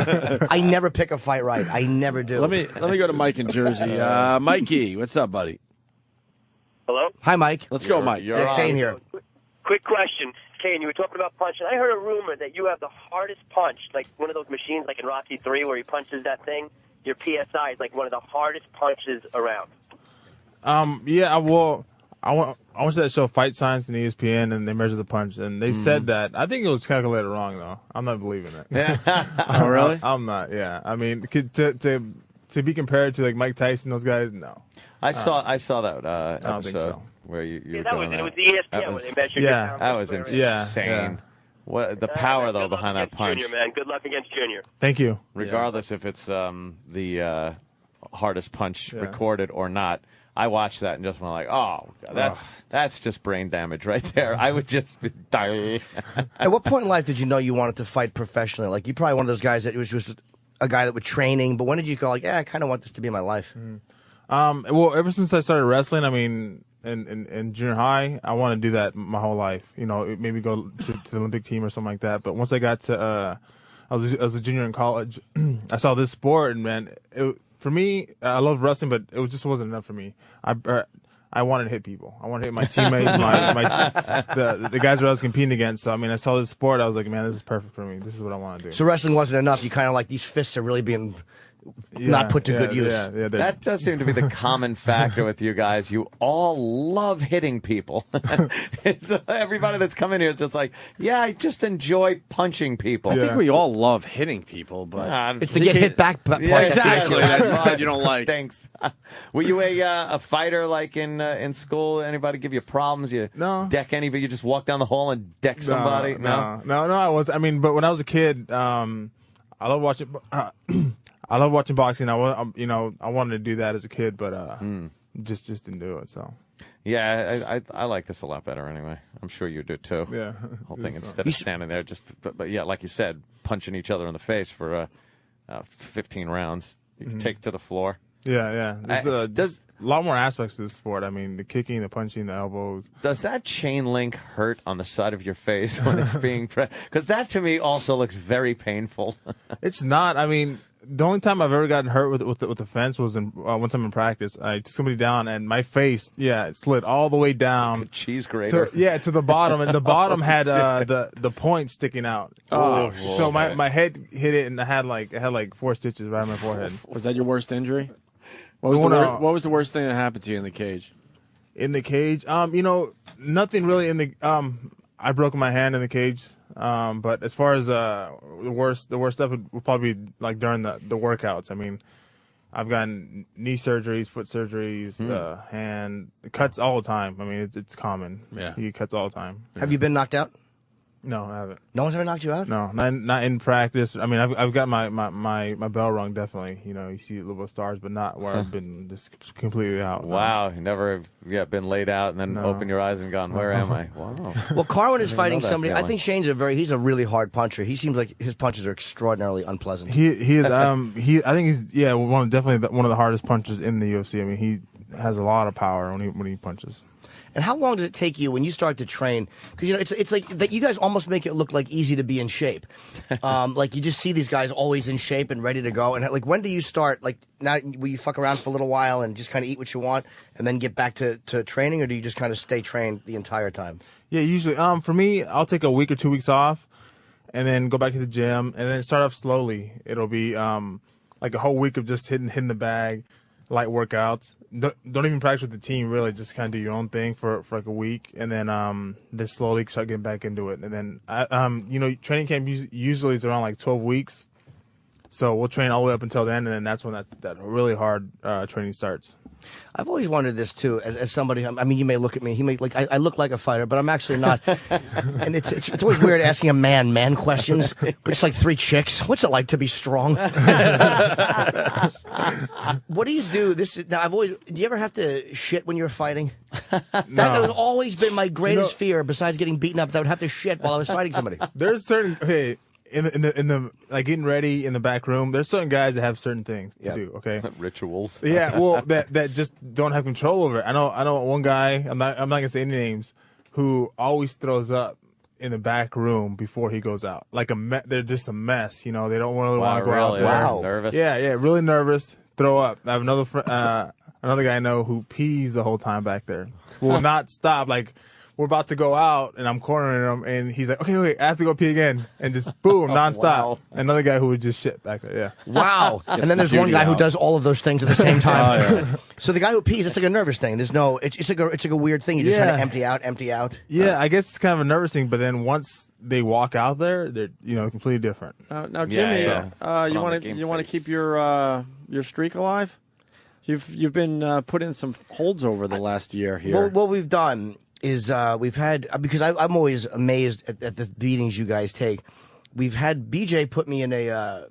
I never pick a fight right. I never do. Let me go to Mike in Jersey. Mikey, what's up, buddy? Hello? Hi, Mike. Let's go, Mike. Kane here. Quick question. Kane, you were talking about punching. I heard a rumor that you have the hardest punch, like one of those machines like in Rocky 3 where he punches that thing. Your PSI is like one of the hardest punches around. Yeah, well, I went to that show Fight Science and ESPN, and they measured the punch, and they said that. I think it was calculated wrong, though. I'm not believing it. Oh, really? I'm not, yeah. I mean, to be compared to like Mike Tyson, those guys, no. I saw that I don't think episode so. where you were That doing was, that. it was the ESPN where they measured your power. That was insane. Yeah. What the power though behind that punch? Junior, man. Good luck against Junior. Thank you. Regardless if it's the hardest punch recorded or not, I watched that and just went like, oh, God, that's just brain damage right there. I would just be dying. At what point in life did you know you wanted to fight professionally? Like, you're probably one of those guys that was just a guy that was training, but when did you go like, I kind of want this to be my life? Well, ever since I started wrestling, I mean, in junior high, I wanted to do that my whole life. Maybe go to the Olympic team or something like that. But once I got to, I was a junior in college, I saw this sport, and man, for me, I love wrestling, but it just wasn't enough for me. I wanted to hit people. I wanted to hit my teammates, the guys that I was competing against. So, I mean, I saw this sport. I was like, man, this is perfect for me. This is what I want to do. So wrestling wasn't enough. You kind of like, these fists are really being not put to good use. That does seem to be the common factor with you guys. You all love hitting people. Everybody that's come in here is just like, I just enjoy punching people. I think we all love hitting people, but it's the get hit back part. Exactly. That you don't like. Thanks. Were you a fighter like in school? Anybody give you problems? You deck anybody? You just walk down the hall and deck somebody? No, I was. I mean, but when I was a kid, I love watching. I love watching boxing. I wanted to do that as a kid, but just didn't do it. So I like this a lot better anyway. I'm sure you do too. Yeah, whole thing instead of standing there but like you said, punching each other in the face for 15 rounds. You can take it to the floor. Yeah. There's a lot more aspects to the sport. I mean, the kicking, the punching, the elbows. Does that chain link hurt on the side of your face when it's being because that to me also looks very painful. It's not. I mean, the only time I've ever gotten hurt with the fence was one time in practice. I took somebody down and my face, it slid all the way down. Like a cheese grater. To the bottom, and the bottom had the point sticking out. So my head hit it, and I had like 4 stitches right on my forehead. Was that your worst injury? What was the worst thing that happened to you in the cage? In the cage, nothing really in the. I broke my hand in the cage. But as far as the worst stuff would probably be like during the workouts. I mean, I've gotten knee surgeries, foot surgeries, hand cuts all the time. I mean, it's common. Yeah, he cuts all the time. Have you been knocked out? No, I haven't. No one's ever knocked you out? No, not in practice. I mean, I've got my bell rung, definitely. You see little stars, but not where I've been just completely out. Wow, you never been laid out and then opened your eyes and gone, where am I? Wow. Well, Carwin is fighting somebody. I think Shane's he's a really hard puncher. He seems like his punches are extraordinarily unpleasant. He is. I think he's definitely one of the hardest punchers in the UFC. I mean, he has a lot of power when he punches. And how long does it take you when you start to train? Because it's like that. You guys almost make it look like easy to be in shape. Like you just see these guys always in shape and ready to go. And like, when do you start? Like now, will you fuck around for a little while and just kind of eat what you want, and then get back to training, or do you just kind of stay trained the entire time? Yeah, usually. For me, I'll take a week or 2 weeks off, and then go back to the gym, and then start off slowly. It'll be like a whole week of just hitting the bag, light workouts. Don't even practice with the team, really. Just kind of do your own thing for like a week, and then slowly start getting back into it. And then, training camp usually is around like 12 weeks. So we'll train all the way up until then, and then that's when that really hard training starts. I've always wondered this too, as somebody. I mean, you may look at me. I look like a fighter, but I'm actually not. And it's always weird asking a man questions. But it's like 3 chicks. What's it like to be strong? What do you do? Do you ever have to shit when you're fighting? That has always been my greatest fear. Besides getting beaten up, that I would have to shit while I was fighting somebody. There's certain in the like getting ready in the back room, there's certain guys that have certain things to do. Okay, rituals. Yeah, well, that just don't have control over it. I know one guy. I'm not gonna say any names, who always throws up in the back room before he goes out. Like they're just a mess. They don't really want to go out there. Wow, nervous. Yeah, really nervous. Throw up. I have another guy I know who pees the whole time back there. Will not stop. Like, we're about to go out, and I'm cornering him, and he's like, okay, wait, I have to go pee again. And just boom, nonstop. Wow. Another guy who would just shit back there, yeah. Wow. And then there's one guy who does all of those things at the same time. So the guy who pees, it's like a nervous thing. It's like a weird thing. You just trying to empty out. Yeah, I guess it's kind of a nervous thing, but then once they walk out there, they're, completely different. Now, Jimmy, you want to keep your streak alive? You've been put in some holds over the last year here. Well, what we've done is we've had, because I'm always amazed at the beatings you guys take. We've had BJ put me in a,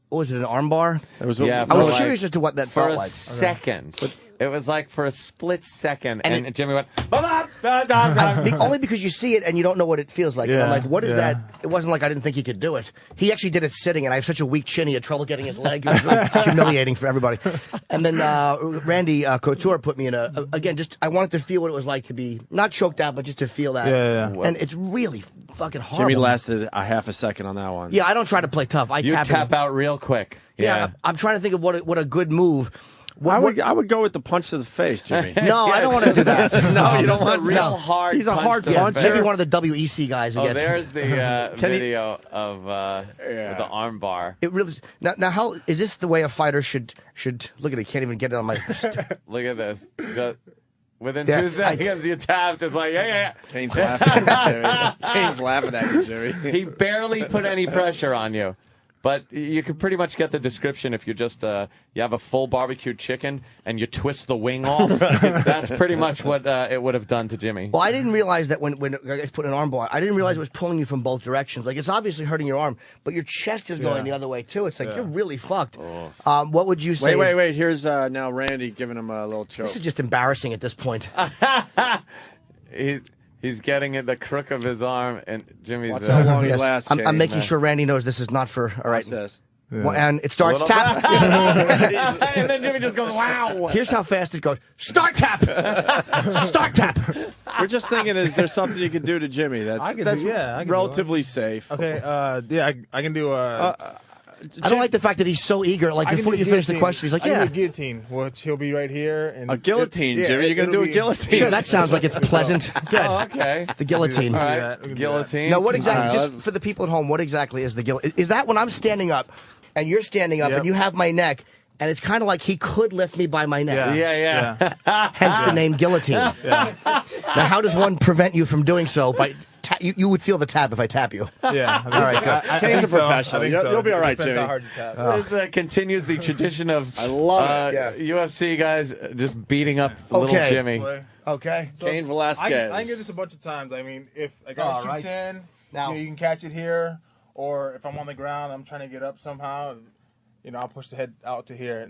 what was it, an arm bar? I was curious as to what that felt like. For a second. But it was like for a split second, and Jimmy went, only because you see it and you don't know what it feels like. And I'm like, what is that? It wasn't like I didn't think he could do it. He actually did it sitting, and I have such a weak chin, he had trouble getting his leg. It was really humiliating for everybody. And then Randy Couture put me in again, just I wanted to feel what it was like to be, not choked out, but just to feel that. Yeah. And it's really fucking hard. Jimmy lasted a half a second on that one. Yeah, I don't try to play tough. You tap out real quick. Yeah. I'm trying to think of what a good move. I would go with the punch to the face, Jimmy. No, I don't want to do that. No, you don't want real hard. He's a hard puncher. Maybe one of the WEC guys. Who gets there's the video of the arm bar. It really now. How is this the way a fighter should look at it? Can't even get it on my. Look at this. Within 2 seconds, you tapped. It's like, yeah. Kane's laughing at you. Kane's laughing at you, Jimmy. He barely put any pressure on you. But you can pretty much get the description if you just you have a full barbecue chicken and you twist the wing off. That's pretty much what it would have done to Jimmy. Well, I didn't realize that when guys put an arm bar, I didn't realize it was pulling you from both directions. Like, it's obviously hurting your arm, but your chest is going the other way too. It's like you're really fucked. Oh. What would you say? Wait. Here's now Randy giving him a little choke. This is just embarrassing at this point. He's getting at the crook of his arm, and Jimmy's. Watch how long he lasts. I'm making sure Randy knows this is not for. All right. Yeah. And it starts tap. And then Jimmy just goes, wow. Here's how fast it goes. Start tap. Start tap. We're just thinking, is there something you can do to Jimmy that's relatively safe? Okay. I can do I don't like the fact that he's so eager. Like, before you finish the question, he's like, I can do a guillotine, which he'll be right here. And a guillotine, Jimmy? You're going to do a guillotine? Sure, that sounds like it's pleasant. Good. Oh, okay. The guillotine. All right. Guillotine. Now, what exactly, just for the people at home, what exactly is the guillotine? Is that when I'm standing up, and you're standing up, and you have my neck, and it's kind of like he could lift me by my neck. Yeah. Hence the name guillotine. Yeah. Now, how does one prevent you from doing so? By you would feel the tap if I tap you. Yeah. All right, good. Kane's a professional. You'll be all right, Jimmy. How hard you tap. This continues the tradition of I love it. UFC guys just beating up little Jimmy. Okay. So Cain Velasquez. I can get this a bunch of times. I mean, if a guy shoots in, you can catch it here, or if I'm on the ground, I'm trying to get up somehow. I'll push the head out to here.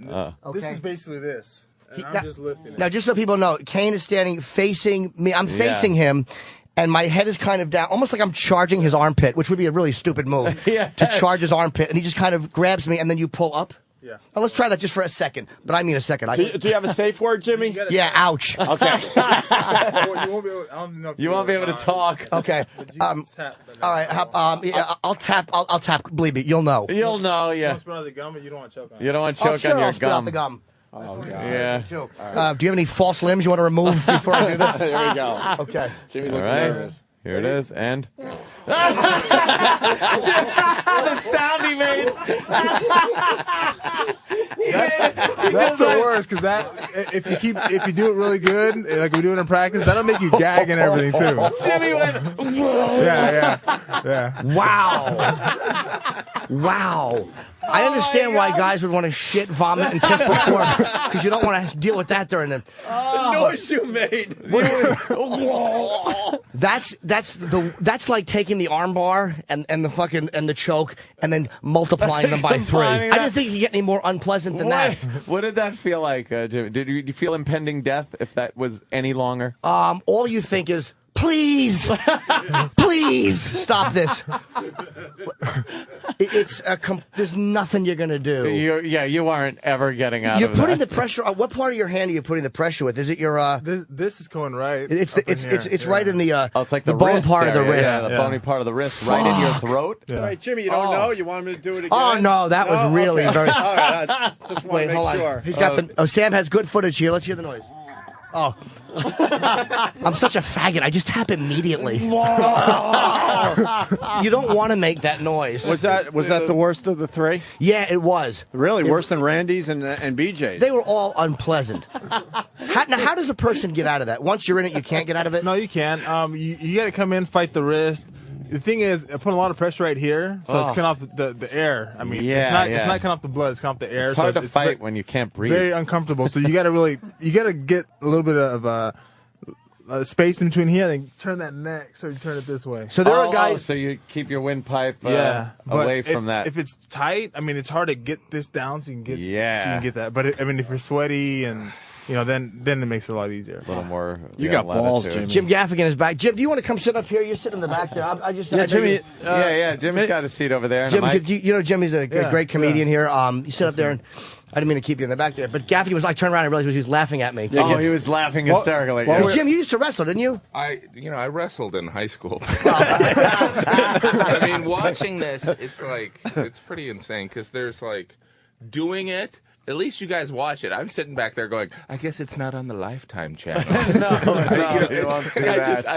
This is basically this. And I'm just lifting it. Now, just so people know, Kane is standing facing me. I'm facing him. And my head is kind of down, almost like I'm charging his armpit, which would be a really stupid move to charge his armpit. And he just kind of grabs me, and then you pull up. Yeah. Well, let's try that just for a second. But I mean a second. Do you have a safe word, Jimmy? Yeah, ouch. Okay. You won't be able to talk. Okay. All right. I'll tap. I'll tap. Believe me, you'll know. You'll know, yeah. You don't spit out the gum, and you don't want to choke on it. You don't want to choke on your I'll spit out gum. the gum. Oh, God. Yeah. Do you have any false limbs you want to remove before I do this? There we go. Okay. Jimmy looks nervous. Here it is, and the sound he made. That's the worst because that if you do it really good, like we do it in practice, that'll make you gag and everything too. Jimmy went. Yeah. Wow. I understand why guys would want to shit, vomit, and piss before because you don't want to deal with that during the noise you made. That's like taking the arm bar and the fucking and the choke and then multiplying them by 3. I didn't think you could get any more unpleasant than that. What did that feel like, Jim? Did you feel impending death if that was any longer? All you think is, please, please stop this. There's nothing you're gonna do. You aren't ever getting out. You're of putting that. the pressure. What part of your hand are you putting the pressure with? Is it your? This is going right. It's right in the. It's like the bone wrist part of the area. wrist. Yeah, the bony part of the wrist, right in your throat. All right, Jimmy, you don't know? You want me to do it again? Oh no, that was really okay. very. All right, I just want to hold make on. sure. He's got the. Oh, Sam has good footage here. Let's hear the noise. Oh. I'm such a faggot. I just tap immediately. You don't want to make that noise. Was that the worst of the 3? Yeah, it was. Really? Worse than Randy's and BJ's? They were all unpleasant. How does a person get out of that? Once you're in it, you can't get out of it? No, you can. You got to come in, fight the wrist. The thing is, I put a lot of pressure right here, so it's cutting off the air. I mean, it's not cutting off the blood; it's cutting off the air. It's hard to fight when you can't breathe. Very uncomfortable. So you got to get a little bit of space in between here, then turn that neck so you turn it this way. So there are guys. So you keep your windpipe away from that. If it's tight, I mean, it's hard to get this down so you can get that. But if you're sweaty and then it makes it a lot easier. A little more. You got balls, Jimmy. Jim Gaffigan is back. Jim, do you want to come sit up here? You're sitting in the back there. Jimmy. Jimmy's got a seat over there. Jim, Jimmy's a great comedian here. You sit up there, and I didn't mean to keep you in the back there. But Gaffigan was. I turned around and realized he was laughing at me. He was laughing hysterically. Jim, you used to wrestle, didn't you? I wrestled in high school. I mean, watching this, it's pretty insane because there's doing it. At least you guys watch it. I'm sitting back there going, I guess it's not on the Lifetime channel. I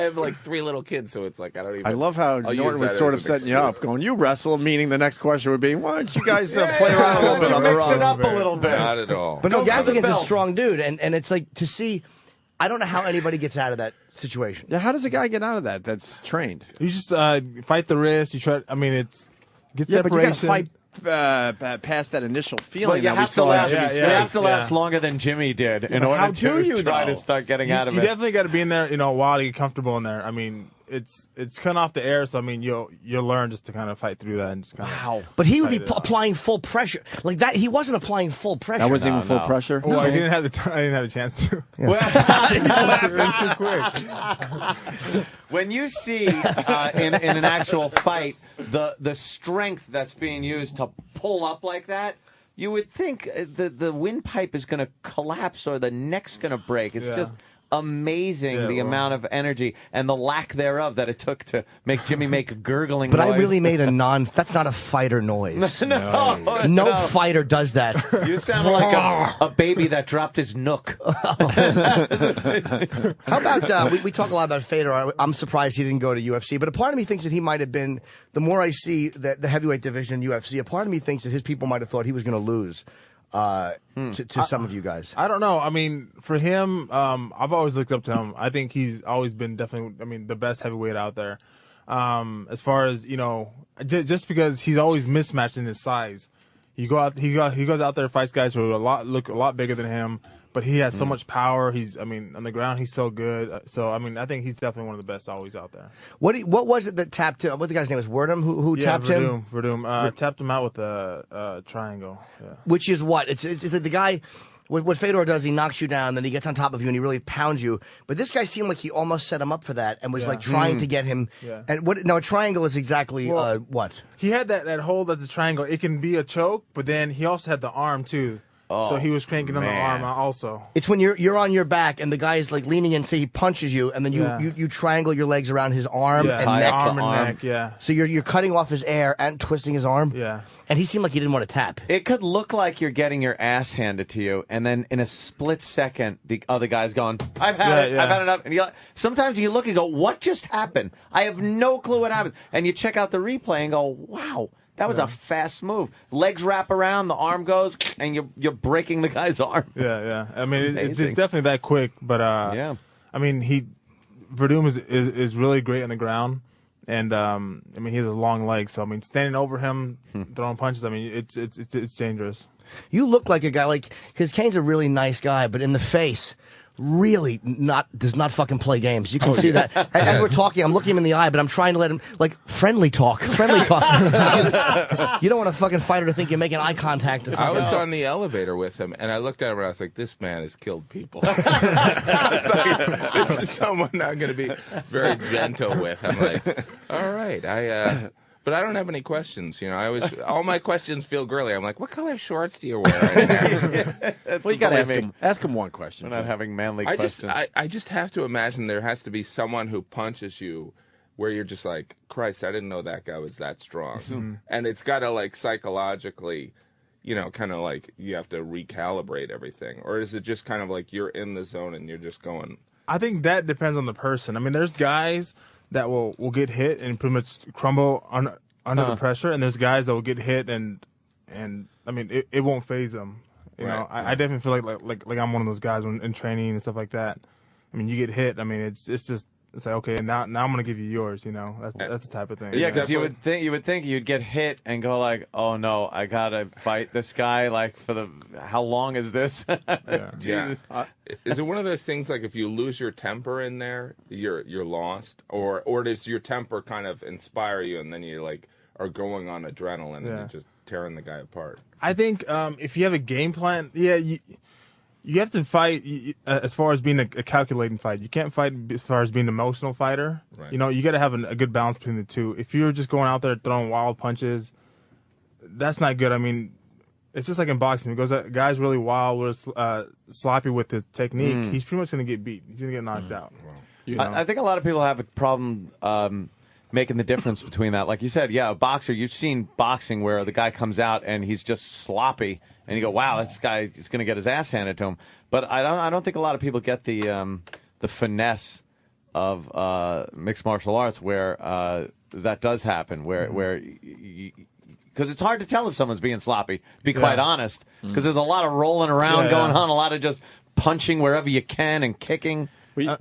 have 3 little kids, so it's I don't even. I love how Norton was sort of setting you up, going, you wrestle, meaning the next question would be, why don't you guys play around a little bit on the mix it up a little bit. Not at all. But no, Gaffigan's a strong dude, and it's to see. I don't know how anybody gets out of that situation. Yeah, how does a guy get out of that? That's trained. You just fight the wrist. You try. I mean, get separation. But you got to fight. Past that initial feeling you that we have to saw. last. You have to last longer than Jimmy did in order to try to start getting out of it. You definitely got to be in there, a while to get comfortable in there. I mean, it's cutting off the air, so I mean, you'll learn just to kind of fight through that and just kind of. But he would be applying full pressure like that. He wasn't applying full pressure. That wasn't even full pressure. Well, I didn't have the chance to. Yeah. Well, it was too quick. When you see in an actual fight the strength that's being used to pull up like that, you would think the windpipe is going to collapse or the neck's going to break. It's just amazing the amount of energy and the lack thereof that it took to make Jimmy make a gurgling but noise. I really made that's not a fighter noise. No fighter does that. You sound like a baby that dropped his nook. How about we talk a lot about Fedor. I'm surprised he didn't go to UFC, but a part of me thinks that he might have been. The more I see the heavyweight division in UFC, a part of me thinks that his people might have thought he was going to lose to some of you guys. I don't know. I mean, for him, I've always looked up to him. I think he's always been definitely, the best heavyweight out there. As far as, just because he's always mismatched in his size. He goes out there, fights guys who look a lot bigger than him, but he has so much power. On the ground, he's so good. So, I think he's definitely one of the best always out there. What was it that tapped him? What the guy's name was? Wordham? Who tapped him? Verdum. Tapped him out with a triangle. Yeah. Which is what? It's the guy. What Fedor does, he knocks you down, then he gets on top of you and he really pounds you. But this guy seemed like he almost set him up for that and was trying to get him. Yeah. And a triangle is exactly what? He had that hold as a triangle. It can be a choke, but then he also had the arm too. So he was cranking on the arm also. It's when you're on your back and the guy is like leaning in, say he punches you, and then you triangle your legs around his arm and neck. Arm and neck, So you're cutting off his air and twisting his arm. Yeah. And he seemed like he didn't want to tap. It could look like you're getting your ass handed to you, and then in a split second, the other guy's going, I've had it, I've had enough. And sometimes you look and go, what just happened? I have no clue what happened. And you check out the replay and go, wow. That was a fast move. Legs wrap around, the arm goes, and you're breaking the guy's arm. Yeah. I mean, it's definitely that quick. But I mean, Verdum is really great on the ground, and I mean, he has a long leg. So I mean, standing over him, throwing punches. I mean, it's dangerous. You look like a guy because Kane's a really nice guy, but in the face. Really does not fucking play games. You can see that. As we're talking, I'm looking him in the eye, but I'm trying to let him, friendly talk. You don't want a fucking fighter to think you're making eye contact. I was on the elevator with him, and I looked at him and I was like, this man has killed people. I was like, this is someone I'm going to be very gentle with. I'm like, all right, but I don't have any questions. All my questions feel girly. I'm like, what color shorts do you wear? Well, you got to ask him one question. We're not having manly questions. I just have to imagine there has to be someone who punches you where you're just like, Christ, I didn't know that guy was that strong. And it's got to psychologically, kind of you have to recalibrate everything. Or is it just kind of like you're in the zone and you're just going? I think that depends on the person. I mean, there's guys that will get hit and pretty much crumble under the pressure, and there's guys that will get hit and I mean it won't faze them. You know, I definitely feel like I'm one of those guys in training and stuff like that. I mean, you get hit. I mean, it's like, okay, now I'm gonna give you yours. That's the type of thing. Yeah, because you would think you'd get hit and go like, oh no, I gotta fight this guy for how long is this? Yeah. Is it one of those things if you lose your temper in there, you're lost, or does your temper kind of inspire you and then you are going on adrenaline and you're just tearing the guy apart? I think if you have a game plan, you have to fight as far as being a calculating fight. You can't fight as far as being an emotional fighter. Right. You got to have a good balance between the two. If you're just going out there throwing wild punches, that's not good. I mean, it's just like in boxing. It goes, guy's really wild, sloppy with his technique. He's pretty much going to get beat. He's going to get knocked out. I think a lot of people have a problem making the difference between that. Like you said, a boxer, you've seen boxing where the guy comes out and he's just sloppy. And you go, wow, this guy is going to get his ass handed to him. But I don't think a lot of people get the finesse of mixed martial arts where that does happen, where because it's hard to tell if someone's being sloppy. To be quite honest, because there's a lot of rolling around going on, a lot of just punching wherever you can and kicking.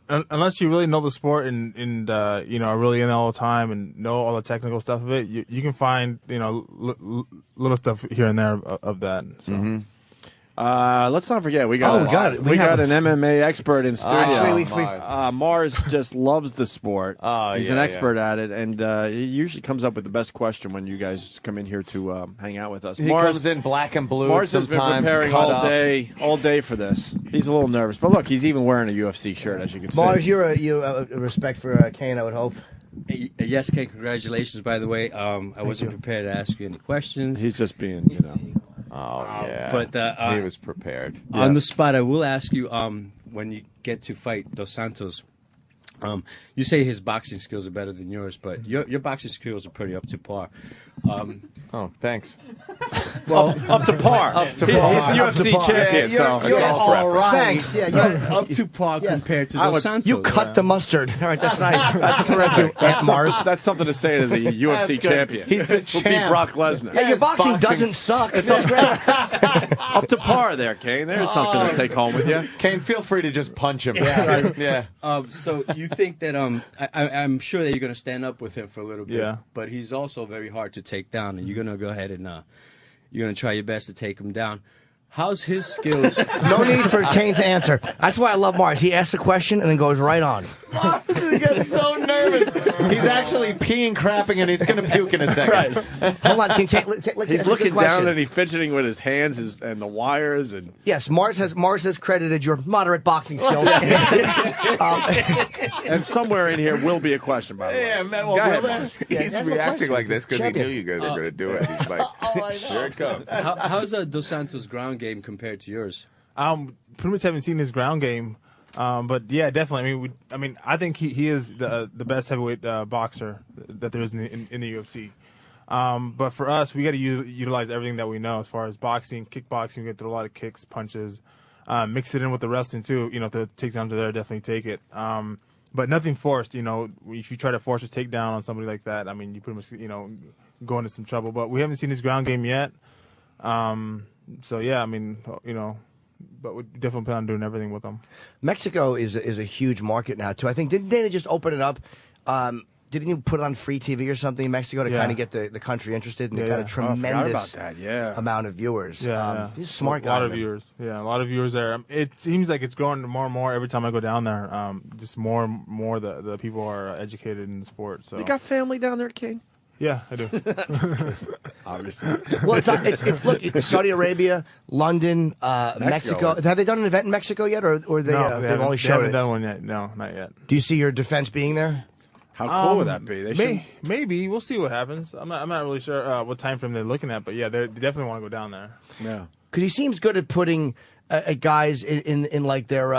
Unless you really know the sport and are really in it all the time and know all the technical stuff of it, you can find little stuff here and there of that. So. Let's not forget we got an MMA expert in studio. Actually, Mars just loves the sport. He's an expert at it, and he usually comes up with the best question when you guys come in here to hang out with us. He comes in black and blue. Mars has been preparing all day for this. He's a little nervous, but look, he's even wearing a UFC shirt, as you can see. Mars, you a respect for Kane, I would hope. Yes, Kane. Congratulations, by the way. I wasn't prepared to ask you any questions. He's just being, Oh, yeah. But he was prepared. On the spot, I will ask you, when you get to fight Dos Santos, you say his boxing skills are better than yours, but your boxing skills are pretty up to par. Oh, thanks. Well, up to par. Up to par. He's the UFC champion, so you're all right. Thanks. Yeah, up to par compared to Dos Santos. You cut the mustard. All right, that's nice. That's terrific. That's Mars. That's something to say to the UFC champion. He's the champ. Who beat Brock Lesnar. Hey, your boxing doesn't suck. It's up to par there, Kane. There's something to take home with you. Kane, feel free to just punch him. Yeah. So you think that I'm sure that you're going to stand up with him for a little bit, but he's also very hard to take down, and you're going to go ahead and you're going to try your best to take him down. How's his skills? No need for Kane to answer. That's why I love Mars. He asks a question and then goes right on. He gets so nervous. He's actually peeing, crapping, and he's going to puke in a second. Right. Hold on. He's looking down and he's fidgeting with his hands and the wires. And yes, Mars has credited your moderate boxing skills. And somewhere in here will be a question, by the way. Yeah, man. Well, Go ahead, Mars. He's reacting like this because he knew you guys were going to do it. He's like, Here it comes. How's Dos Santos' ground game compared to yours? Pretty much haven't seen his ground game, but yeah, definitely. I think he is the best heavyweight boxer that there is in the UFC. But for us, we got to utilize everything that we know as far as boxing, kickboxing. We get through a lot of kicks, punches, mix it in with the wrestling too. If the takedowns are there, definitely take it. But nothing forced. If you try to force a takedown on somebody like that, you pretty much go into some trouble. But we haven't seen his ground game yet. So yeah, but we definitely plan on doing everything with them. Mexico is a huge market now too. I think didn't they just open it up? Didn't you put it on free TV or something in Mexico to kind of get the country interested in the kind of tremendous amount of viewers? He's a smart guy. A lot of viewers. Yeah, a lot of viewers there. It seems like it's growing more and more every time I go down there. Just more and more the people are educated in the sport. So You got family down there, King? Yeah, I do. Obviously. Well, it's look, Saudi Arabia, London, Mexico. Have they done an event in Mexico yet, or they've only showed they haven't it? done one yet. No, not yet. Do you see your defense being there? How cool would that be? They maybe we'll see what happens. I'm not really sure what time frame they're looking at, but yeah, they definitely want to go down there. Yeah, because he seems good at putting guys in like their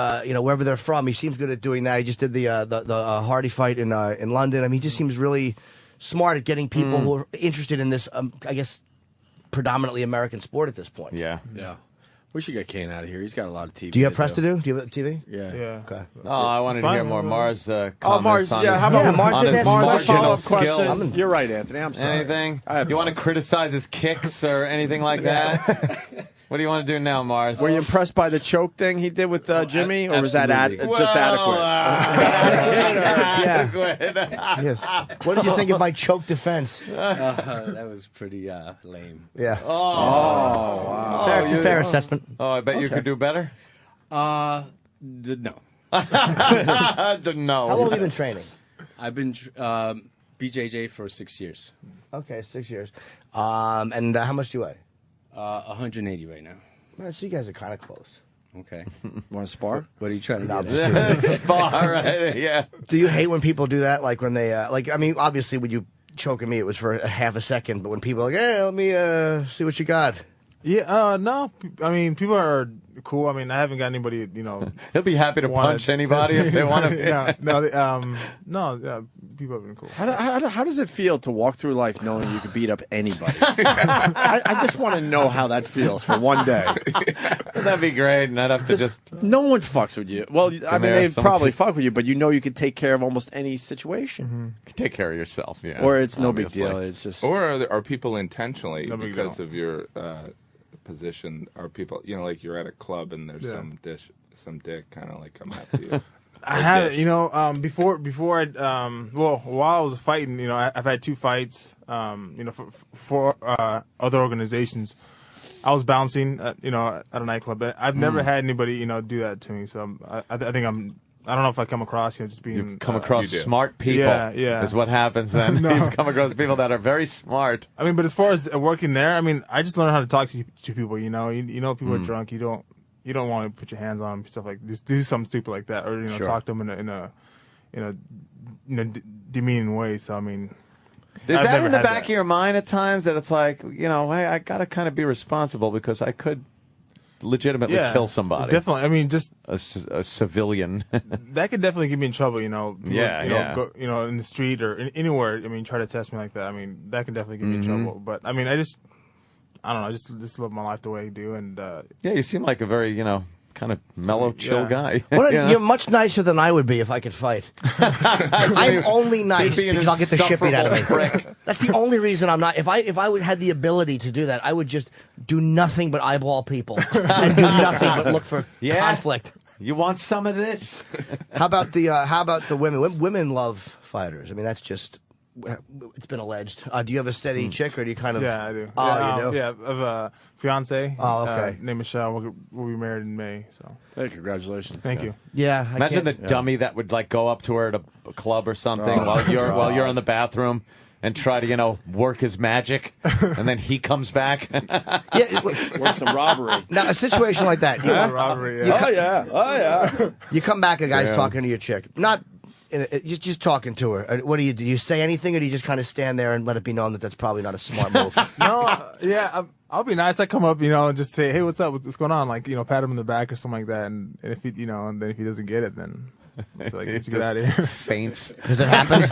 wherever they're from. He seems good at doing that. He just did the Hardy fight in London. He just seems really smart at getting people who are interested in this. I guess predominantly American sport at this point. Yeah. We should get Kane out of here. He's got a lot of TV. Do you have press to do? Do you have TV? Yeah. Okay. Oh, I wanted to hear more Mars comments Mars. on Yeah, his, how about on Mars? his Mars, marginal follow-up question. skills. You're right, Anthony. I'm sorry. Anything? You want to criticize his kicks or anything like that? What do you want to do now, Mars? Were you impressed by the choke thing he did with Jimmy, or was that just adequate? Yes. What did you think of my choke defense? That was pretty lame. Yeah. Oh, wow. It's a fair assessment. Oh, I bet you could do better. No. No. How long have you been training? I've been BJJ for 6 years. Okay, 6 years. And how much do you weigh? 180 right now. Man, so you guys are kind of close. Okay. Want to spar? What are you trying to No, get at? Spar, right? Yeah. Do you hate when people do that? Like when they, obviously when you choking me, it was for a half a second. But when people are like, hey, let me see what you got. Yeah, no. People are cool. I haven't got anybody, He'll be happy to punch anybody if they want to. No, people have been cool. How does it feel to walk through life knowing you can beat up anybody? I just want to know how that feels for one day. That'd be great, and I'd have to just... No one fucks with you. Well, they probably fuck with you, but you can take care of almost any situation. Mm-hmm. You can take care of yourself, yeah. Or it's no big deal. It's just... Or are people intentionally, because of your... position, are people like you're at a club and there's some dick kind of like coming after you? I had before I while I was fighting, I've had 2 fights for other organizations. I was bouncing at a nightclub. I've never had anybody do that to me, so I think I don't know if I come across just being. You've come across smart people. Yeah. Is what happens then. No. You've come across people that are very smart. But as far as working there, I just learned how to talk to people. People are drunk. You don't want to put your hands on them, stuff like this. Do something stupid like that, or talk to them in a demeaning way. So Is that in the back of your mind at times that it's like I gotta kind of be responsible because I could legitimately kill somebody? Definitely. Just a civilian. That could definitely get me in trouble. People, Go, in the street or anywhere. Try to test me like that. That could definitely get me in trouble. But I don't know. I just live my life the way I do. And you seem like a very kind of mellow, chill guy. You're much nicer than I would be if I could fight. I'm only nice because I'll get the shit beat out of me. That's the only reason I'm not. If I had the ability to do that, I would just do nothing but eyeball people and do nothing but look for conflict. You want some of this? How about the women? Women love fighters. That's just. It's been alleged. Do you have a steady chick, or do you kind of? Yeah, I do. Oh, you do? Yeah, I have a fiance. Oh, okay. Named Michelle. We'll be married in May. So. Hey, congratulations. Thank you. Yeah. Imagine the dummy that would go up to her at a club or something while you're in the bathroom and try to work his magic, and then he comes back. Work some robbery. Now a situation like that. Robbery. Yeah. Oh yeah. You come back, a guy's talking to your chick. Not just talking to her. What do? You say anything, or do you just kind of stand there and let it be known that that's probably not a smart move? No, I'll be nice. I come up, and just say, "Hey, what's up? What's going on?" Like, pat him in the back or something like that. And if he, and then if he doesn't get it, then it's like, "Get out of here." Faints. Has it happened?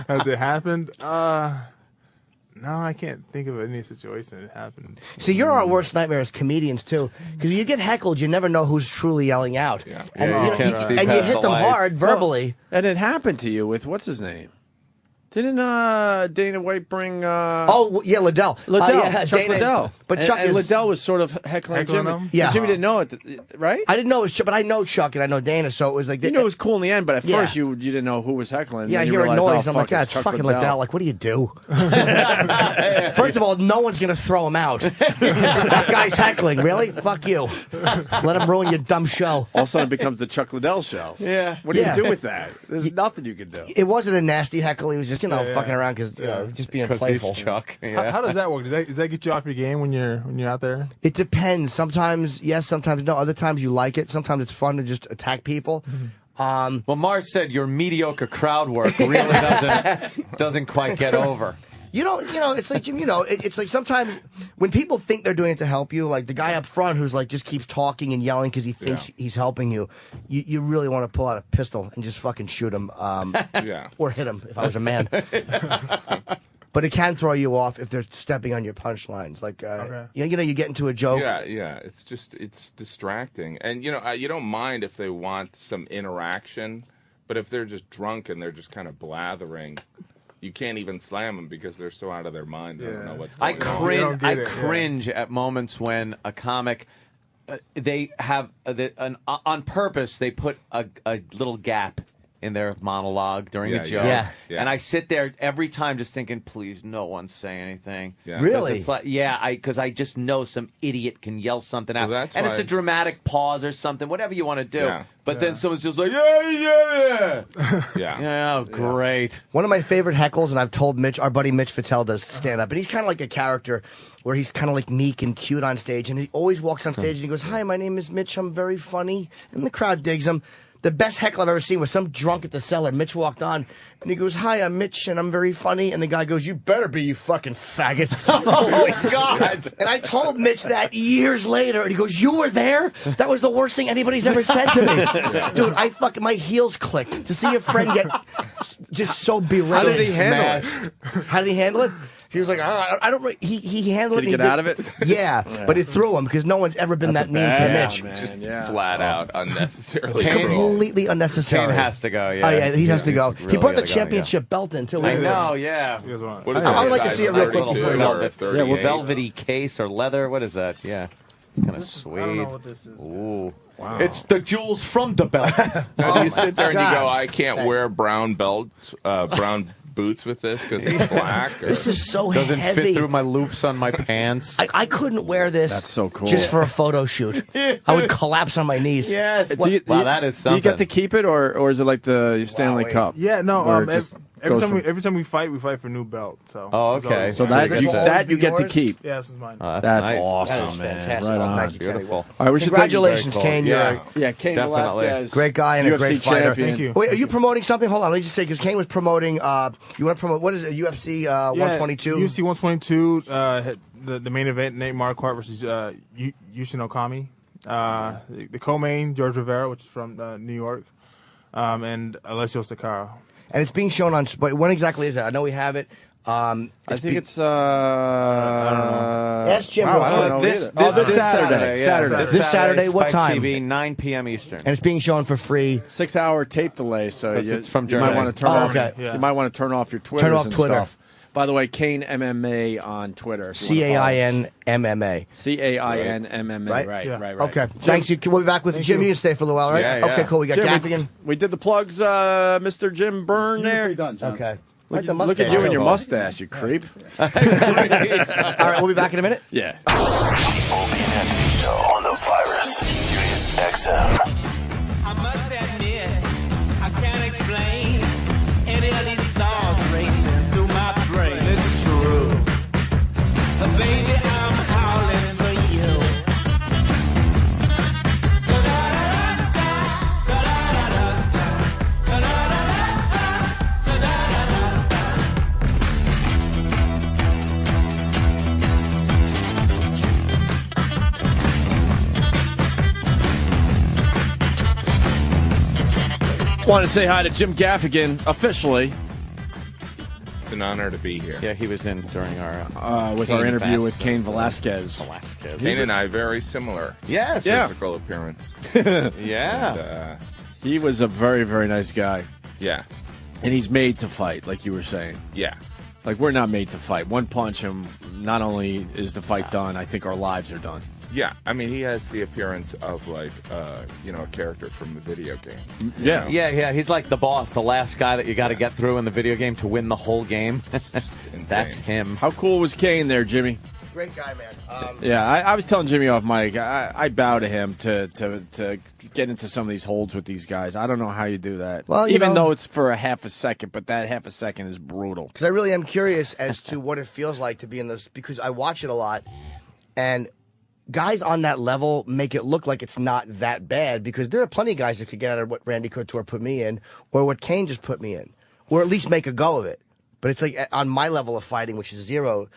Has it happened? No, I can't think of any situation that happened. See, you're our worst nightmare as comedians too, because you get heckled, you never know who's truly yelling out, and you hit them hard verbally. And it happened to you with what's his name? Didn't Dana White bring? Liddell. Chuck Liddell. But Chuck and Liddell was sort of heckling Jimmy. him? Yeah. And Jimmy didn't know it, right? I didn't know it was Chuck, but I know Chuck and I know Dana, so it was like you knew it was cool in the end, but at Yeah. first you didn't know who was heckling. Yeah, I and then hear you a realize, noise. I'm like, fuck, it's Chuck fucking Liddell. Like, what do you do? First of all, no one's going to throw him out. That guy's heckling. Really? Fuck you. Let him ruin your dumb show. All of a sudden it becomes the Chuck Liddell show. Yeah. What do you do with that? There's nothing you can do. It wasn't a nasty heckle. He was just, fucking around because, just being playful. Chuck. How does that work? Does that get you off your game when you're out there? It depends. Sometimes yes, sometimes no. Other times you like it. Sometimes it's fun to just attack people. Well, Mars said your mediocre crowd work really doesn't quite get over. It's like Jim. It's like sometimes when people think they're doing it to help you, like the guy up front who's like just keeps talking and yelling because he thinks he's helping you. You really want to pull out a pistol and just fucking shoot him, or hit him if I was a man. But it can throw you off if they're stepping on your punchlines. Like, you get into a joke. Yeah. It's distracting, and you don't mind if they want some interaction, but if they're just drunk and they're just kind of blathering, you can't even slam them because they're so out of their mind. They don't know what's going on. I cringe at moments when a comic. They have on purpose. They put a little gap in their monologue during a joke. Yeah. And I sit there every time just thinking, please, no one say anything. Yeah. Really? It's like, because I just know some idiot can yell something out. Well, that's and it's why- a dramatic pause or something, whatever you want to do. Yeah. But then someone's just like, yeah. Yeah. Oh, great. One of my favorite heckles, and I've told Mitch, our buddy Mitch Fattel does stand up, and he's kind of like a character where he's kind of like meek and cute on stage, and he always walks on stage and he goes, "Hi, my name is Mitch. I'm very funny," and the crowd digs him. The best heckle I've ever seen was some drunk at the cellar. Mitch walked on, and he goes, "Hi, I'm Mitch, and I'm very funny." And the guy goes, "You better be, you fucking faggot." Oh, my God. And I told Mitch that years later, and he goes, "You were there? That was the worst thing anybody's ever said to me." Dude, my heels clicked. To see your friend get just so berated. How did he handle it? How did he handle it? He was like, I don't. He handled it. Did he get out of it? Yeah, but it threw him because no one's ever been That's that mean bad, to Mitch. man. Just flat out unnecessarily cruel. Completely unnecessary. Kane has to go, Oh yeah, he has to go. He's He brought the really gotta championship belt in too. I know, yeah. What is I would it, like to size see it real quick 32 before we or go. 38? Velvety case or leather. What is that? Yeah. Kind of suede. I don't know what this is. Ooh. Wow. It's the jewels from the belt. And you sit there and you go, I can't wear brown belts, brown boots with this because it's black. Or... This is so Doesn't heavy. fit through my loops on my pants. I couldn't wear this. That's so cool. Just for a photo shoot. I would collapse on my knees. Yes. Wow, that is Do you get to something. keep it, or is it like the Stanley Cup? Yeah, no. Where it just goes from- Every time we fight for a new belt. So. Oh, it's okay. always- So that This you, will that always you be get to yours? keep. Yeah, this is mine. That's nice. awesome, That is man. fantastic. Right on. Thank you, Kenny. Beautiful. All right, we should Congratulations, Very cool. Kane. Yeah. Yeah, Kane Definitely. Velasquez, Great guy and a UFC great fighter. champion. Thank you. Wait, are you promoting something? Hold on, let me just say, because Kane was promoting, you want to promote, what is it, UFC 122? UFC 122, the main event, Nate Marquardt versus Yushin Okami. The co-main, George Rivera, which is from New York, and Alessio Sakara. And it's being shown on, when exactly is it? I know we have it. I think it's Ask Jim. Wow, I don't know This either. Saturday. Saturday. Yeah, Saturday. This Saturday, what Spike time? TV, 9 p.m. Eastern. And it's being shown for free. 6-hour tape delay, so It's from you might Germany. want to turn Oh, off. okay. Yeah. You might want to turn off your Twitters Turn off and Twitter. stuff. By the way, Kane MMA on Twitter. if you wanna follow. CAINMMA. CAINMMA. Right? Right. Yeah. Right. Okay. Thanks. We'll be back with Jim. You can stay for a little while, right? Yeah, yeah. Okay, cool. We got Jim, Gaffigan. we did the plugs, Mr. Jim Byrne there. Okay. Look, the look at mustache. you and your mustache, you creep. All right, we'll be back in a minute. Yeah. The Opie and Anthony Show on the virus. Sirius XM. I must admit, I can't explain any of these thoughts racing through my brain. It's true. But baby, I'm howling for you. Da-da-da-da-da, da-da-da-da, da-da-da-da. Want to say hi to Jim Gaffigan officially. It's an honor to be here. Yeah, he was in during our with our interview with Cain Velasquez. Cain and I very similar. Yes. Physical appearance. Yeah. And, he was a very, very nice guy. Yeah. And he's made to fight, like you were saying. Yeah. Like, we're not made to fight. One punch, and not only is the fight done, I think our lives are done. Yeah, I mean, he has the appearance of like, a character from the video game. Yeah. Yeah. He's like the boss, the last guy that you got to get through in the video game to win the whole game. That's him. How cool was Cain there, Jimmy? Great guy, man. Yeah, I was telling Jimmy off mic, I bow to him to get into some of these holds with these guys. I don't know how you do that. Well, even though it's for a half a second, but that half a second is brutal. Because I really am curious as to what it feels like to be in this, because I watch it a lot, and guys on that level make it look like it's not that bad, because there are plenty of guys that could get out of what Randy Couture put me in, or what Cain just put me in, or at least make a go of it. But it's like on my level of fighting, which is 0,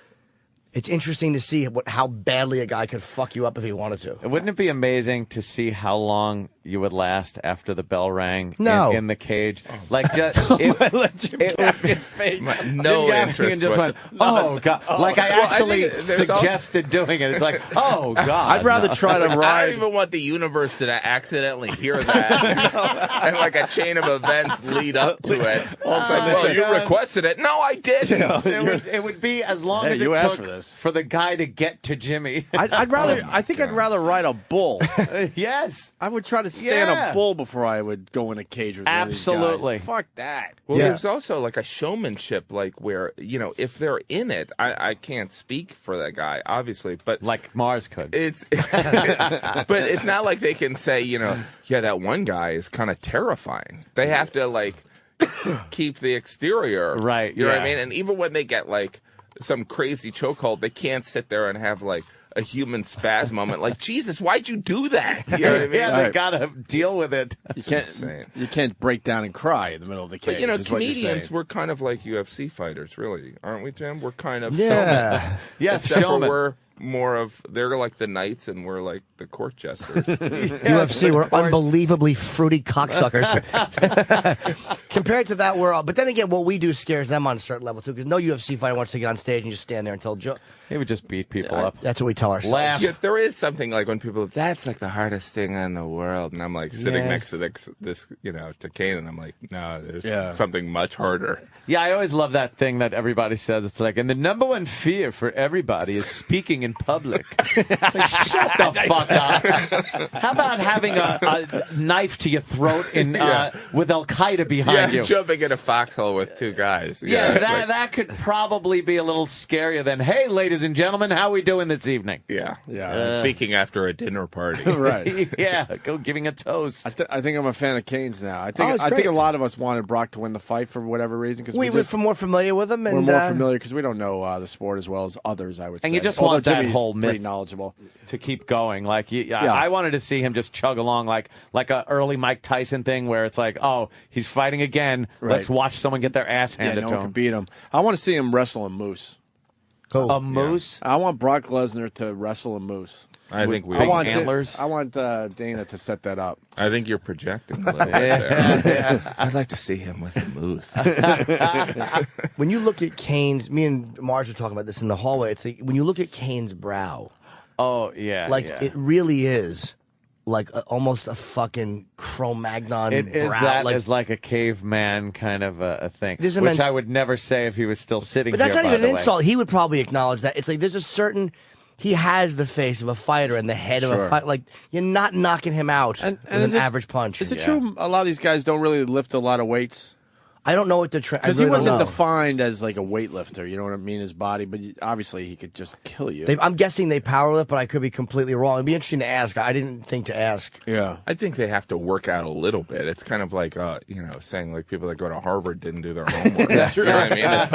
it's interesting to see how badly a guy could fuck you up if he wanted to. Wouldn't it be amazing to see how long you would last after the bell rang in the cage? Like, just his face. No Jim interest just went, oh, God. Like, I actually suggested doing it. It's like, oh, God. I'd rather try to I ride. don't even want the universe to accidentally hear that. And like a chain of events lead up to it. It's like, well, you requested it. No, I didn't. It would be as long Hey, as you it asked took for this. for the guy to get to Jimmy. I'd rather. I think I'd rather ride a bull. Yes, I would try to stand Yeah. a bull before I would go in a cage with Absolutely. one of these guys. Fuck that. Well, there's also like a showmanship, like where, if they're in it, I can't speak for that guy, obviously, but like Mars could. It's, but it's not like they can say, yeah, that one guy is kind of terrifying. They have to like keep the exterior right. You know what I mean? And even when they get like some crazy chokehold, they can't sit there and have like a human spasm moment. Like, Jesus, why'd you do that? You know what I mean? Yeah, they gotta deal with it. You can't breck down and cry in the middle of the cage. But is what you're comedians, saying. we're kind of like UFC fighters, really, aren't we, Jim? We're kind of Yeah. showmen. Yes, Except for showmen. we're more of, they're like the knights and we're like the court jesters. UFC, we're unbelievably fruity cocksuckers. Compared to that, but then again, what we do scares them on a certain level too, because no UFC fighter wants to get on stage and just stand there and tell jokes. He would just beat people up. That's what we tell ourselves. Laugh. Yeah, there is something like when people, that's like the hardest thing in the world. And I'm like sitting next to this, to Cain, and I'm like, no, there's something much harder. Yeah, I always love that thing that everybody says. It's like, and the number one fear for everybody is speaking in public. It's like, shut the fuck up. How about having a knife to your throat with Al Qaeda behind you? Jumping in a foxhole with two guys. Yeah, that could probably be a little scarier than, hey, ladies and gentlemen, how we doing this evening? Yeah. Speaking after a dinner party. Right. Yeah, go giving a toast. I think I'm a fan of Cain's now. I think a lot of us wanted Brock to win the fight for whatever reason. We were more familiar with him. And, we're more familiar because we don't know the sport as well as others, I would say. And you just Although want that Jimmy's whole pretty myth knowledgeable to keep going. Like, I wanted to see him just chug along like a early Mike Tyson thing where it's like, oh, he's fighting again. Right. Let's watch someone get their ass handed no to one can him. beat him. I want to see him wrestle a moose. A moose? I want Brock Lesnar to wrestle a moose. I think we I want antlers. I want Dana to set that up. I think you're projecting a little bit there. I'd like to see him with a moose. When you look at Cain's, me and Marge were talking about this in the hallway. It's like when you look at Cain's brow. Oh yeah, it really is like almost a fucking Cro-Magnon. It is brow. that like, is like a caveman kind of a thing, There's a which man- I would never say if he was still sitting. But that's here, not by even an the way. insult. He would probably acknowledge that. It's like there's a certain. He has the face of a fighter and the head of a fighter. Like, you're not knocking him out with an average punch. Is it true a lot of these guys don't really lift a lot of weights? I don't know what they're trying. Because he wasn't defined as like a weightlifter, you know what I mean? His body, but obviously he could just kill you. I'm guessing they powerlift, but I could be completely wrong. It'd be interesting to ask. I didn't think to ask. Yeah, I think they have to work out a little bit. It's kind of like saying like people that go to Harvard didn't do their homework. That's You know what I mean? It's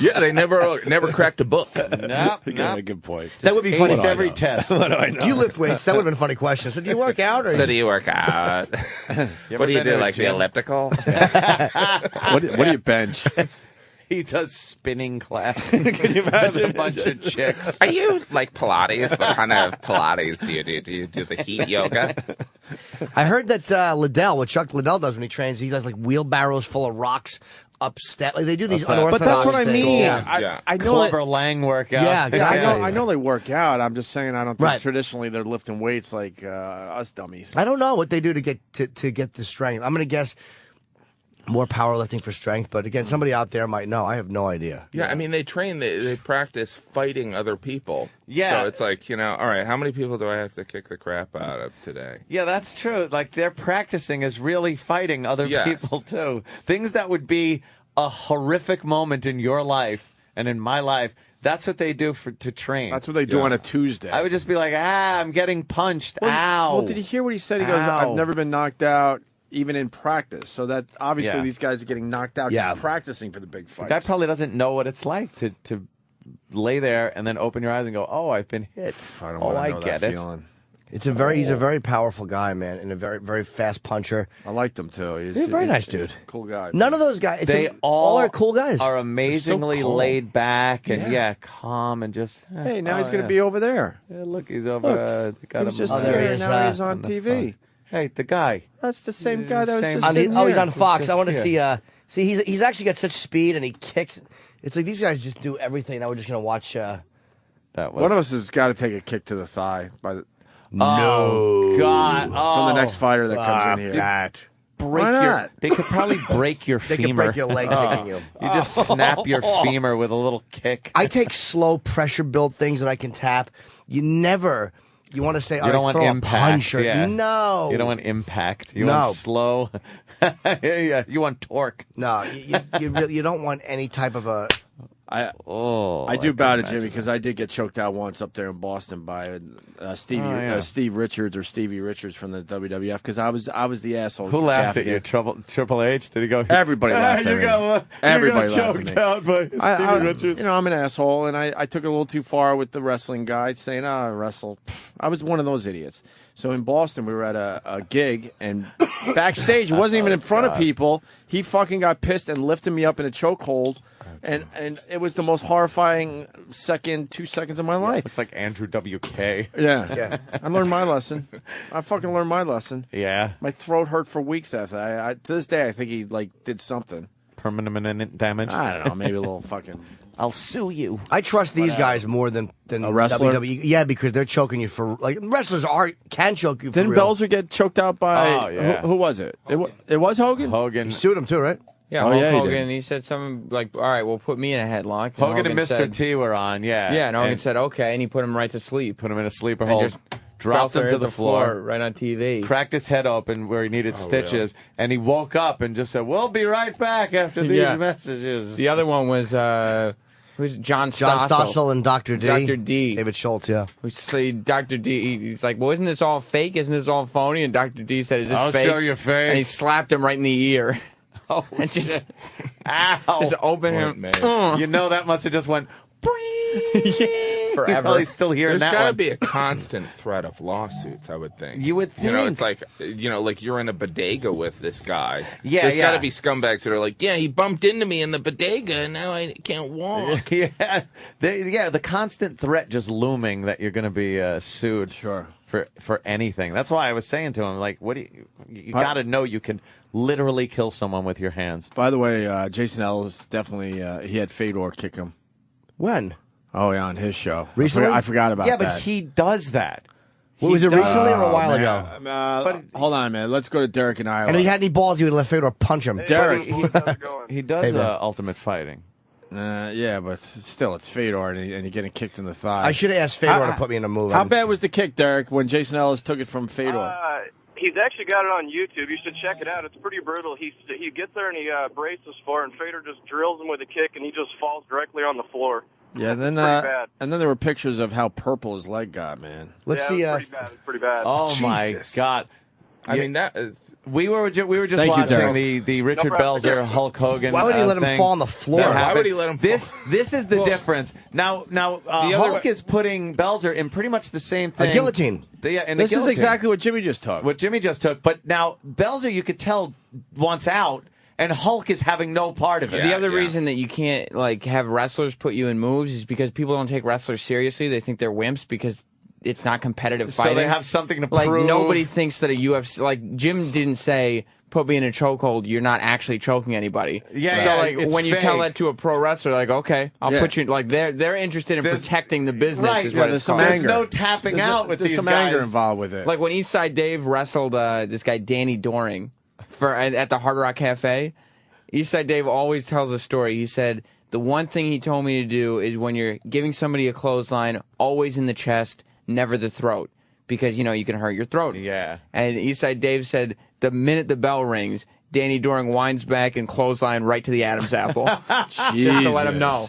like, they never cracked a book. You got a good point. That would be funny. Aced every test. What do I know? Do you lift weights? That would have been a funny question. So do you work out? Or So do you work out? What do you do, like the elliptical? What do you bench? He does spinning class. Can you imagine a bunch of chicks? Are you like Pilates? What kind of Pilates do you do? Do you do the heat yoga? I heard that what Chuck Liddell does when he trains, he does like wheelbarrows full of rocks up step. Like they do these unorthodox But that's what I things. mean. Yeah. I know Clubber Lang workout. Yeah, exactly. I know they work out. I'm just saying I don't think Right. traditionally they're lifting weights like us dummies. I don't know what they do to get the strength. I'm going to guess more powerlifting for strength, but again, somebody out there might know. I have no idea. Yeah, I mean, they train, they practice fighting other people. Yeah. So it's like, all right, how many people do I have to kick the crap out of today? Yeah, that's true. Like, they're practicing is really fighting other Yes. people, too. Things that would be a horrific moment in your life and in my life, that's what they do to train. That's what they do on a Tuesday. I would just be like, I'm getting punched. Ow. Well, did you hear what he said? He goes, Ow. I've never been knocked out even in practice. So that obviously Yeah. these guys are getting knocked out just practicing for the big The fight. guy probably doesn't know what it's like to lay there and then open your eyes and go, oh, I've been hit. I don't oh, want to I know get that it. feeling. He's a very powerful guy, man, and a very, very fast puncher. I liked him too. He's a very nice dude. Cool guy. None of those guys. They all are cool guys. Are amazingly cool. laid back and calm and just. Hey, now he's going to be over there. Yeah, look, he's over. Look, they got he was him just on here, there. and now he's on TV. Hey, the guy. That's the same guy that was Same- just On the- sitting Oh, he's here. on Fox. I want to here. see. He's actually got such speed, and he kicks. It's like these guys just do everything. Now we're just going to watch. That was One of us has got to take a kick to the thigh by the, Oh, God. from the next Oh. fighter that comes in here. That. Break Why your. not? They could probably break your They femur. could break your leg kicking you. You just snap your femur with a little kick. I take slow pressure build things that I can tap. You want to say, You don't want throw impact. a punch or, yeah. no. You don't want impact. You No. want slow. Yeah, you want torque. No, you don't want any type of a. I I do can bow to imagine Jimmy because I did get choked out once up there in Boston by Steve Richards or Stevie Richards from the WWF because I was the asshole. Who laughed at gaffing you? it. Triple H? Did he go? Everybody laughed at me. Everybody you got laughed at choked me. out by Stevie Richards. I'm an asshole, and I took it a little too far with the wrestling guy saying, I wrestle. I was one of those idiots. So in Boston, we were at a gig, and backstage, it wasn't even in front of people. He fucking got pissed and lifted me up in a chokehold. And it was the most horrifying 2 seconds of my life. It's like Andrew WK. Yeah. I learned my lesson. I fucking learned my lesson. Yeah. My throat hurt for weeks after that. To this day, I think he did something. Permanent damage. I don't know, maybe a little fucking. I'll sue you. I trust these guys more than A wrestler? WWE. Yeah, because they're choking you for wrestlers can choke you. For Didn't real. Belzer get choked out by? Oh, yeah. Who was it? It was Hogan. Hogan. He sued him too, right? Yeah, Oh, Hulk yeah, he Hogan. did. He said something like, "All right, well, put me in a headlock." Hogan and Mr. said, T were on. Yeah. Yeah, and Hogan said, "Okay," and he put him right to sleep. Put him in a sleeper And hold. just Dropped him Belzer to hit the floor. right on TV. Cracked his head open where he needed stitches, and he woke up and just said, "We'll be right back after these Yeah. messages." The other one was who's John Stossel and Dr. D. Dr. D. David Schultz, yeah. We say Dr. D. He's like, "Well, isn't this all fake? Isn't this all phony?" And Dr. D said, "Is this I'll fake?" show you fake. And he slapped him right in the ear. Oh, and just, ow! just open him. You know that must have just went forever. You're probably still hearing There's that got to one. be a constant threat of lawsuits, I would think. You would think. It's like, like you're in a bodega with this guy. Yeah, There's got yeah. to be scumbags that are like, yeah, he bumped into me in the bodega, and now I can't walk. Yeah, the constant threat just looming that you're going to be sued. Sure. For anything. That's why I was saying to him, like, what do you got to know you can literally kill someone with your hands. By the way, Jason Ellis definitely he had Fedor kick him. When? Oh yeah, on his show. Recently? I forgot about Yeah, that. but he does that. Was it recently or a while ago? But hold on a minute. Let's go to Derek in Iowa. And if he had any balls, he would let Fedor punch him. Derek. He does Hey, man. ultimate fighting. Yeah, but still, it's Fedor, and you're getting kicked in the thigh. I should have asked Fedor to put me in a move. How bad was the kick, Derek, when Jason Ellis took it from Fedor? He's actually got it on YouTube. You should check it out. It's pretty brutal. He gets there and he braces for it, and Fedor just drills him with a kick, and he just falls directly on the floor. Yeah, and then Pretty bad. and then there were pictures of how purple his leg got, man. Let's see. It was pretty bad. It was pretty bad. Oh my God! I mean, that is. We were just Thank you, watching Derek. the Richard Belzer Hulk Hogan. Why would he let him thing fall on the floor? that Why happened. would he let him fall? This is the difference. Now Hulk is putting Belzer in pretty much the same thing. A guillotine. This is exactly what Jimmy just took. What Jimmy just took. But now Belzer, you could tell, wants out. and Hulk is having no part of it. The other reason that you can't like have wrestlers put you in moves is because people don't take wrestlers seriously. They think they're wimps because it's not competitive fighting. So they have something to like prove. nobody thinks that a UFC like Jim didn't say put me in a chokehold. You're not actually choking anybody. Yeah, So yeah, like it's when you tell fake. that to a pro wrestler, like okay, I'll put you. Like they're interested in protecting the business. Right, Is yeah, what there's it's some called. anger. There's no tapping out with There's these some guys. anger involved with it. Like when Eastside Dave wrestled this guy Danny Doring at the Hard Rock Cafe. Eastside Dave always tells a story. He said the one thing he told me to do is when you're giving somebody a clothesline, always in the chest, never the throat, because you know you can hurt your throat. Yeah. And Eastside Dave said the minute the bell rings, Danny Doring winds back and clothesline right to the Adam's apple, just to let him know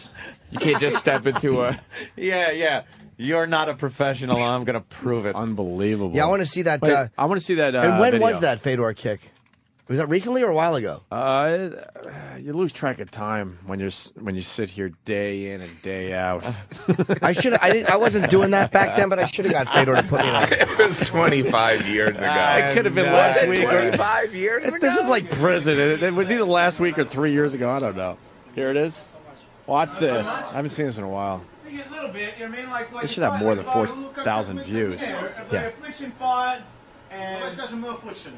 you can't just step into a. Yeah. You're not a professional, and I'm going to prove it. Unbelievable. Yeah, I want to see that. Wait, I want to see that. And when video. was that Fedor kick? Was that recently or a while ago? You lose track of time when you sit here day in and day out. I wasn't doing that back then, but I should have got Fedor to put me in. It was 25 years ago. It could have been Was last it week. 25 years ago? This is like prison. It was either last week or 3 years ago. I don't know. Here it is. Watch this. I haven't seen this in a while. This should have more than 4,000 views. Yeah. Affliction fought, and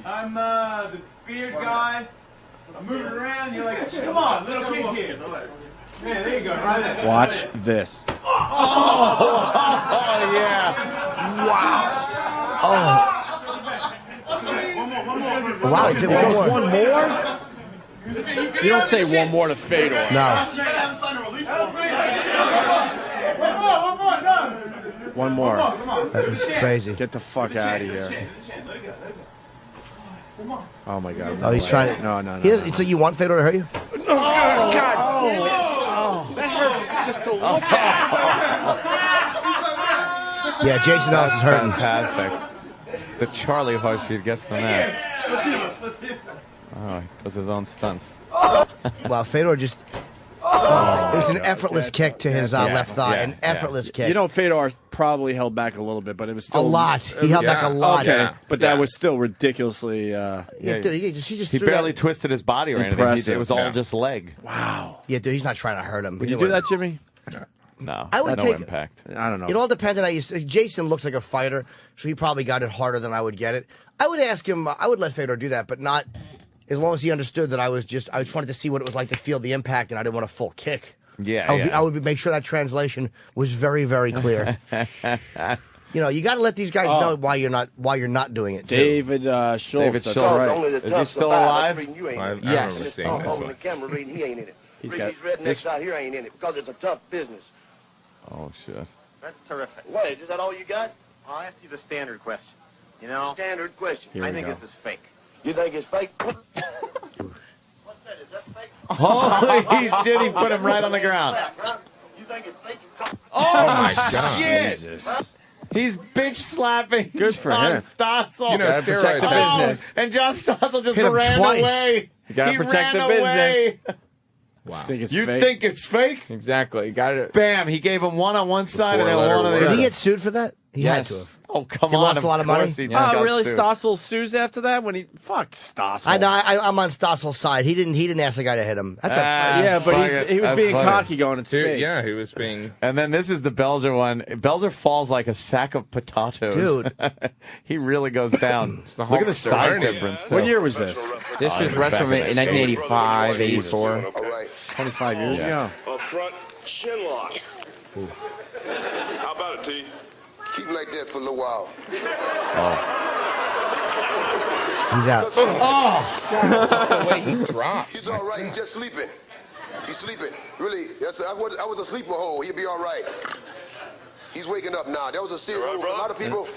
I'm the beard guy. I'm moving around. You're like, come on, little kid here. Yeah, there you go, right there. Watch this. Oh, yeah. Wow. Oh. Wow, It goes one more? You don't say one more to Fedor. No. One more. That's crazy. Get the fuck out of here. Oh my God. Oh, he's trying to. No. So you want Fedor to hurt you? Oh, God damn it. That hurts just to look at. Yeah, Jason Ellis is hurting. Fantastic. The Charlie horse you'd get from that. Oh, he does his own stunts. Wow, Fedor just. It was an effortless kick to his left thigh. An effortless kick. You know, Fedor probably held back a little bit, but it was still A lot. He held back a lot. Okay, but that was still ridiculously. Dude, he just He threw barely that. twisted his body or anything. Impressive. It was all just leg. Wow. Yeah, dude, he's not trying to hurt him. Would you do that, Jimmy? No. I would no take- impact. I don't know. It all depends on how you. Jason looks like a fighter, so he probably got it harder than I would get it. I would ask him. I would let Fedor do that, but not as long as he understood that I just wanted to see what it was like to feel the impact, and I didn't want a full kick. Yeah, I would make sure that translation was very, very clear. You know, you got to let these guys know why you're not doing it. Too. David Schultz. David That's Schultz. right. Is he still alive? I remember Yes. seeing this On one. the camera reading, he ain't in it. He's Read got these rednecks this- out here ain't in it because it's a tough business. Oh, shit. That's terrific. What, is that all you got? I'll ask you the standard question. You know, Standard question. Here I we think go. this is fake. You think it's fake? Holy shit, he put him right on the ground. You think it's fake? Oh, my God. shit. Jesus. He's bitch slapping Good for John him. Stossel. You know, Gotta protect the steroids- business. And John Stossel just Hit him ran twice. away. You gotta He protect ran the business. away. Wow. Think it's You fake? think it's fake? Exactly. Got it. Bam, he gave him one on one side and then Four-letter one on the word. other. Did he get sued for that? He Yes. had to have. Oh, come He on. lost a lot of money? course he Oh, got really? sued. Stossel sues after that when he fuck Stossel. I know. I'm on Stossel's side. He didn't ask the guy to hit him. That's Yeah, but Fuck it. he was That's being funny. cocky, going it's Dude, fake. yeah, he was being. And then this is the Belzer one. Belzer falls like a sack of potatoes. Dude. He really goes down. Look at the size Hulkster. difference. Too. What year was this? This was WrestleMania in 1985, 84. All right. 25 years ago. Up front, chin lock. How about it, T? Keep him like that for a little while. He's out. Just the way he dropped. He's all right. He's just sleeping. He's sleeping. Really, I was a sleeper hole. He'll be all right. He's waking up now. That was a serious move. A lot of people.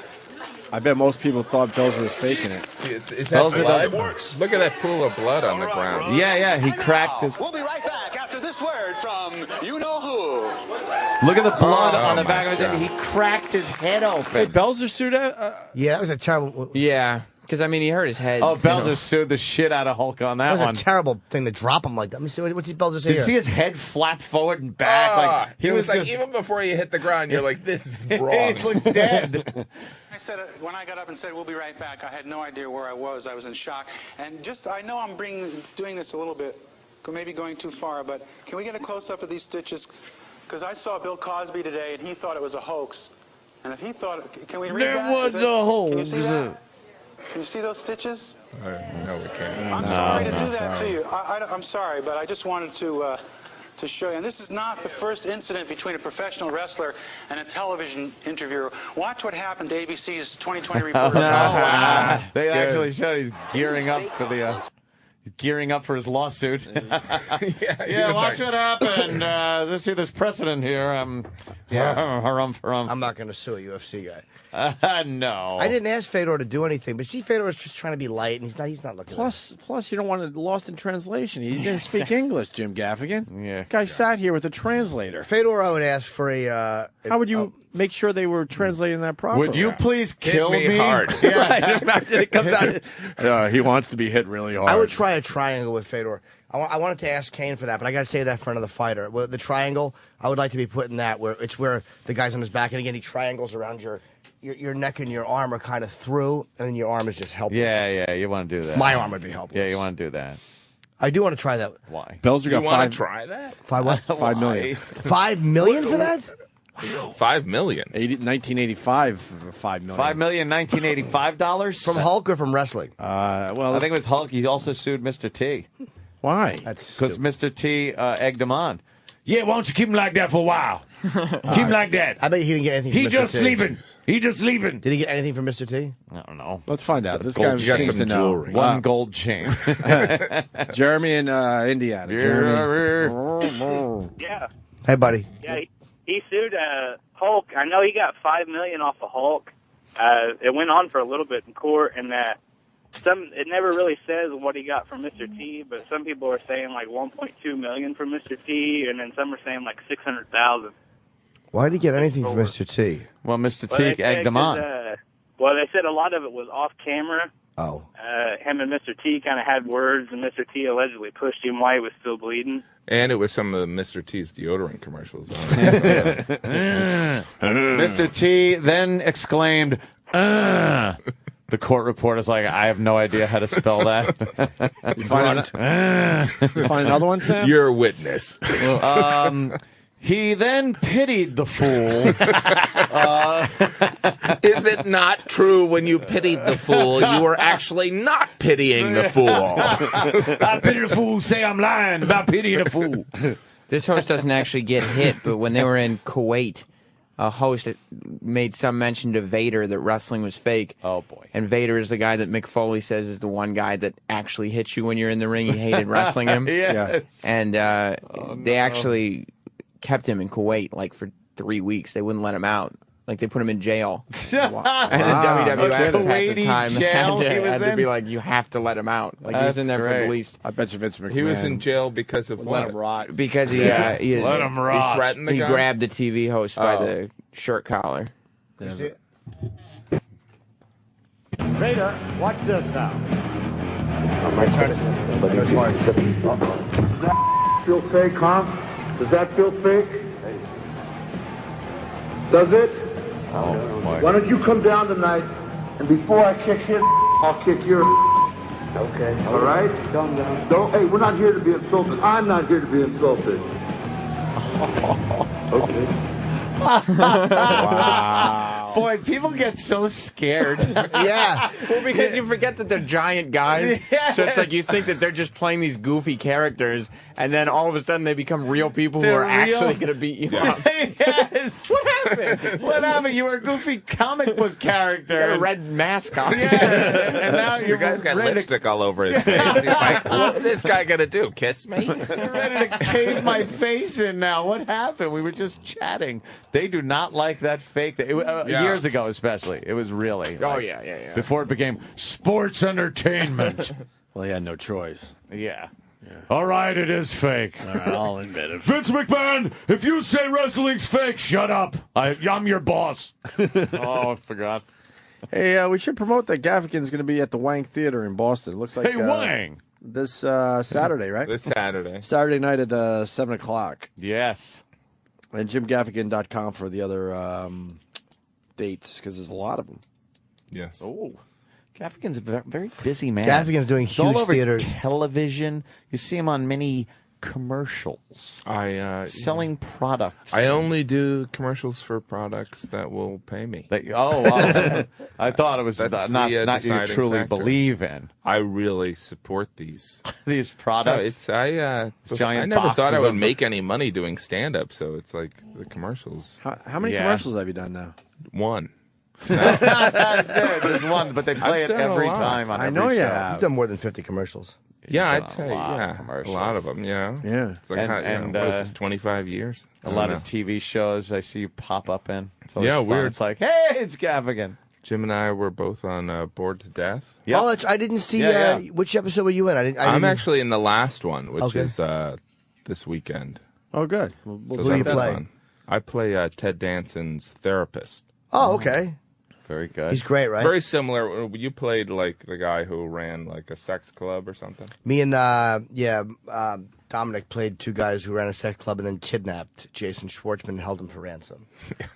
I bet most people thought Belzer was faking it. Is that Belzer blood? doesn't- Look at that pool of blood on the ground. Yeah, he cracked his. We'll be right back after this word from you-know-who. Look at the blood Oh, on the my back of his head. God. He cracked his head Hey, open. Belzer sued Yeah, that was a terrible. Yeah, because I mean, he hurt his head. Oh, you know. Belzer sued the shit out of Hulk on that That was one. a terrible thing to drop him like that. Let me see what's Belzer say Did you here. see his head flap forward and back? Ah, Like he it was like just, even before you hit the ground, you're like, this is he wrong. looked dead. when I got up and said we'll be right back, I had no idea where I was. I was in shock. And I know I'm doing this a little bit, maybe going too far, but can we get a close-up of these stitches? Because I saw Bill Cosby today, and he thought it was a hoax. And if he thought, can we read that? There was a hoax. Can you see that? Can you see those stitches? No, we can't. I'm sorry to do that to you. I'm sorry, but I just wanted to show you. And this is not the first incident between a professional wrestler and a television interviewer. Watch what happened to ABC's 2020 reporter. They actually showed he's gearing up for the. Gearing up for his lawsuit. Yeah, watch what happened. Let's see, there's precedent here. I'm not going to sue a UFC guy. No. I didn't ask Fedor to do anything, but see, Fedor was just trying to be light, and he's not looking. Plus, you don't want it lost in translation. He didn't speak English, Jim Gaffigan. Yeah. Guy sat here with a translator. Fedor, I would ask for a. How would you make sure they were translating that properly? Would you please kill me? hard? Yeah, imagine it comes out. He wants to be hit really hard. I would try a triangle with Fedor. I wanted to ask Kane for that, but I got to save that for another fighter. Well, the triangle, I would like to be put in that where the guy's on his back, and again, he triangles around your neck and your arm are kind of through, and then your arm is just helpless. Yeah, you want to do that. My arm would be helpless. Yeah, you want to do that. I do want to try that. Why? Belzer got You want to try that? 5 what? 5 million. 5 million for that? Wow. 5 million. 1985 for 5 million. $5 million, $1985 From Hulk or from wrestling? Well, I think it was Hulk. He also sued Mr. T. Why? Because Mr. T egged him on. Yeah, why don't you keep him like that for a while? Keep him like that. I bet he didn't get anything from He Mr. just T. sleeping. He just sleeping. Did he get anything from Mr. T? I don't know. Let's find out. This Gold- guy seems to know. One gold chain. Jeremy in Indiana. Jeremy. Yeah. Hey, buddy. Yeah, he sued Hulk. I know he got $5 million off of Hulk. It went on for a little bit in court, and it never really says what he got from Mr. T, but some people are saying like 1.2 million from Mr. T, and then some are saying like 600,000. Why did he get anything from Mr. T? Well, Mr. Well, T they egged said him on. Well, they said a lot of it was off camera. Oh. Him and Mr. T kind of had words, and Mr. T allegedly pushed him while he was still bleeding. And it was some of Mr. T's deodorant commercials. Mr. T then exclaimed, The court reporter's like, I have no idea how to spell that. You find another one, Sam? You're a witness. He then pitied the fool. Is it not true when you pitied the fool, you were actually not pitying the fool? I pity the fool, say I'm lying about pitying the fool. This host doesn't actually get hit, but when they were in Kuwait, a host made some mention to Vader that wrestling was fake. Oh, boy. And Vader is the guy that Mick Foley says is the one guy that actually hits you when you're in the ring. He hated wrestling him. Yes. And they actually kept him in Kuwait like for 3 weeks. They wouldn't let him out. Like they put him in jail. And the WWF at the time had to be like, you have to let him out. Like he was in there for the least. I bet you Vince McMahon. He was in jail because of let what? him rot. Because he let him rot. He threatened the he guy? grabbed the TV host by the shirt collar. Yeah. Vader, watch this now. My turn. I know it's hard. Does that feel fake, huh? Does that feel fake? Does it? Why don't you come down tonight, and before I kick his, I'll kick your. Okay. All right? Calm down. Don't. Hey, we're not here to be insulted. I'm not here to be insulted. Okay. Wow. Boy, people get so scared. Yeah. Well, because you forget that they're giant guys. Yes. So it's like you think that they're just playing these goofy characters, and then all of a sudden they become real people who They're are actually going to beat you up. Yes. What happened? What happened? You were a goofy comic book character. You got a red mask on. Yeah. And now The you're guy's got ready lipstick all over his face. He's like, what's this guy going to do? Kiss me? You're ready to cave my face in now. What happened? We were just chatting. They do not like that fake. Years ago, especially. It was really. Oh, yeah. Before it became sports entertainment. Well, he had no choice. Yeah. All right, it is fake. All right, I'll admit it. Vince McMahon, if you say wrestling's fake, shut up. I'm your boss. Oh, I forgot. Hey, we should promote that Gaffigan's going to be at the Wang Theater in Boston. It looks like Hey, Wang. this Saturday, right? This Saturday. Saturday night at 7 o'clock. Yes. And JimGaffigan.com for the other dates, because there's a lot of them. Yes. Oh. Gaffigan's a very busy man. Gaffigan's doing He's all huge over theaters. television. You see him on many commercials. Selling products. I only do commercials for products that will pay me. Wow. I thought it was not you deciding truly factor. believe in. I really support these these products. No, I giant never thought boxes I would of- make any money doing stand up, so it's like the commercials. How many commercials have you done now? One. That's it. There's one, but they play I've it done a every lot. time on I every know you show. have. You've done more than 50 commercials. Yeah, You've I'd done say a lot of a commercials. lot of them. Yeah, yeah. It's like what is this? 25 years. A lot of TV shows I see you pop up in. It's always Yeah, fun. weird. It's like, hey, it's Gaffigan. Jim and I were both on Bored to Death. Oh, I didn't see which episode were you in. I'm actually in the last one, which Okay. is this weekend. Oh, good. So what do you that's play? fun. I play Ted Danson's therapist. Oh, okay. Very good. He's great, right? Very similar. You played like the guy who ran like a sex club or something. Me and Dominic played two guys who ran a sex club and then kidnapped Jason Schwartzman and held him for ransom,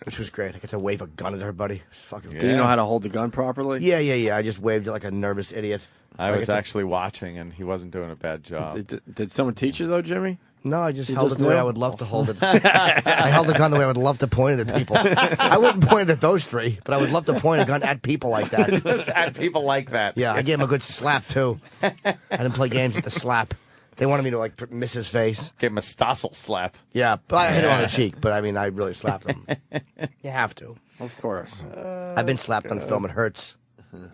which was great. I got to wave a gun at everybody. It was fucking. Do you know how to hold the gun properly? Yeah. I just waved it like a nervous idiot. I was got to- actually watching, and he wasn't doing a bad job. Did someone teach you though, Jimmy? No, I just You held just it the way knew? I would love to hold it. I held the gun the way I would love to point it at people. I wouldn't point it at those three, but I would love to point a gun at people like that. Just at people like that. Yeah, I gave him a good slap, too. I didn't play games with the slap. They wanted me to, like, miss his face. Gave him a stossel slap. Yeah, but I hit him on the cheek, but I mean, I really slapped him. You have to. Of course. I've been slapped on film. It hurts.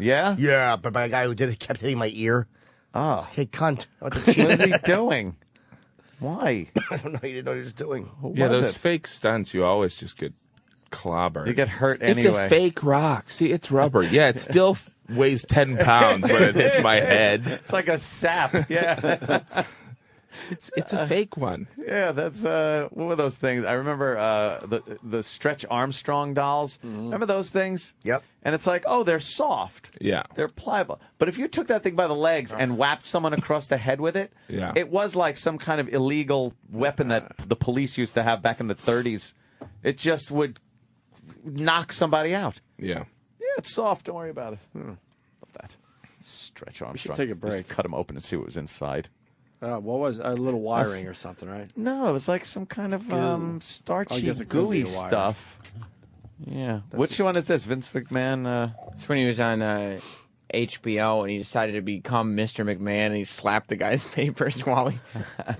Yeah? Yeah, but by a guy who did it kept hitting my ear. Oh. Hey, cunt. What What is he doing? Why? I don't know. He didn't know what he was doing. Yeah, those fake stunts, you always just get clobbered. You get hurt It's anyway. a fake rock. See, it's rubber. Yeah, it still weighs 10 pounds when it hits my head. It's like a sap. Yeah. It's a fake one. Yeah, that's what were those things? I remember the Stretch Armstrong dolls. Remember those things? Yep. And it's like, oh, they're soft. Yeah. They're pliable. But if you took that thing by the legs and whapped someone across the head with it, Yeah. it was like some kind of illegal weapon that the police used to have back in the 30s. It just would knock somebody out. Yeah. Yeah, it's soft. Don't worry about it. Love that. Stretch Armstrong. take a break. Just cut them open and see what was inside. What was a little wiring or something, right? No, it was like some kind of I starchy, guess it could be gooey a wire. stuff. Yeah. Which one is this? Vince McMahon? It's when he was on HBO and he decided to become Mr. McMahon and he slapped the guy's papers while he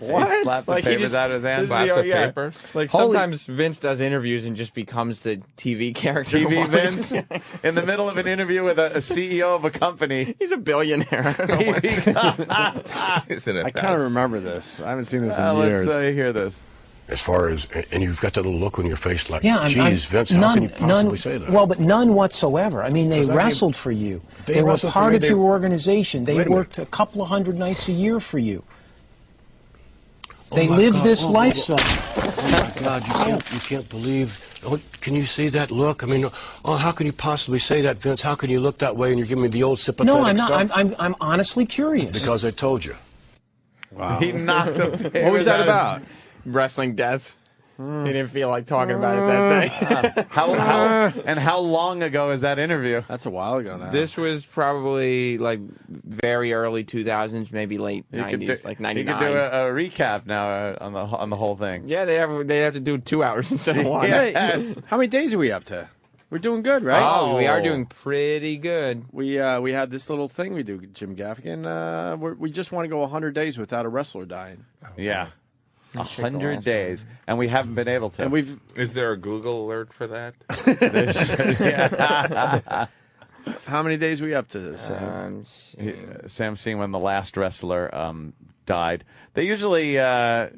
He slapped the papers out of his hand. Slap the papers. Like Holy- sometimes Vince does interviews and just bemes the TV character. TV while Vince he's- in the middle of an interview with a CEO of a company. He's a billionaire. Isn't it? I kind of remember this. I haven't seen this in Let's years. hear this. As far as, and you've got that little look on your face like, Yeah, geez, Vince, how can you possibly say that? Well, but none whatsoever. I mean, they 'Cause I mean, wrestled for you. they They were wrestled for part me, of they- your organization. They Wait a minute. worked a couple of hundred nights a year for you. Oh They my lived God, this oh, lifestyle. Oh my God, you can't believe. Oh, can you see that look? I mean, oh, how can you possibly say that, Vince? How can you look that way and you're giving me the old sympathetic No, I'm not. stuff? I'm honestly curious. Because I told you. Wow. He knocked the papers What was that out of- about? Wrestling deaths. He didn't feel like talking about it that day. How long ago is that interview? That's a while ago now. This was probably like very early 2000s, maybe late You could 90s, do- like You 99. could do a recap now on the whole thing. Yeah, they have to do 2 hours instead of 1. Yes. How many days are we up to? We're doing good, right? Oh, we are doing pretty good. We had this little thing we do, Jim Gaffigan. We just want to go 100 days without a wrestler dying. Yeah. 100 days, and we haven't been able to. And we've Is there a Google alert for that? how many days we up to, Sam? Sam's seen when the last wrestler died. They usually die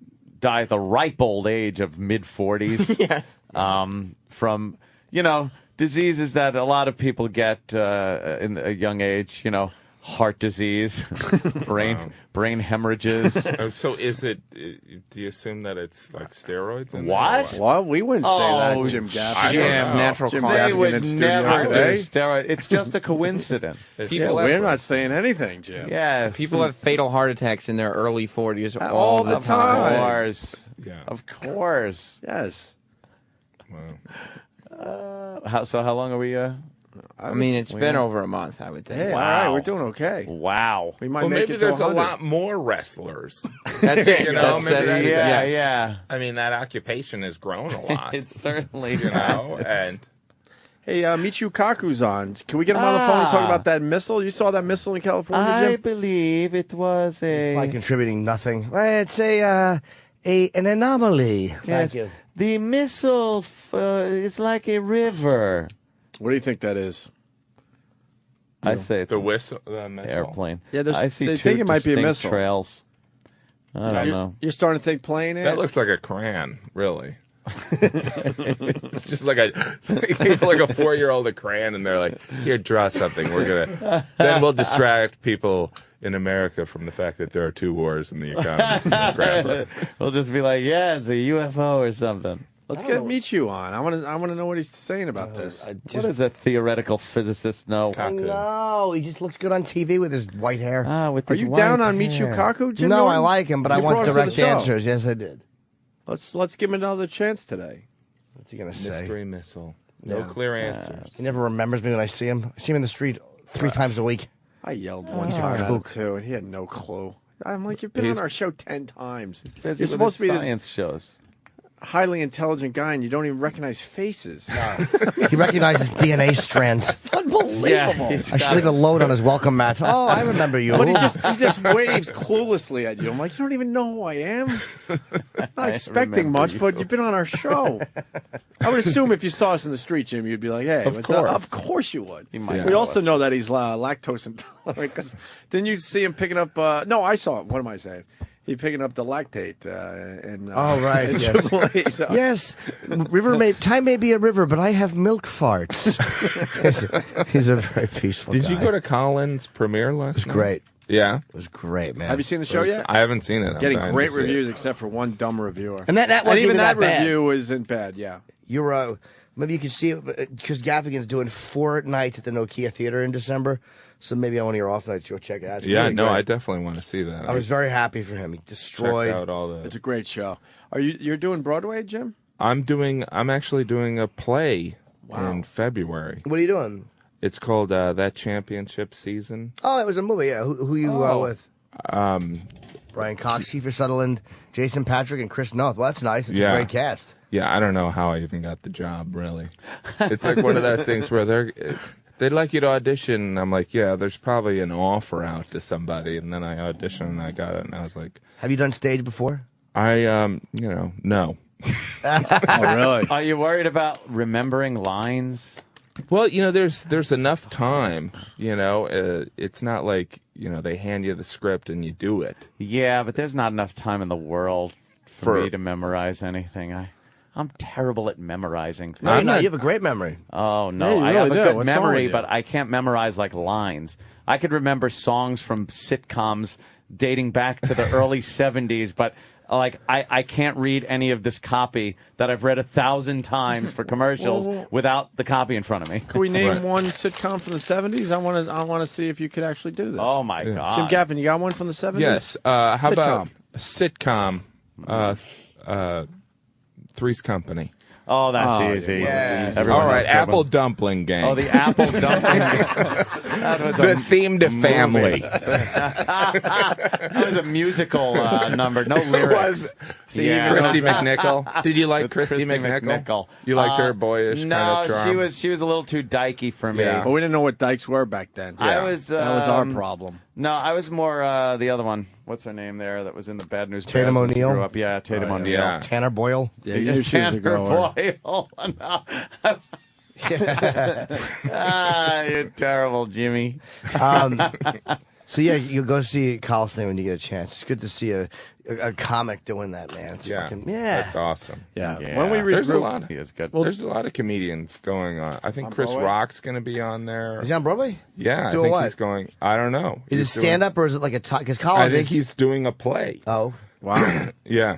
at the ripe old age of mid-40s. Yes. From, diseases that a lot of people get in a young age, heart disease, brain hemorrhages. So is it, do you assume that it's like steroids? in there or What? Well, we wouldn't say that, Oh, Jim I Gaffigan. don't It's know. natural Jim cause. They Gaffigan would in studio never do today. steroid. It's just a coincidence. It's Yeah, just- we're not saying anything, Jim. Yes. People have fatal heart attacks in their early 40s All the Of time. course. Yeah. Of course. Yes. Wow. How long are we? I mean, it's been over a month, I would think. Hey, all right, we're doing okay. Wow. We might Well, make maybe it to there's a 100. lot more wrestlers. That's it. You know, maybe that's yeah, it. yeah. I mean, that occupation has grown a lot. It certainly you know, and Hey, Michio Kaku's on. Can we get him on the phone and talk about that missile? You saw that missile in California, I Jim? believe it was He's probably a. contributing nothing. Well, it's an anomaly. Yes, Thank you. the missile is like a river. What do you think that is? I say it's the an missile. airplane. Yeah, I see they two think it might be a distinct missile. trails. I don't know. You're starting to think plane, That looks like a crayon, really. It's just like a 4-year-old a crayon, and they're like, "Here, draw something. Then we'll distract people in America from the fact that there are 2 wars in the economy." We'll just be like, yeah, it's a UFO or something. Let's get Michio on. I want to know what he's saying about this. What does a theoretical physicist know? No, he just looks good on TV with his white hair. With Are his you white down on hair. Michio Kaku, Jim? No, Norton? I like him, but I You want brought him to the direct show. answers. Yes, I did. Let's give him another chance today. What's he gonna say? Mystery missile. No Yeah. clear answers. He never remembers me when I see him. I see him in the street 3 times a week. I yelled one time at him too, and he had no clue. I'm like, you've been on our show 10 times. Busy You're with supposed to be his this science shows. highly intelligent guy, and you don't even recognize faces. He recognizes DNA strands. It's unbelievable. Yeah, I should leave a load on his welcome mat. Oh, I remember you. But he just waves cluelessly at you. I'm like, you don't even know who I am. Not expecting much, but you've been on our show. I would assume if you saw us in the street, Jim, you'd be like, hey, Of what's up? course. Of course you would. might We know also us. know that he's lactose intolerant. Cause didn't you see him picking up? No, I saw it. What am I saying? He picking up the lactate. Oh, right, in yes. Tripoli, so- Yes, time may be a river, but I have milk farts. He's a very peaceful Did guy. you go to Colin's premiere last night? It was great. Yeah. It was great, man. Have you seen the show yet? I haven't seen it. I'm Getting dying great to see it. reviews, except for one dumb reviewer. And that wasn't even even that that bad. review isn't bad. Yeah. You're maybe you can see it because Gaffigan's doing 4 nights at the Nokia Theater in December. So maybe on your off nights you'll check it out. It's Yeah, really no, great. I definitely want to see that. I was very happy for him. He destroyed. Checked out all the. It's a great show. You're doing Broadway, Jim? I'm actually doing a play in February. What are you doing? It's called That Championship Season. Oh, it was a movie. Yeah, who you with? Brian Cox, Kiefer Sutherland, Jason Patrick, and Chris Noth. Well, that's nice. It's a great cast. Yeah, I don't know how I even got the job, really. It's like one of those things where they'd like you to audition, and I'm like, yeah, there's probably an offer out to somebody, and then I auditioned, and I got it, and I was like... Have you done stage before? No. Oh, really? Are you worried about remembering lines? Well, there's enough time, it's not like, they hand you the script and you do it. Yeah, but there's not enough time in the world for me to memorize anything. I'm terrible at memorizing things. No, you have a great memory. Oh, no. Yeah, you I have really a do. good What's wrong memory, with you? but I can't memorize, like, lines. I could remember songs from sitcoms dating back to the early 70s, but, like, I can't read any of this copy that I've read 1,000 times for commercials without the copy in front of me. Can we name one sitcom from the 70s? I want to see if you could actually do this. Oh, my God. Jim Gaffin, you got one from the 70s? Yes. How about a sitcom? Three's Company. Oh, that's easy. yeah. Everyone All right, knows Turbo. Apple Dumpling Gang. Oh, the Apple Dumpling Gang. That was The theme to Family. That was a musical number. No lyrics. See, Yeah. Christy McNichol. Did you like Christy McNichol? You liked her boyish No, kind of charm? she was a little too dykey for me. Yeah. But we didn't know what dykes were back then. I was. That was our problem. No, I was more the other one. What's her name there? That was in the Bad News Bears Tatum when she O'Neal? grew up. Yeah, Tatum Oh, O'Neal. yeah. Tanner Boyle. Yeah, you knew she was a Tanner grower. Boyle. No. You're terrible, Jimmy. So yeah, you go see Coliseum when you get a chance. It's good to see a comic doing that, man. It's fucking, That's awesome. Yeah. Yeah. When we There's a regroup, lot. He is good. There's a lot of comedians going on. I think On Chris Broadway? Rock's going to be on there. Is he on Broadway? Yeah, I Doing think what? he's going. I don't know. Is it He's doing- stand up or is it like a talk? Because I college. think he's doing a play. Oh, wow. Yeah.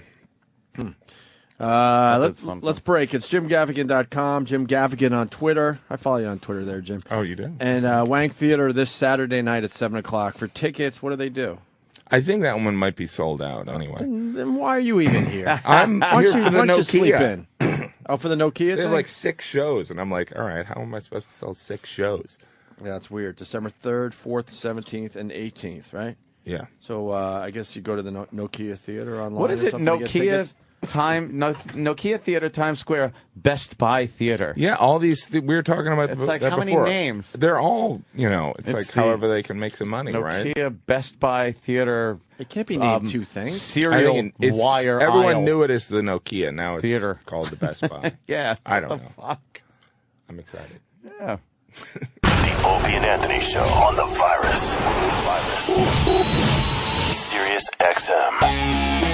Let's break. It's JimGaffigan.com. Jim Gaffigan on Twitter. I follow you on Twitter there, Jim. Oh, you do? And Wang Theater this Saturday night at 7 o'clock. For tickets, what do they do? I think that one might be sold out anyway. Then why are you even here? I'm Why here don't for the you sleep Nokia. in? Oh, for the Nokia They have thing? like 6 shows, and I'm like, all right, how am I supposed to sell 6 shows? Yeah, that's weird. December 3rd, 4th, 17th, and 18th, right? Yeah. So I guess you go to the Nokia Theater online. What is or it? something to get tickets? Nokia Theater, Times Square, Best Buy Theater. Yeah, all these we were talking about. It's like that how many before. names? They're all it's like the however they can make some money, right? Nokia, Best Buy Theater. It can't be named two things. Serial wire. Everyone aisle. knew it as the Nokia. Now it's Theater. called the Best Buy. Yeah. I don't what know. the fuck? I'm excited. Yeah. The Opie and Anthony Show on the Virus. Sirius XM.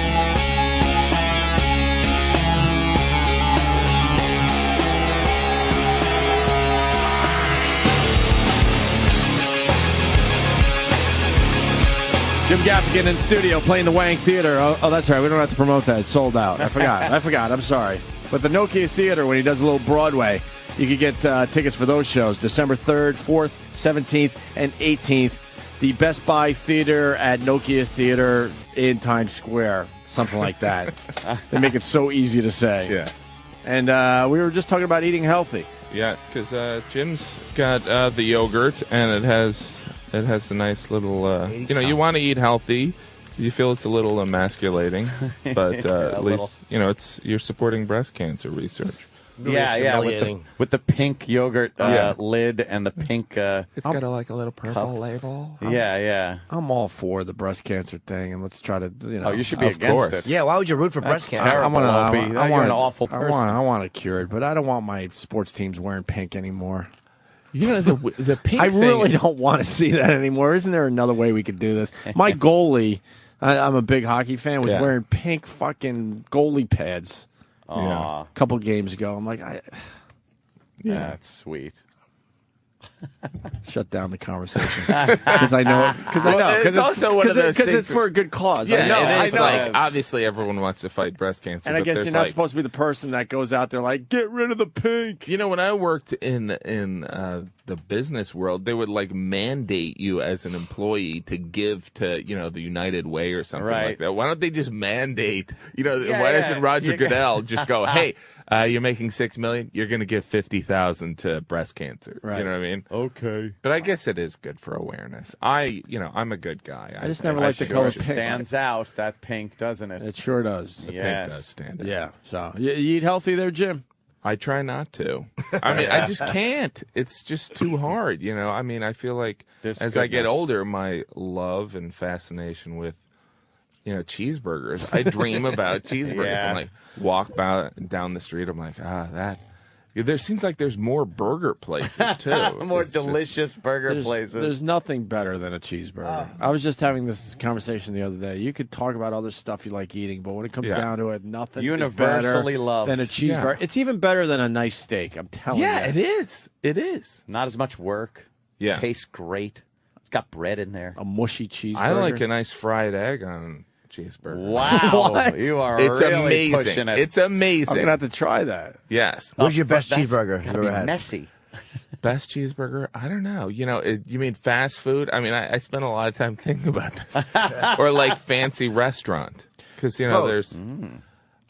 Jim Gaffigan in studio playing the Wang Theater. Oh, that's right. We don't have to promote that. It's sold out. I forgot. I'm sorry. But the Nokia Theater, when he does a little Broadway, you can get tickets for those shows. December 3rd, 4th, 17th, and 18th. The Best Buy Theater at Nokia Theater in Times Square. Something like that. They make it so easy to say. Yes. And we were just talking about eating healthy. Yes, because Jim's got the yogurt, and it has a nice little. You want to eat healthy. You feel it's a little emasculating, but at least you're supporting breast cancer research. Yeah, with the pink yogurt lid and the pink. It's got a little purple cup. label. Yeah. I'm all for the breast cancer thing, and let's try to. Oh, you should be Of against course. it. Yeah, why would you root for breast cancer? Terrible, Opie. Now you're an awful person. I want to cure it, but I don't want my sports teams wearing pink anymore. The pink. I really thing, don't want to see that anymore. Isn't there another way we could do this? My goalie, I'm a big hockey fan, was wearing pink fucking goalie pads. Aw. A couple games ago. I'm like, That's sweet. shut down the conversation because I know. Because it's also one of those things. Because it's for a good cause. Yeah, I know. like obviously everyone wants to fight breast cancer, And I but guess there's you're not supposed to be the person that goes out there like, get rid of the pink. When I worked in the business world, they would like mandate you as an employee to give to the United Way or something like that. Why don't they just mandate? Why doesn't Roger Goodell just go, hey, you're making $6 million, you're going to give $50,000 to breast cancer? Right. You know what I mean? Okay. But I guess it is good for awareness. I'm a good guy. I just never liked the color pink. Stands out, that pink, doesn't it? It sure does. The pink does stand out. Yeah. So you eat healthy there, Jim? I try not to. I mean, I just can't. It's just too hard, I feel like as I get older, my love and fascination with, cheeseburgers. I dream about cheeseburgers. Yeah. I'm like, walk down the street. I'm like, that. There seems like there's more burger places, too. More It's delicious burger places. There's nothing better than a cheeseburger. I was just having this conversation the other day. You could talk about other stuff you like eating, but when it comes down to it, nothing Universally is better loved. than a cheeseburger. It's even better than a nice steak, I'm telling you. it is. It is. Not as much work. Yeah. Tastes great. It's got bread in there. A mushy cheeseburger. I like a nice fried egg on cheeseburger. Wow. What? You are It's really amazing. pushing it. It's amazing. I'm going to have to try that. Yes. What's your best That's cheeseburger gotta you've be ever had? messy. Best cheeseburger? I don't know. You mean fast food? I mean, I spend a lot of time thinking about this. Or like fancy restaurant. Because, there's...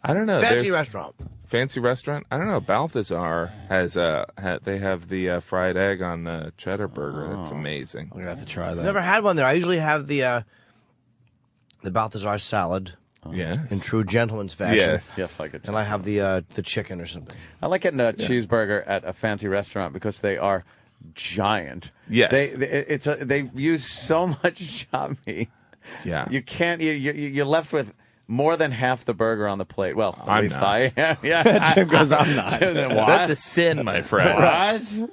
I don't know. Fancy restaurant. Fancy restaurant? I don't know. Balthazar has they have the fried egg on the cheddar burger. That's amazing. I'm going to have to try that. Never had one there. I usually have the Balthazar salad. Yeah. In true gentleman's fashion. Yes, I could. And I have the chicken or something. I like getting a cheeseburger at a fancy restaurant because they are giant. Yes. They use so much chopped meat. Yeah. You can't. You're left with more than half the burger on the plate. Well, at I'm least not. I am. Yeah. Jim goes, I'm not. That's a sin, my friend. What?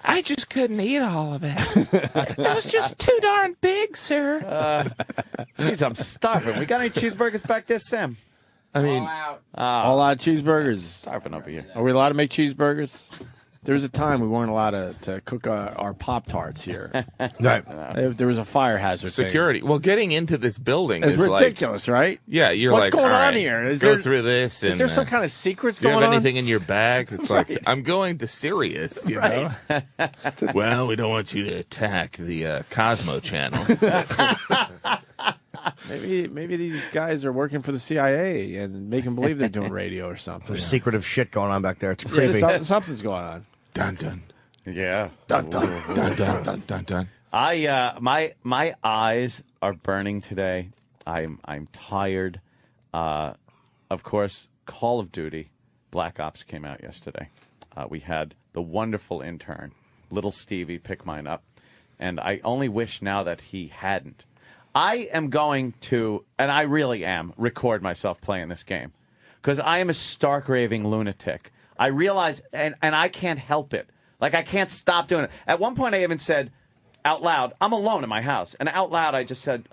I just couldn't eat all of it. It was just too darn big, sir. Jeez, I'm starving. We got any cheeseburgers back there, Sam? I mean, All out cheeseburgers. Starving over here. Are we allowed to make cheeseburgers? There was a time we weren't allowed to cook our Pop-Tarts here. Right. There was a fire hazard thing. security. Well, getting into this building It's is ridiculous, right? Yeah, you're What's like, going all on right, here? Is go there- through this. Is and, there some kind of secrets do you going have on? anything in your bag? It's like, I'm going to Sirius, you know? Well, we don't want you to attack the Cosmo channel. Maybe these guys are working for the CIA and making believe they're doing radio or something. There's secretive shit going on back there. It's Yeah, creepy. something's going on. Dun dun. Yeah. Dun dun dun dun dun dun dun. My eyes are burning today. I'm tired. Of course, Call of Duty Black Ops came out yesterday. We had the wonderful intern, little Stevie, pick mine up, and I only wish now that he hadn't. I am going to, and I really am, record myself playing this game because I am a stark raving lunatic. I realize, and I can't help it. Like, I can't stop doing it. At one point, I even said out loud, I'm alone in my house, and out loud, I just said,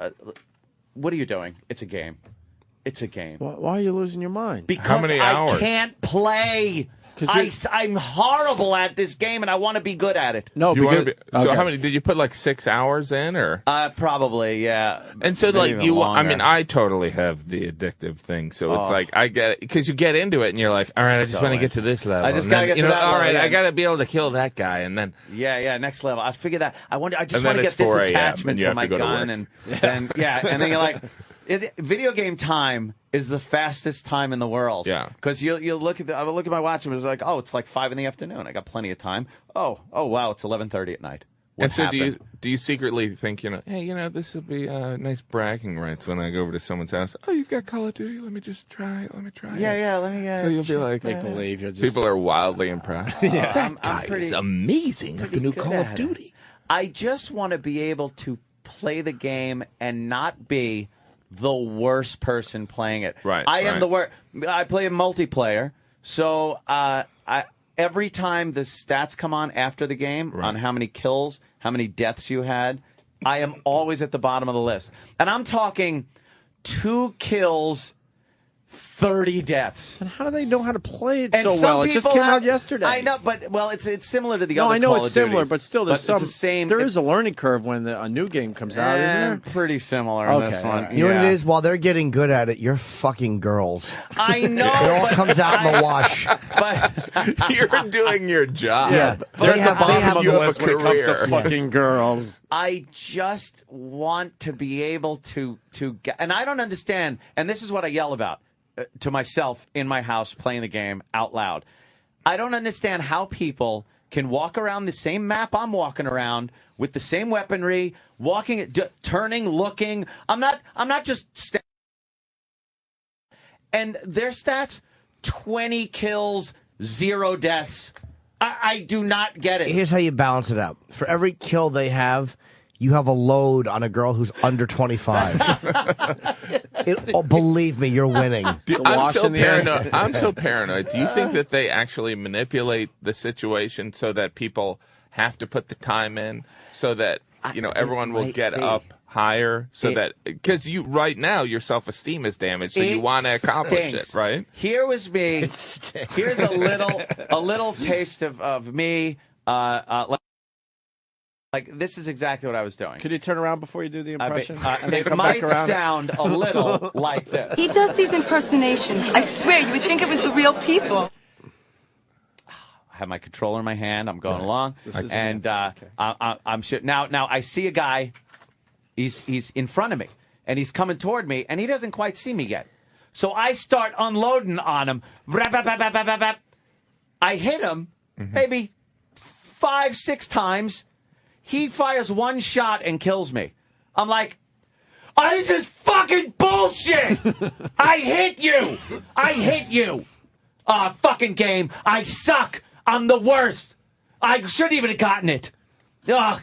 what are you doing? It's a game. It's a game. Why are you losing your mind? Because How many hours? I can't play. I'm horrible at this game, and I want to be good at it. No, so how many did you put? Like 6 hours in, or probably, yeah. And so, Maybe like even you, longer. I mean, I totally have the addictive thing. So it's like I get it because you get into it, and you're like, all right, I just want to get to this level. I just And gotta then, get to that all level, right, yeah. I got to be able to kill that guy, and then Yeah, next level. I figure that. I just And want then to it's get this 4 a.m. attachment and you for have my to go to gun, work. and then and then you're like, video game time is the fastest time in the world. Yeah. Because you look at I look at my watch and it's like, oh, it's like 5 p.m. I got plenty of time. Oh wow, it's 11:30 at night. What and so happened? do you secretly think, hey, this would be nice bragging rights when I go over to someone's house? Oh, you've got Call of Duty? Let me just try it. Let me try it. Yeah, let me. So you'll be like, Make believe you're just people are wildly impressed. Yeah. That guy is amazing at the new Call of Duty. I just want to be able to play the game and not be the worst person playing it. Right, I am right. the worst. I play a multiplayer, so every time the stats come on after the game on how many kills, how many deaths you had, I am always at the bottom of the list. And I'm talking 2 kills, 30 deaths. And how do they know how to play it And so some well? It just people came have- out yesterday. I know, but it's similar to the No, other. I know Call it's of similar, Duties, but still, there's some. It's the same. There is a learning curve when a new game comes out, isn't there? Pretty similar in this Okay, one. all right. You know what it is? While they're getting good at it, you're fucking girls. I know. It all but comes out in the wash. But You're doing your job. Yeah. They're at the bottom of you the have a list when it comes to career. fucking girls. I just want to be able to get, and I don't understand. And this is what I yell about to myself in my house playing the game out loud. I don't understand how people can walk around the same map I'm walking around with the same weaponry, walking, turning, looking. I'm not just and their stats: 20 kills, 0 deaths. I do not get it. Here's how you balance it out. For every kill they have, you have a load on a girl who's under 25. Believe me, you're winning. I'm so paranoid. I'm so paranoid. Do you think that they actually manipulate the situation so that people have to put the time in, so that everyone will get up higher, so that because right now your self-esteem is damaged, so you want to accomplish it, right? Here was me. Here's a little taste of me. Like this is exactly what I was doing. Could you turn around before you do the impression? And then It come might back around? sound a little like this. He does these impersonations. I swear, you would think it was the real people. I have my controller in my hand. I'm going along, This is and I'm shooting. Now I see a guy. He's in front of me, and he's coming toward me, and he doesn't quite see me yet. So I start unloading on him. I hit him maybe 5-6 times. He fires one shot and kills me. I'm like, oh, this is fucking bullshit. I hit you. Fucking game. I suck. I'm the worst. I shouldn't even have gotten it. Ugh.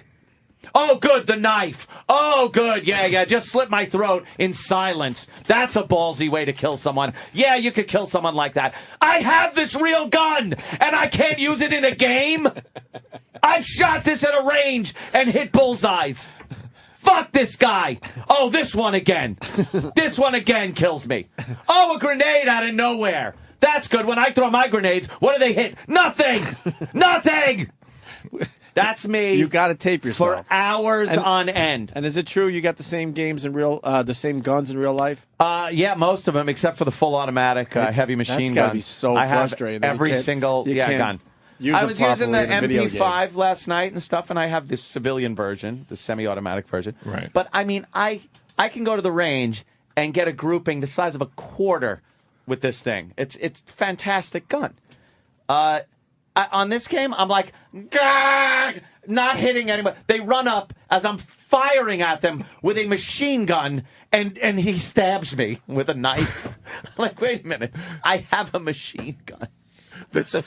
Oh, good, the knife. Oh, good, yeah, just slit my throat in silence. That's a ballsy way to kill someone. Yeah, you could kill someone like that. I have this real gun, and I can't use it in a game? I've shot this at a range and hit bullseyes. Fuck this guy. Oh, this one again. This one again kills me. Oh, a grenade out of nowhere. That's good. When I throw my grenades, what do they hit? Nothing. Nothing. That's me. You got to tape yourself for hours on end. And is it true you got the same games in the same guns in real life? Yeah, most of them, except for the full automatic heavy machine That's guns. gotta be so I have frustrating that you every can't- single you can't gun. use I them was using the properly in a video MP5 game. last night and stuff, and I have this civilian version, the semi-automatic version. Right. But I mean, I I can go to the range and get a grouping the size of a quarter with this thing. It's fantastic gun. On this game, I'm like, Gah! Not hitting anybody. They run up as I'm firing at them with a machine gun, and he stabs me with a knife. I'm like, wait a minute, I have a machine gun. That's so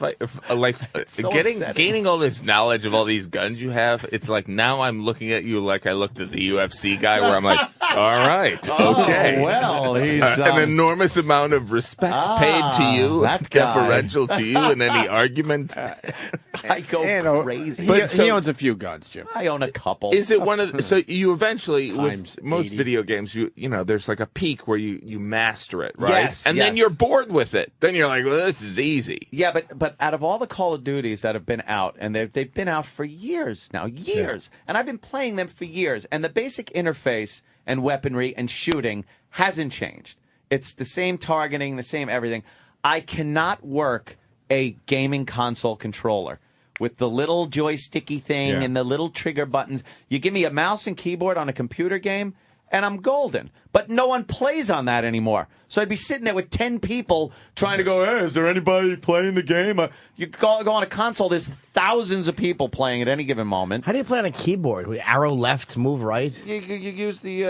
gaining all this knowledge of all these guns you have. It's like now I'm looking at you like I looked at the UFC guy, where I'm like, all right, okay, well, he's an enormous amount of respect paid to you, that guy. deferential to you in any argument. I go crazy. But he owns a few guns, Jim. I own a couple. Is it one of the, so you eventually Times with most 80. video games you know there's like a peak where you master it, right? Yes, and then yes. you're bored with it. Then you're like, well, this is easy. Yeah, but out of all the Call of Duties that have been out, and they've been out for years now, and I've been playing them for years, and the basic interface and weaponry and shooting hasn't changed. It's the same targeting, the same everything. I cannot work a gaming console controller with the little joysticky thing and the little trigger buttons. You give me a mouse and keyboard on a computer game, and I'm golden. But no one plays on that anymore. So I'd be sitting there with 10 people trying to go, hey, is there anybody playing the game? You go on a console, there's thousands of people playing at any given moment. How do you play on a keyboard? With arrow left, move right? You use the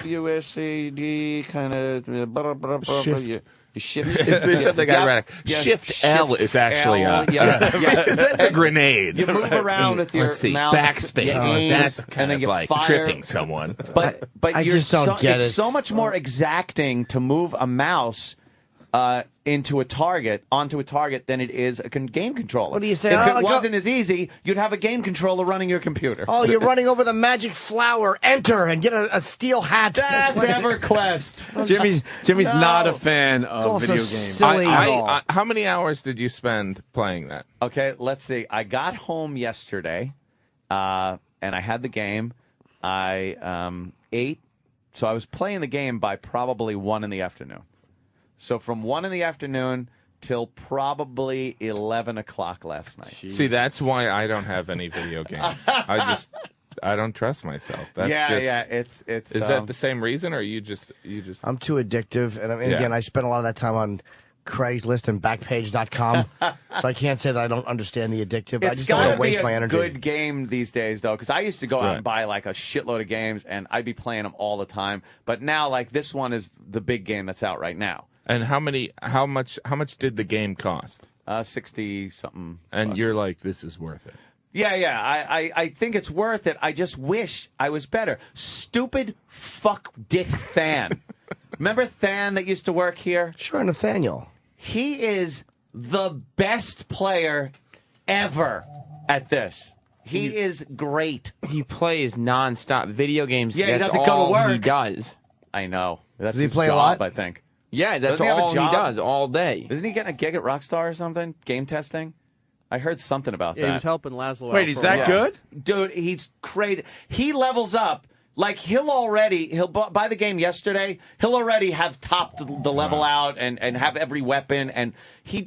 WSAD kind of... Shift. You shift. There's something ironic. Shift L is actually that's a grenade. You move around with your mouse. Backspace. That's kind of like fire. tripping someone. But I just don't get it. It's so much more exacting to move a mouse onto a target than it is a game controller. What do you say? If it wasn't as easy, you'd have a game controller running your computer. Oh, you're running over the magic flower. Enter and get a steel hat. That's EverQuest. Jimmy's not a fan of video games. Silly. How many hours did you spend playing that? Okay, let's see. I got home yesterday, and I had the game. I ate, so I was playing the game by probably 1 in the afternoon. So from 1 in the afternoon till probably 11 o'clock last night. Jeez. See, that's why I don't have any video games. I don't trust myself. That's Is that the same reason, or you just? I'm too addictive, and again, I spend a lot of that time on Craigslist and Backpage.com, so I can't say that I don't understand the addictive. I just don't want to waste my energy. It's got to be a good game these days, though, because I used to go out and buy like a shitload of games, and I'd be playing them all the time. But now, like, this one is the big game that's out right now. And how much did the game cost? 60-something. And you're like, this is worth it. Yeah. I think it's worth it. I just wish I was better. Stupid fuck Dick Than. Remember Than that used to work here? Sure, Nathaniel. He is the best player ever at this. He is great. He plays nonstop video games. Yeah, that's he doesn't go to work. He does. I know. That's Does he his play job, a lot? I think. Yeah, that's Doesn't he have a all he job? does all day. Isn't he getting a gig at Rockstar or something? Game testing? I heard something about that. Yeah, he was helping Laszlo. Wait, out is for a that while. good? Dude, he's crazy. He levels up. Like, he'll buy the game yesterday, he'll already have topped the level out and have every weapon. And you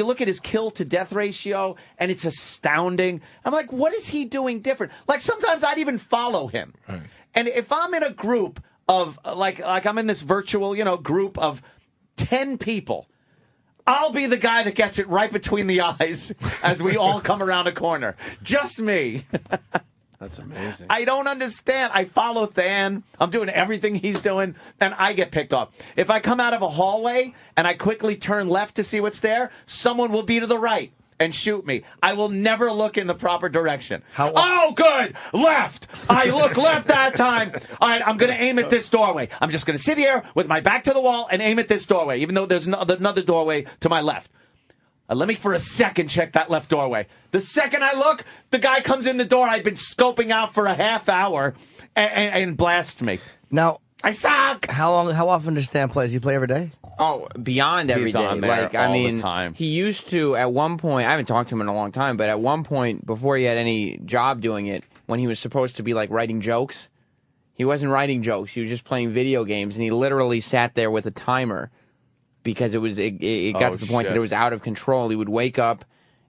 look at his kill to death ratio, and it's astounding. I'm like, what is he doing different? Like, sometimes I'd even follow him. Right. And if I'm in a group of, like I'm in this virtual, group of 10 people, I'll be the guy that gets it right between the eyes as we all come around a corner. Just me. That's amazing. I don't understand. I follow Than. I'm doing everything he's doing, and I get picked off. If I come out of a hallway and I quickly turn left to see what's there, someone will be to the right and shoot me. I will never look in the proper direction. Oh, good! Left! I look left that time. All right, I'm going to aim at this doorway. I'm just going to sit here with my back to the wall and aim at this doorway, even though there's another doorway to my left. Let me for a second check that left doorway. The second I look, the guy comes in the door I've been scoping out for a half hour and blasts me. Now, I suck! How often does Stan play? Does he play every day? Oh, beyond every day. On there all the time. He used to, at one point, I haven't talked to him in a long time, but at one point, before he had any job doing it, when he was supposed to be, like, writing jokes, he wasn't writing jokes. He was just playing video games, and he literally sat there with a timer because it got to the point that it was out of control. He would wake up,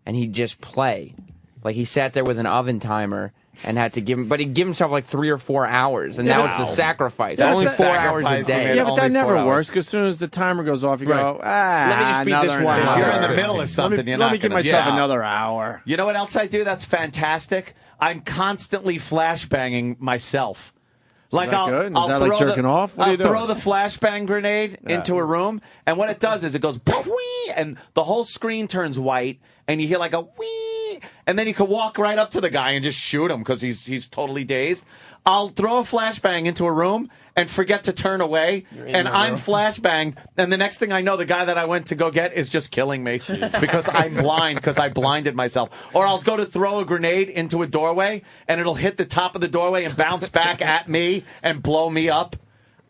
and he'd just play. Like, he sat there with an oven timer, and had to give him, but he'd give himself like 3 or 4 hours, and that was the sacrifice. That's Only the 4 hours a day. Yeah, but that never works because as soon as the timer goes off, you go, Let me just beat this one. If you're in the middle of something, let me give myself another hour. You know what else I do that's fantastic? I'm constantly flashbanging myself. Like Is that good? Is that throw like jerking off? What are you I'll throw doing? the flashbang grenade into a room, and what it does is it goes wee, and the whole screen turns white, and you hear like a wee, and then you can walk right up to the guy and just shoot him because he's totally dazed. I'll throw a flashbang into a room and forget to turn away, and I'm flashbanged, and the next thing I know, the guy that I went to go get is just killing me because I'm blind, because I blinded myself. Or I'll go to throw a grenade into a doorway, and it'll hit the top of the doorway and bounce back at me and blow me up.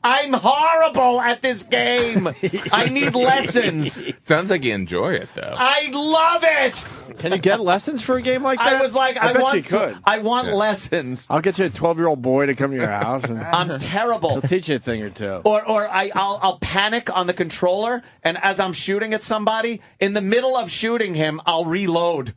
I'm horrible at this game. I need lessons. Sounds like you enjoy it, though. I love it. Can you get lessons for a game like that? I was like, I bet you could. I want lessons. I'll get you a 12-year-old boy to come to your house. And I'm terrible. He'll teach you a thing or two. Or I'll panic on the controller, and as I'm shooting at somebody, in the middle of shooting him, I'll reload.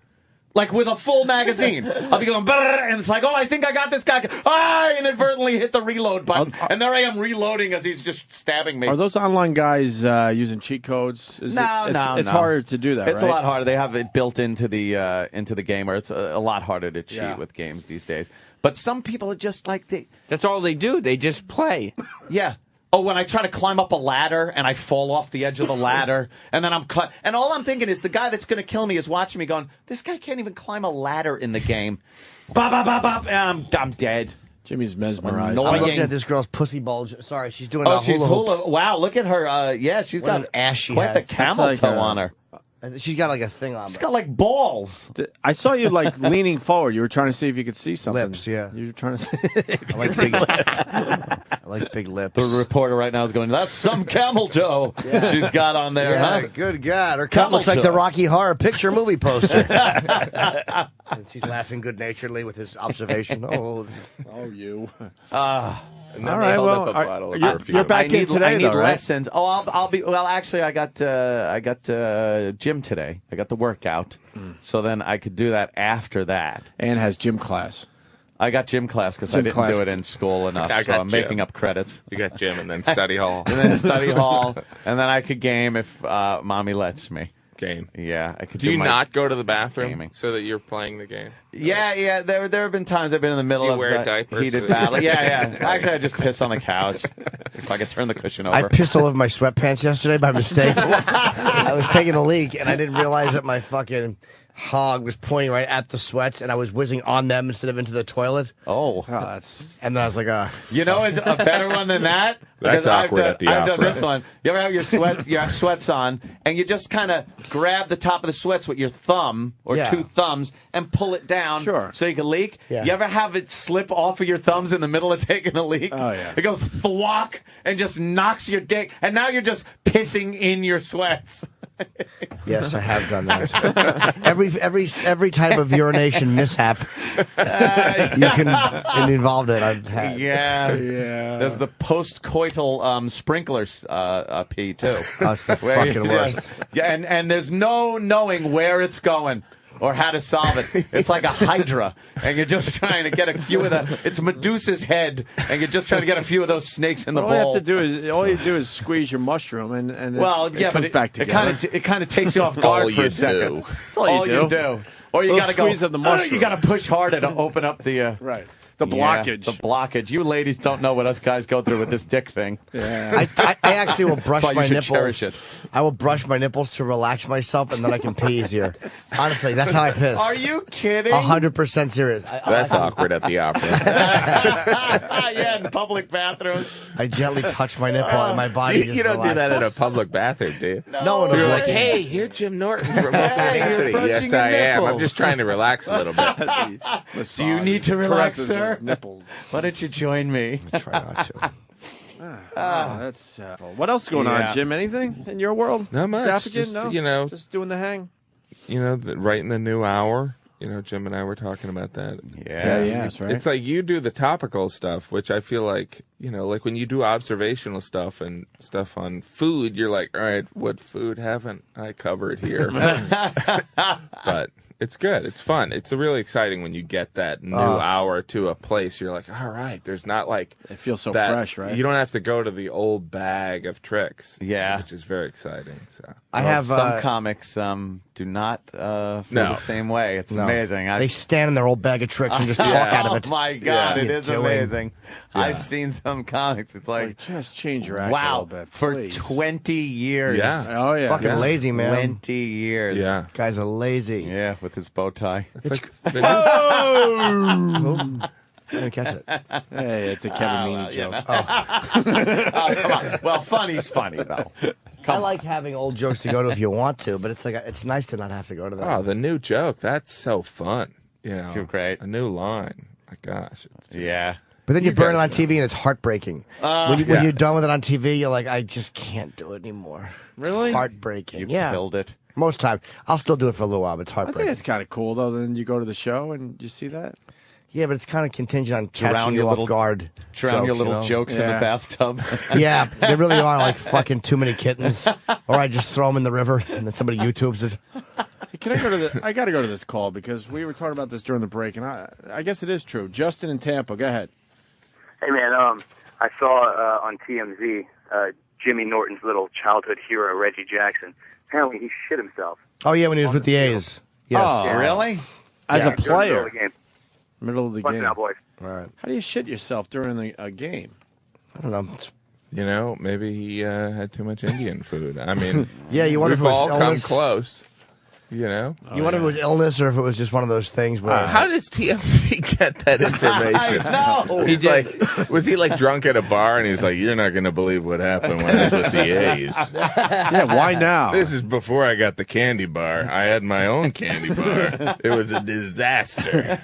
Like with a full magazine. I'll be going, and it's like, oh, I think I got this guy. I inadvertently hit the reload button. And there I am reloading as he's just stabbing me. Are those online guys using cheat codes? It's harder to do that, It's right? a lot harder. They have it built into the game, or it's a lot harder to cheat with games these days. But some people are just like, that's all they do. They just play. Yeah. Oh, when I try to climb up a ladder and I fall off the edge of the ladder, and then and all I'm thinking is the guy that's going to kill me is watching me going, this guy can't even climb a ladder in the game. Bop, bop, bop, bop. I'm dead. Jimmy's mesmerized. I'm looking at this girl's pussy bulge. Sorry, she's doing hula she's hoops. Wow, look at her. She's What got an ass she quite has. the camel toe on her. She's got like a thing on. She's got like balls. I saw you like leaning forward. You were trying to see if you could see something. Lips, yeah. You were trying to see. I like big I like big lips. The reporter right now is going, that's some camel toe she's got on there. Yeah, huh? good God. Her cunt looks like the Rocky Horror Picture movie poster. And she's laughing good-naturedly with his observation. Oh, you. And then All they right, held well, up a bottle of you're perfume. back in today, I need though, right? lessons. Oh, I'll be. Well, actually, I got gym today. I got the workout, so then I could do that after that. And has gym class. I got gym class because I didn't do it in school enough, I so got I'm gym. making up credits. You got gym and then study hall. And then study hall, and then I could game if mommy lets me. Game. Yeah, I could. Do you my not go to the bathroom gaming. so that you're playing the game? Yeah. There have been times I've been in the middle Do you of wear diapers? heated battle. Yeah. Actually, I just piss on the couch if I could turn the cushion over. I pissed all over my sweatpants yesterday by mistake. I was taking a leak, and I didn't realize that my fucking hog was pointing right at the sweats, and I was whizzing on them instead of into the toilet. Oh, that's. And then I was like, You know, it's a better one than that. That's Because awkward at the I've done opera. this one. You ever have you have sweats on, and you just kind of grab the top of the sweats with your thumb or Yeah. two thumbs and pull it down so you can leak? Yeah. You ever have it slip off of your thumbs in the middle of taking a leak? Oh, yeah. It goes thwack and just knocks your dick, and now you're just pissing in your sweats. yes, I have done that. every type of urination mishap you can involved in, I've had. Yeah. There's the post-coital sprinklers pee, too. That's the Where you fucking worst. just- and there's no knowing where it's going or how to solve it. It's like a hydra, and you're just trying to get a few of the. It's Medusa's head, and you're just trying to get a few of those snakes in the All you bowl. have to do is squeeze your mushroom, and Well, it yeah, comes but back it together. kind of takes you off guard All for you a second. do. That's all you do. Or you Little got to go. squeeze of the mushroom. You got to push harder to open up the. Right. The Yeah, blockage. the blockage. You ladies don't know what us guys go through with this dick thing. Yeah. I actually will brush That's why my you should nipples. cherish it. I will brush my nipples to relax myself, and then I can pee easier. Honestly, that's how I piss. Are you kidding? 100% serious. That's awkward at the opera. Yeah, in public bathrooms. I gently touch my nipple, and my body just You don't do that in a relaxes. public bathroom, do you? No one was You're like, looking. hey, you're Jim Norton from Opie and Hey, you're Anthony. brushing Yes, your I am. nipple. I'm just trying to relax a little bit. Do you need to relax, Caresses sir? his nipples. Why don't you join me? Try not to. That's what else is going on, Jim? Anything in your world? Not much. Gaffigan? Just, no? you know, just doing the hang. Right in the new hour. Jim and I were talking about that. Yeah, that's right. It's like you do the topical stuff, which I feel like like when you do observational stuff and stuff on food, you're like, all right, what food haven't I covered here? But it's good. It's fun. It's really exciting when you get that new hour to a place. You're like, all right, there's not like... It feels so that, fresh, right? You don't have to go to the old bag of tricks. Yeah. Which is very exciting. So I have some comics do not feel the same way. It's amazing. They stand in their old bag of tricks and just talk out of it. Oh, my God. It is amazing. Yeah. I've seen some comics. It's like just change your act a little bit, please. For 20 years. Yeah. Oh, yeah. Fucking lazy, man. 20 years. Yeah. Guys are lazy. Yeah, with his bow tie. Oh! I didn't catch it. Hey, it's a Kevin Meaney joke. Come on. Well, funny's funny, though. I like having old jokes to go to if you want to, but it's like it's nice to not have to go to them. Oh, the new joke. That's so fun. Great. A new line. My gosh. It's just, But then you burn it on guys TV and it's heartbreaking. When you're done with it on TV, you're like, I just can't do it anymore. Really? Heartbreaking. You yeah. killed it. Most time. I'll still do it for a little while, but it's I heartbreaking. think it's kind of cool, though. Then you go to the show and you see that. Yeah, but it's kind of contingent on catching Drown you your off little- guard. Drown your little you know? jokes in the bathtub. Yeah, they really are like fucking too many kittens. Or I just throw them in the river and then somebody YouTubes it. Hey, can I go to the? I got to go to this call because we were talking about this during the break, and I guess it is true. Justin in Tampa, go ahead. Hey, man, I saw on TMZ Jimmy Norton's little childhood hero, Reggie Jackson. Apparently, he shit himself. Oh, yeah, when he was with the A's. Yes. Oh, really? As a during the player, middle of the game. middle of the Watch game. it out, boys. All right. How do you shit yourself during a game? I don't know. Maybe he had too much Indian food. I mean, Yeah, you wonder if we've it was all come illness. close. You wonder if it was illness or if it was just one of those things where... How does TMZ get that information? I know. He's like, was he like drunk at a bar and he's like, you're not going to believe what happened when I was with the A's. Yeah, why now? This is before I got the candy bar. I had my own candy bar. It was a disaster.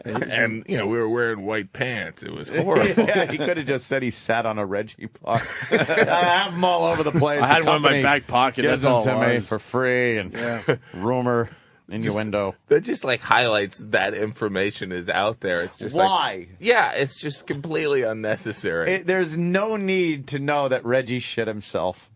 And, we were wearing white pants. It was horrible. Yeah, he could have just said he sat on a Reggie bar. I have them all over the place. I had one in my back pocket. Gives That's all them to it me was. for free and rumor, innuendo. That just like highlights that information is out there. It's just Why? It's just completely unnecessary. There's no need to know that Reggie shit himself.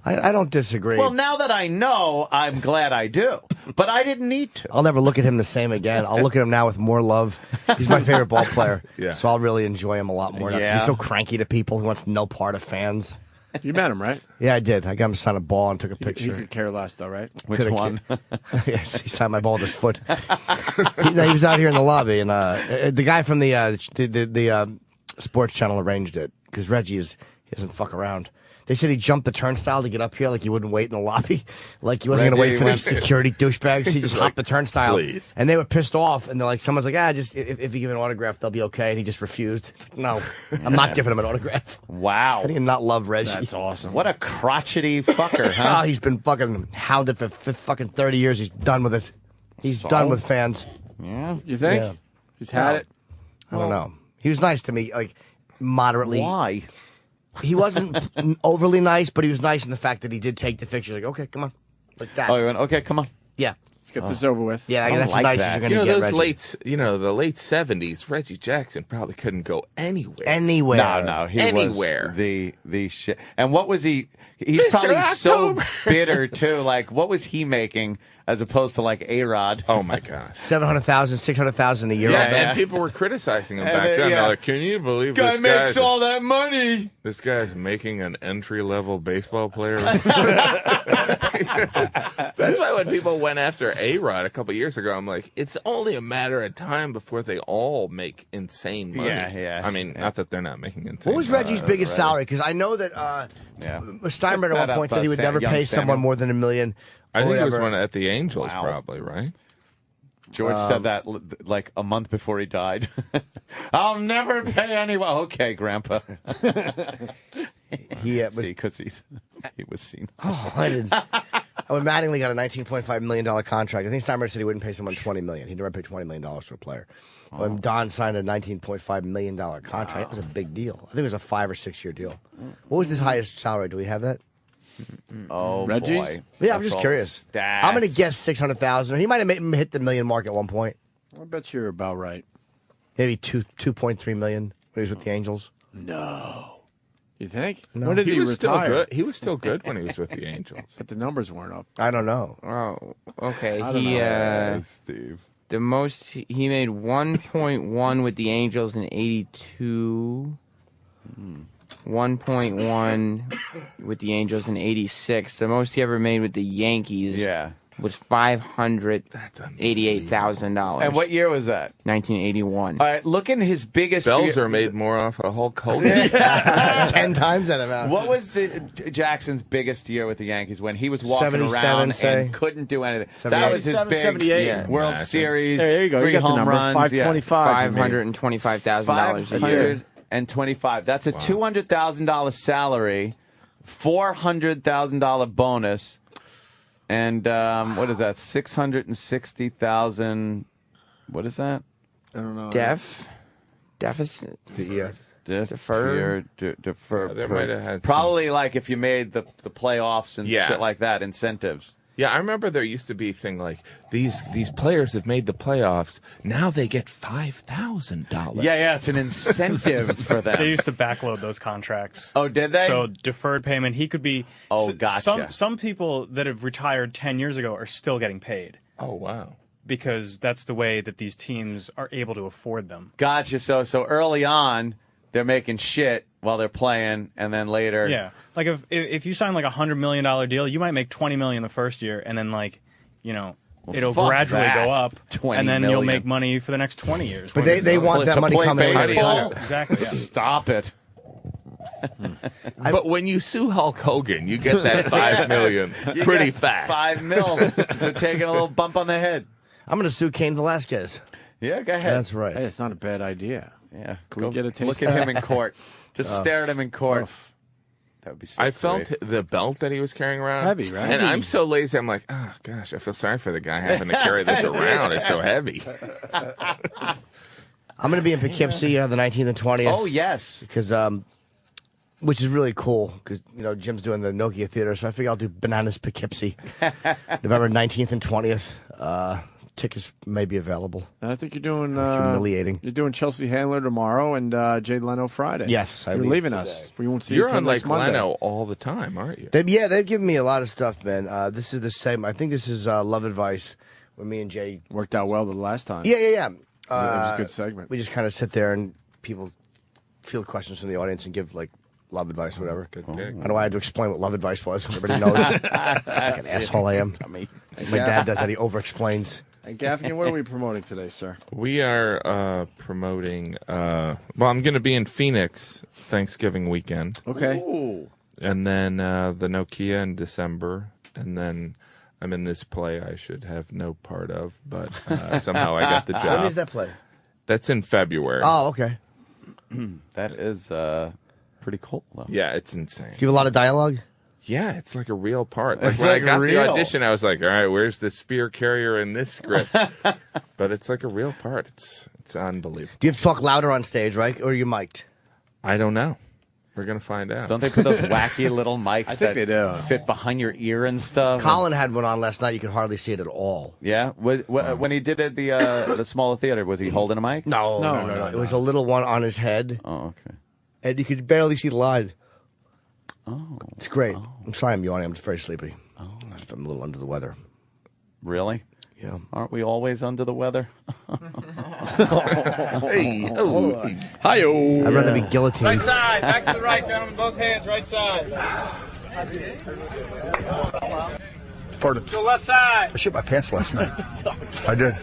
I don't disagree. Well, now that I know, I'm glad I do. But I didn't need to. I'll never look at him the same again. I'll look at him now with more love. He's my favorite ball player. Yeah. So I'll really enjoy him a lot more now. 'Cause Yeah. He's so cranky to people. He wants no part of fans. You met him, right? Yeah, I did. I got him to sign a ball and took a He picture. could care less, though, right? Which Coulda one? Yes, he signed my ball with his foot. he was out here in the lobby, and the guy from the sports channel arranged it because Reggie he doesn't fuck around. They said he jumped the turnstile to get up here, like he wouldn't wait in the lobby, like he wasn't going to wait for these security douchebags. He just hopped the turnstile, please. And they were pissed off. And they're like, someone's like, just if you give an autograph, they'll be okay. And he just refused. It's like, no, I'm not giving him an autograph. Wow. How do you not love Reggie? That's awesome. What a crotchety fucker, huh? Oh, he's been fucking hounded for fucking 30 years. He's done with it. He's done with fans. Yeah. You think? Yeah. He's had it? I don't know. He was nice to me, like moderately. Why? He wasn't overly nice, but he was nice in the fact that he did take the picture. Like, okay, come on, like that. Oh, you went, okay, come on. Yeah, Let's get this over with. yeah. I That's like as nice that. as you're gonna get. those Reggie. the late 70s, Reggie Jackson probably couldn't go anywhere. Anywhere. No, he Anywhere. was the shit. And what was he? He's Mr. probably October. so bitter too. Like, what was he making as opposed to like A-Rod? Oh my gosh. 700,000, 600,000 a year. Yeah, I bet. and people were criticizing him And back then, then. yeah. They're like, can you believe Guy this makes guy's all that money. This guy's making an entry-level baseball player. That's why when people went after A-Rod a couple years ago, I'm like, it's only a matter of time before they all make insane money. Yeah. I mean, not that they're not making insane What was money. Reggie's biggest salary? Because I know that Steinbrenner at one point said he would never pay someone more than $1 million. I think it was whatever. one at the Angels, Wow. probably, right? George said that like a month before he died. I'll never pay anyone. Okay, Grandpa. He was because he was seen. Oh, I didn't. When Mattingly got a $19.5 million contract, I think Steinbrenner said he wouldn't pay someone $20 million. He'd never pay $20 million to a player. When Don signed a $19.5 million contract, that was a big deal. I think it was a 5 or 6 year deal. What was his highest salary? Do we have that? Oh, Reggie's? boy. Yeah, I'm just curious. I'm going to guess 600,000. He might have hit the million mark at one point. I bet you're about right. Maybe 2.3 million when he was with the Angels. No. You think? No. When did he was retire? still good. He was still good when he was with the Angels. But the numbers weren't up. I don't know. Oh, okay. I don't know. Steve. The most he made 1.1 with the Angels in '82. 1.1 with the Angels in '86. The most he ever made with the Yankees was $588,000. And what year was that? 1981. All right, look in his biggest... Belzer made more off of Hulk Hogan. 10 times that amount. What was Jackson's biggest year with the Yankees when he was walking 77, around say. and couldn't do anything? 78. That was his big 78. World Series. There you go. 3 You got the home number. runs. $525. $525,000 a year. $525. That's a $200,000 salary, $400,000 bonus, and what is that? $660,000. What is that? I don't know. Deficit. Defer. There might have had probably like if you made the playoffs and shit like that, incentives. Yeah, I remember there used to be a thing like these players have made the playoffs. Now they get $5,000. Yeah, it's an incentive for them. They used to backload those contracts. Oh, did they? So deferred payment, he could be. Oh, gotcha. Some people that have retired 10 years ago are still getting paid. Oh, wow. Because that's the way that these teams are able to afford them. Gotcha. So early on, they're making shit while they're playing, and then later, Yeah, like if you sign like $100 million deal, you might make $20 million the first year, and then it'll gradually go up, and then you'll make money for the next 20 years. But they want that money coming in. Exactly. Yeah. Stop it. But when you sue Hulk Hogan, you get that $5 million pretty fast. $5 million for taking a little bump on the head. I'm going to sue Cain Velasquez. Yeah, go ahead. That's right. Hey, it's not a bad idea. Yeah, Can we get a taste? Look at him in court. Just stare at him in court. That would be so I felt great. the belt that he was carrying around. Heavy, right? And I'm so lazy, I'm like, oh, gosh, I feel sorry for the guy having to carry this around. It's so heavy. I'm going to be in Poughkeepsie the 19th and 20th. Oh, yes. Because, which is really cool because, Jim's doing the Nokia Theater, so I figure I'll do Bananas Poughkeepsie. November 19th and 20th. Tickets may be available. And I think you're doing humiliating. You're doing Chelsea Handler tomorrow and Jay Leno Friday. Yes, you're leaving us. We won't see You're you on next Monday. Leno all the time, aren't you? They've given me a lot of stuff, man. This is the same. I think this is Love Advice when me and Jay worked out well the last time. Yeah. It was a good segment. We just kind of sit there and people field questions from the audience and give love advice or whatever. Good gig. I don't know why I had to explain what love advice was. Everybody knows. Fucking asshole I am. My dad does that. He over-explains. And Gaffigan, what are we promoting today, sir? We are promoting. I'm going to be in Phoenix Thanksgiving weekend. Okay. Ooh. And then the Nokia in December. And then I'm in this play I should have no part of, but somehow I got the job. When is that play? That's in February. Oh, okay. That is pretty cool, though. Yeah, it's insane. Do you have a lot of dialogue? Yeah, it's like a real part. Like It's when like I got real. the audition, I was like, all right, where's the spear carrier in this script? But it's like a real part. It's unbelievable. Do you have to talk louder on stage, right? Or are you mic'd? I don't know. We're going to find out. Don't they put those wacky little mics I think they do. fit behind your ear and stuff? Colin had one on last night. You could hardly see it at all. Yeah? When he did it at the smaller theater, was he holding a mic? No. It was a little one on his head. Oh, okay. And you could barely see the line. Oh. It's great. I'm sorry I'm yawning. I'm just very sleepy. I'm a little under the weather. Really? Yeah. Aren't we always under the weather? Hey, oh. Hi-yo. I'd rather be guillotined. Right side, back to the right, gentlemen. Both hands, right side. Pardon? To the left side. I shit my pants last night. I did.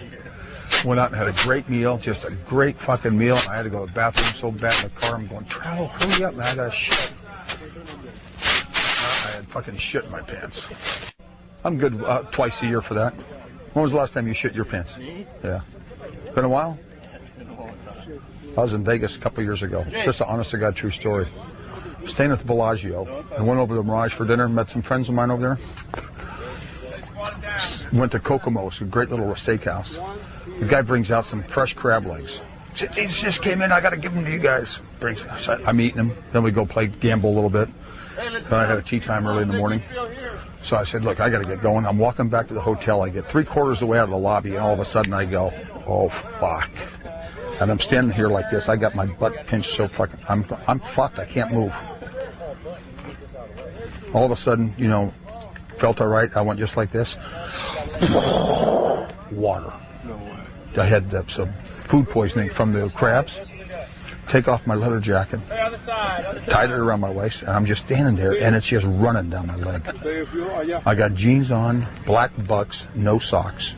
Went out and had a great meal, just a great fucking meal. I had to go to the bathroom so bad in the car. I'm going, travel, hurry up, man. I got shit. I had fucking shit in my pants. I'm good twice a year for that. When was the last time you shit your pants? Yeah. Been a while? I was in Vegas a couple years ago. Just an honest to God true story. Staying at the Bellagio. I went over to the Mirage for dinner, met some friends of mine over there. Went to Kokomo's, a great little steakhouse. The guy brings out some fresh crab legs. These just came in, I got to give them to you guys. I'm eating them. Then we go play gamble a little bit. Then I had a tea time early in the morning. So I said, look, I got to get going. I'm walking back to the hotel. I get 3/4 of the way out of the lobby, and all of a sudden I go, oh, fuck. And I'm standing here like this. I got my butt pinched so fucking... I'm fucked. I can't move. All of a sudden, you know, felt all right. I went just like this. Water. I had some food poisoning from the crabs. Take off my leather jacket, tied it around my waist, and I'm just standing there, and it's just running down my leg. I got jeans on, black bucks, no socks,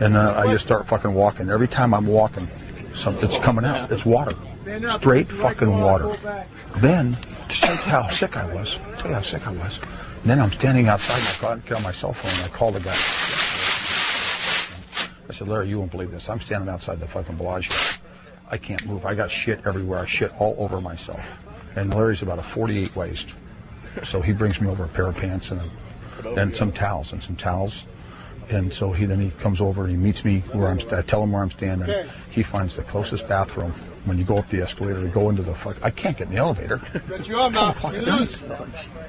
and I just start fucking walking. Every time I'm walking, something's coming out. It's water, straight fucking water. Then, to show you how sick I was, then I'm standing outside, and I got my cell phone, and I called the guy. I said, Larry, you won't believe this. I'm standing outside the fucking Bellagio. I can't move. I got shit everywhere. I shit all over myself. And Larry's about a 48 waist. So he brings me over a pair of pants and some towels. And so he comes over and he meets me where I tell him where I'm standing. Okay. He finds the closest bathroom. When you go up the escalator to go into the I can't get in the elevator. It's 10 o'clock at night.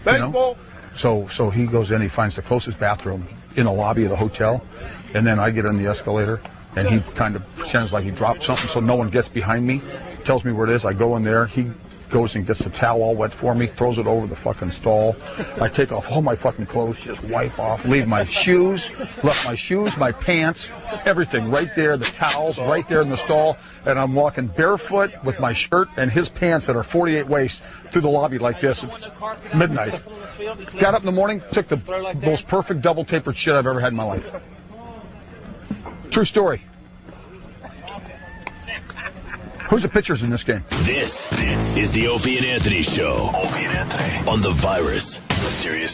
You know? So he goes in, he finds the closest bathroom in the lobby of the hotel. And then I get on the escalator. And he kind of pretends like he dropped something so no one gets behind me, tells me where it is. I go in there. He goes and gets the towel all wet for me, throws it over the fucking stall. I take off all my fucking clothes, just wipe off, leave my shoes, my pants, everything right there, the towels right there in the stall. And I'm walking barefoot with my shirt and his pants that are 48 waist through the lobby like this at midnight. Got up in the morning, took the most perfect double tapered shit I've ever had in my life. True story. Who's the pitchers in this game? This is the Opie and Anthony Show. Opie and Anthony on the Virus. Sirius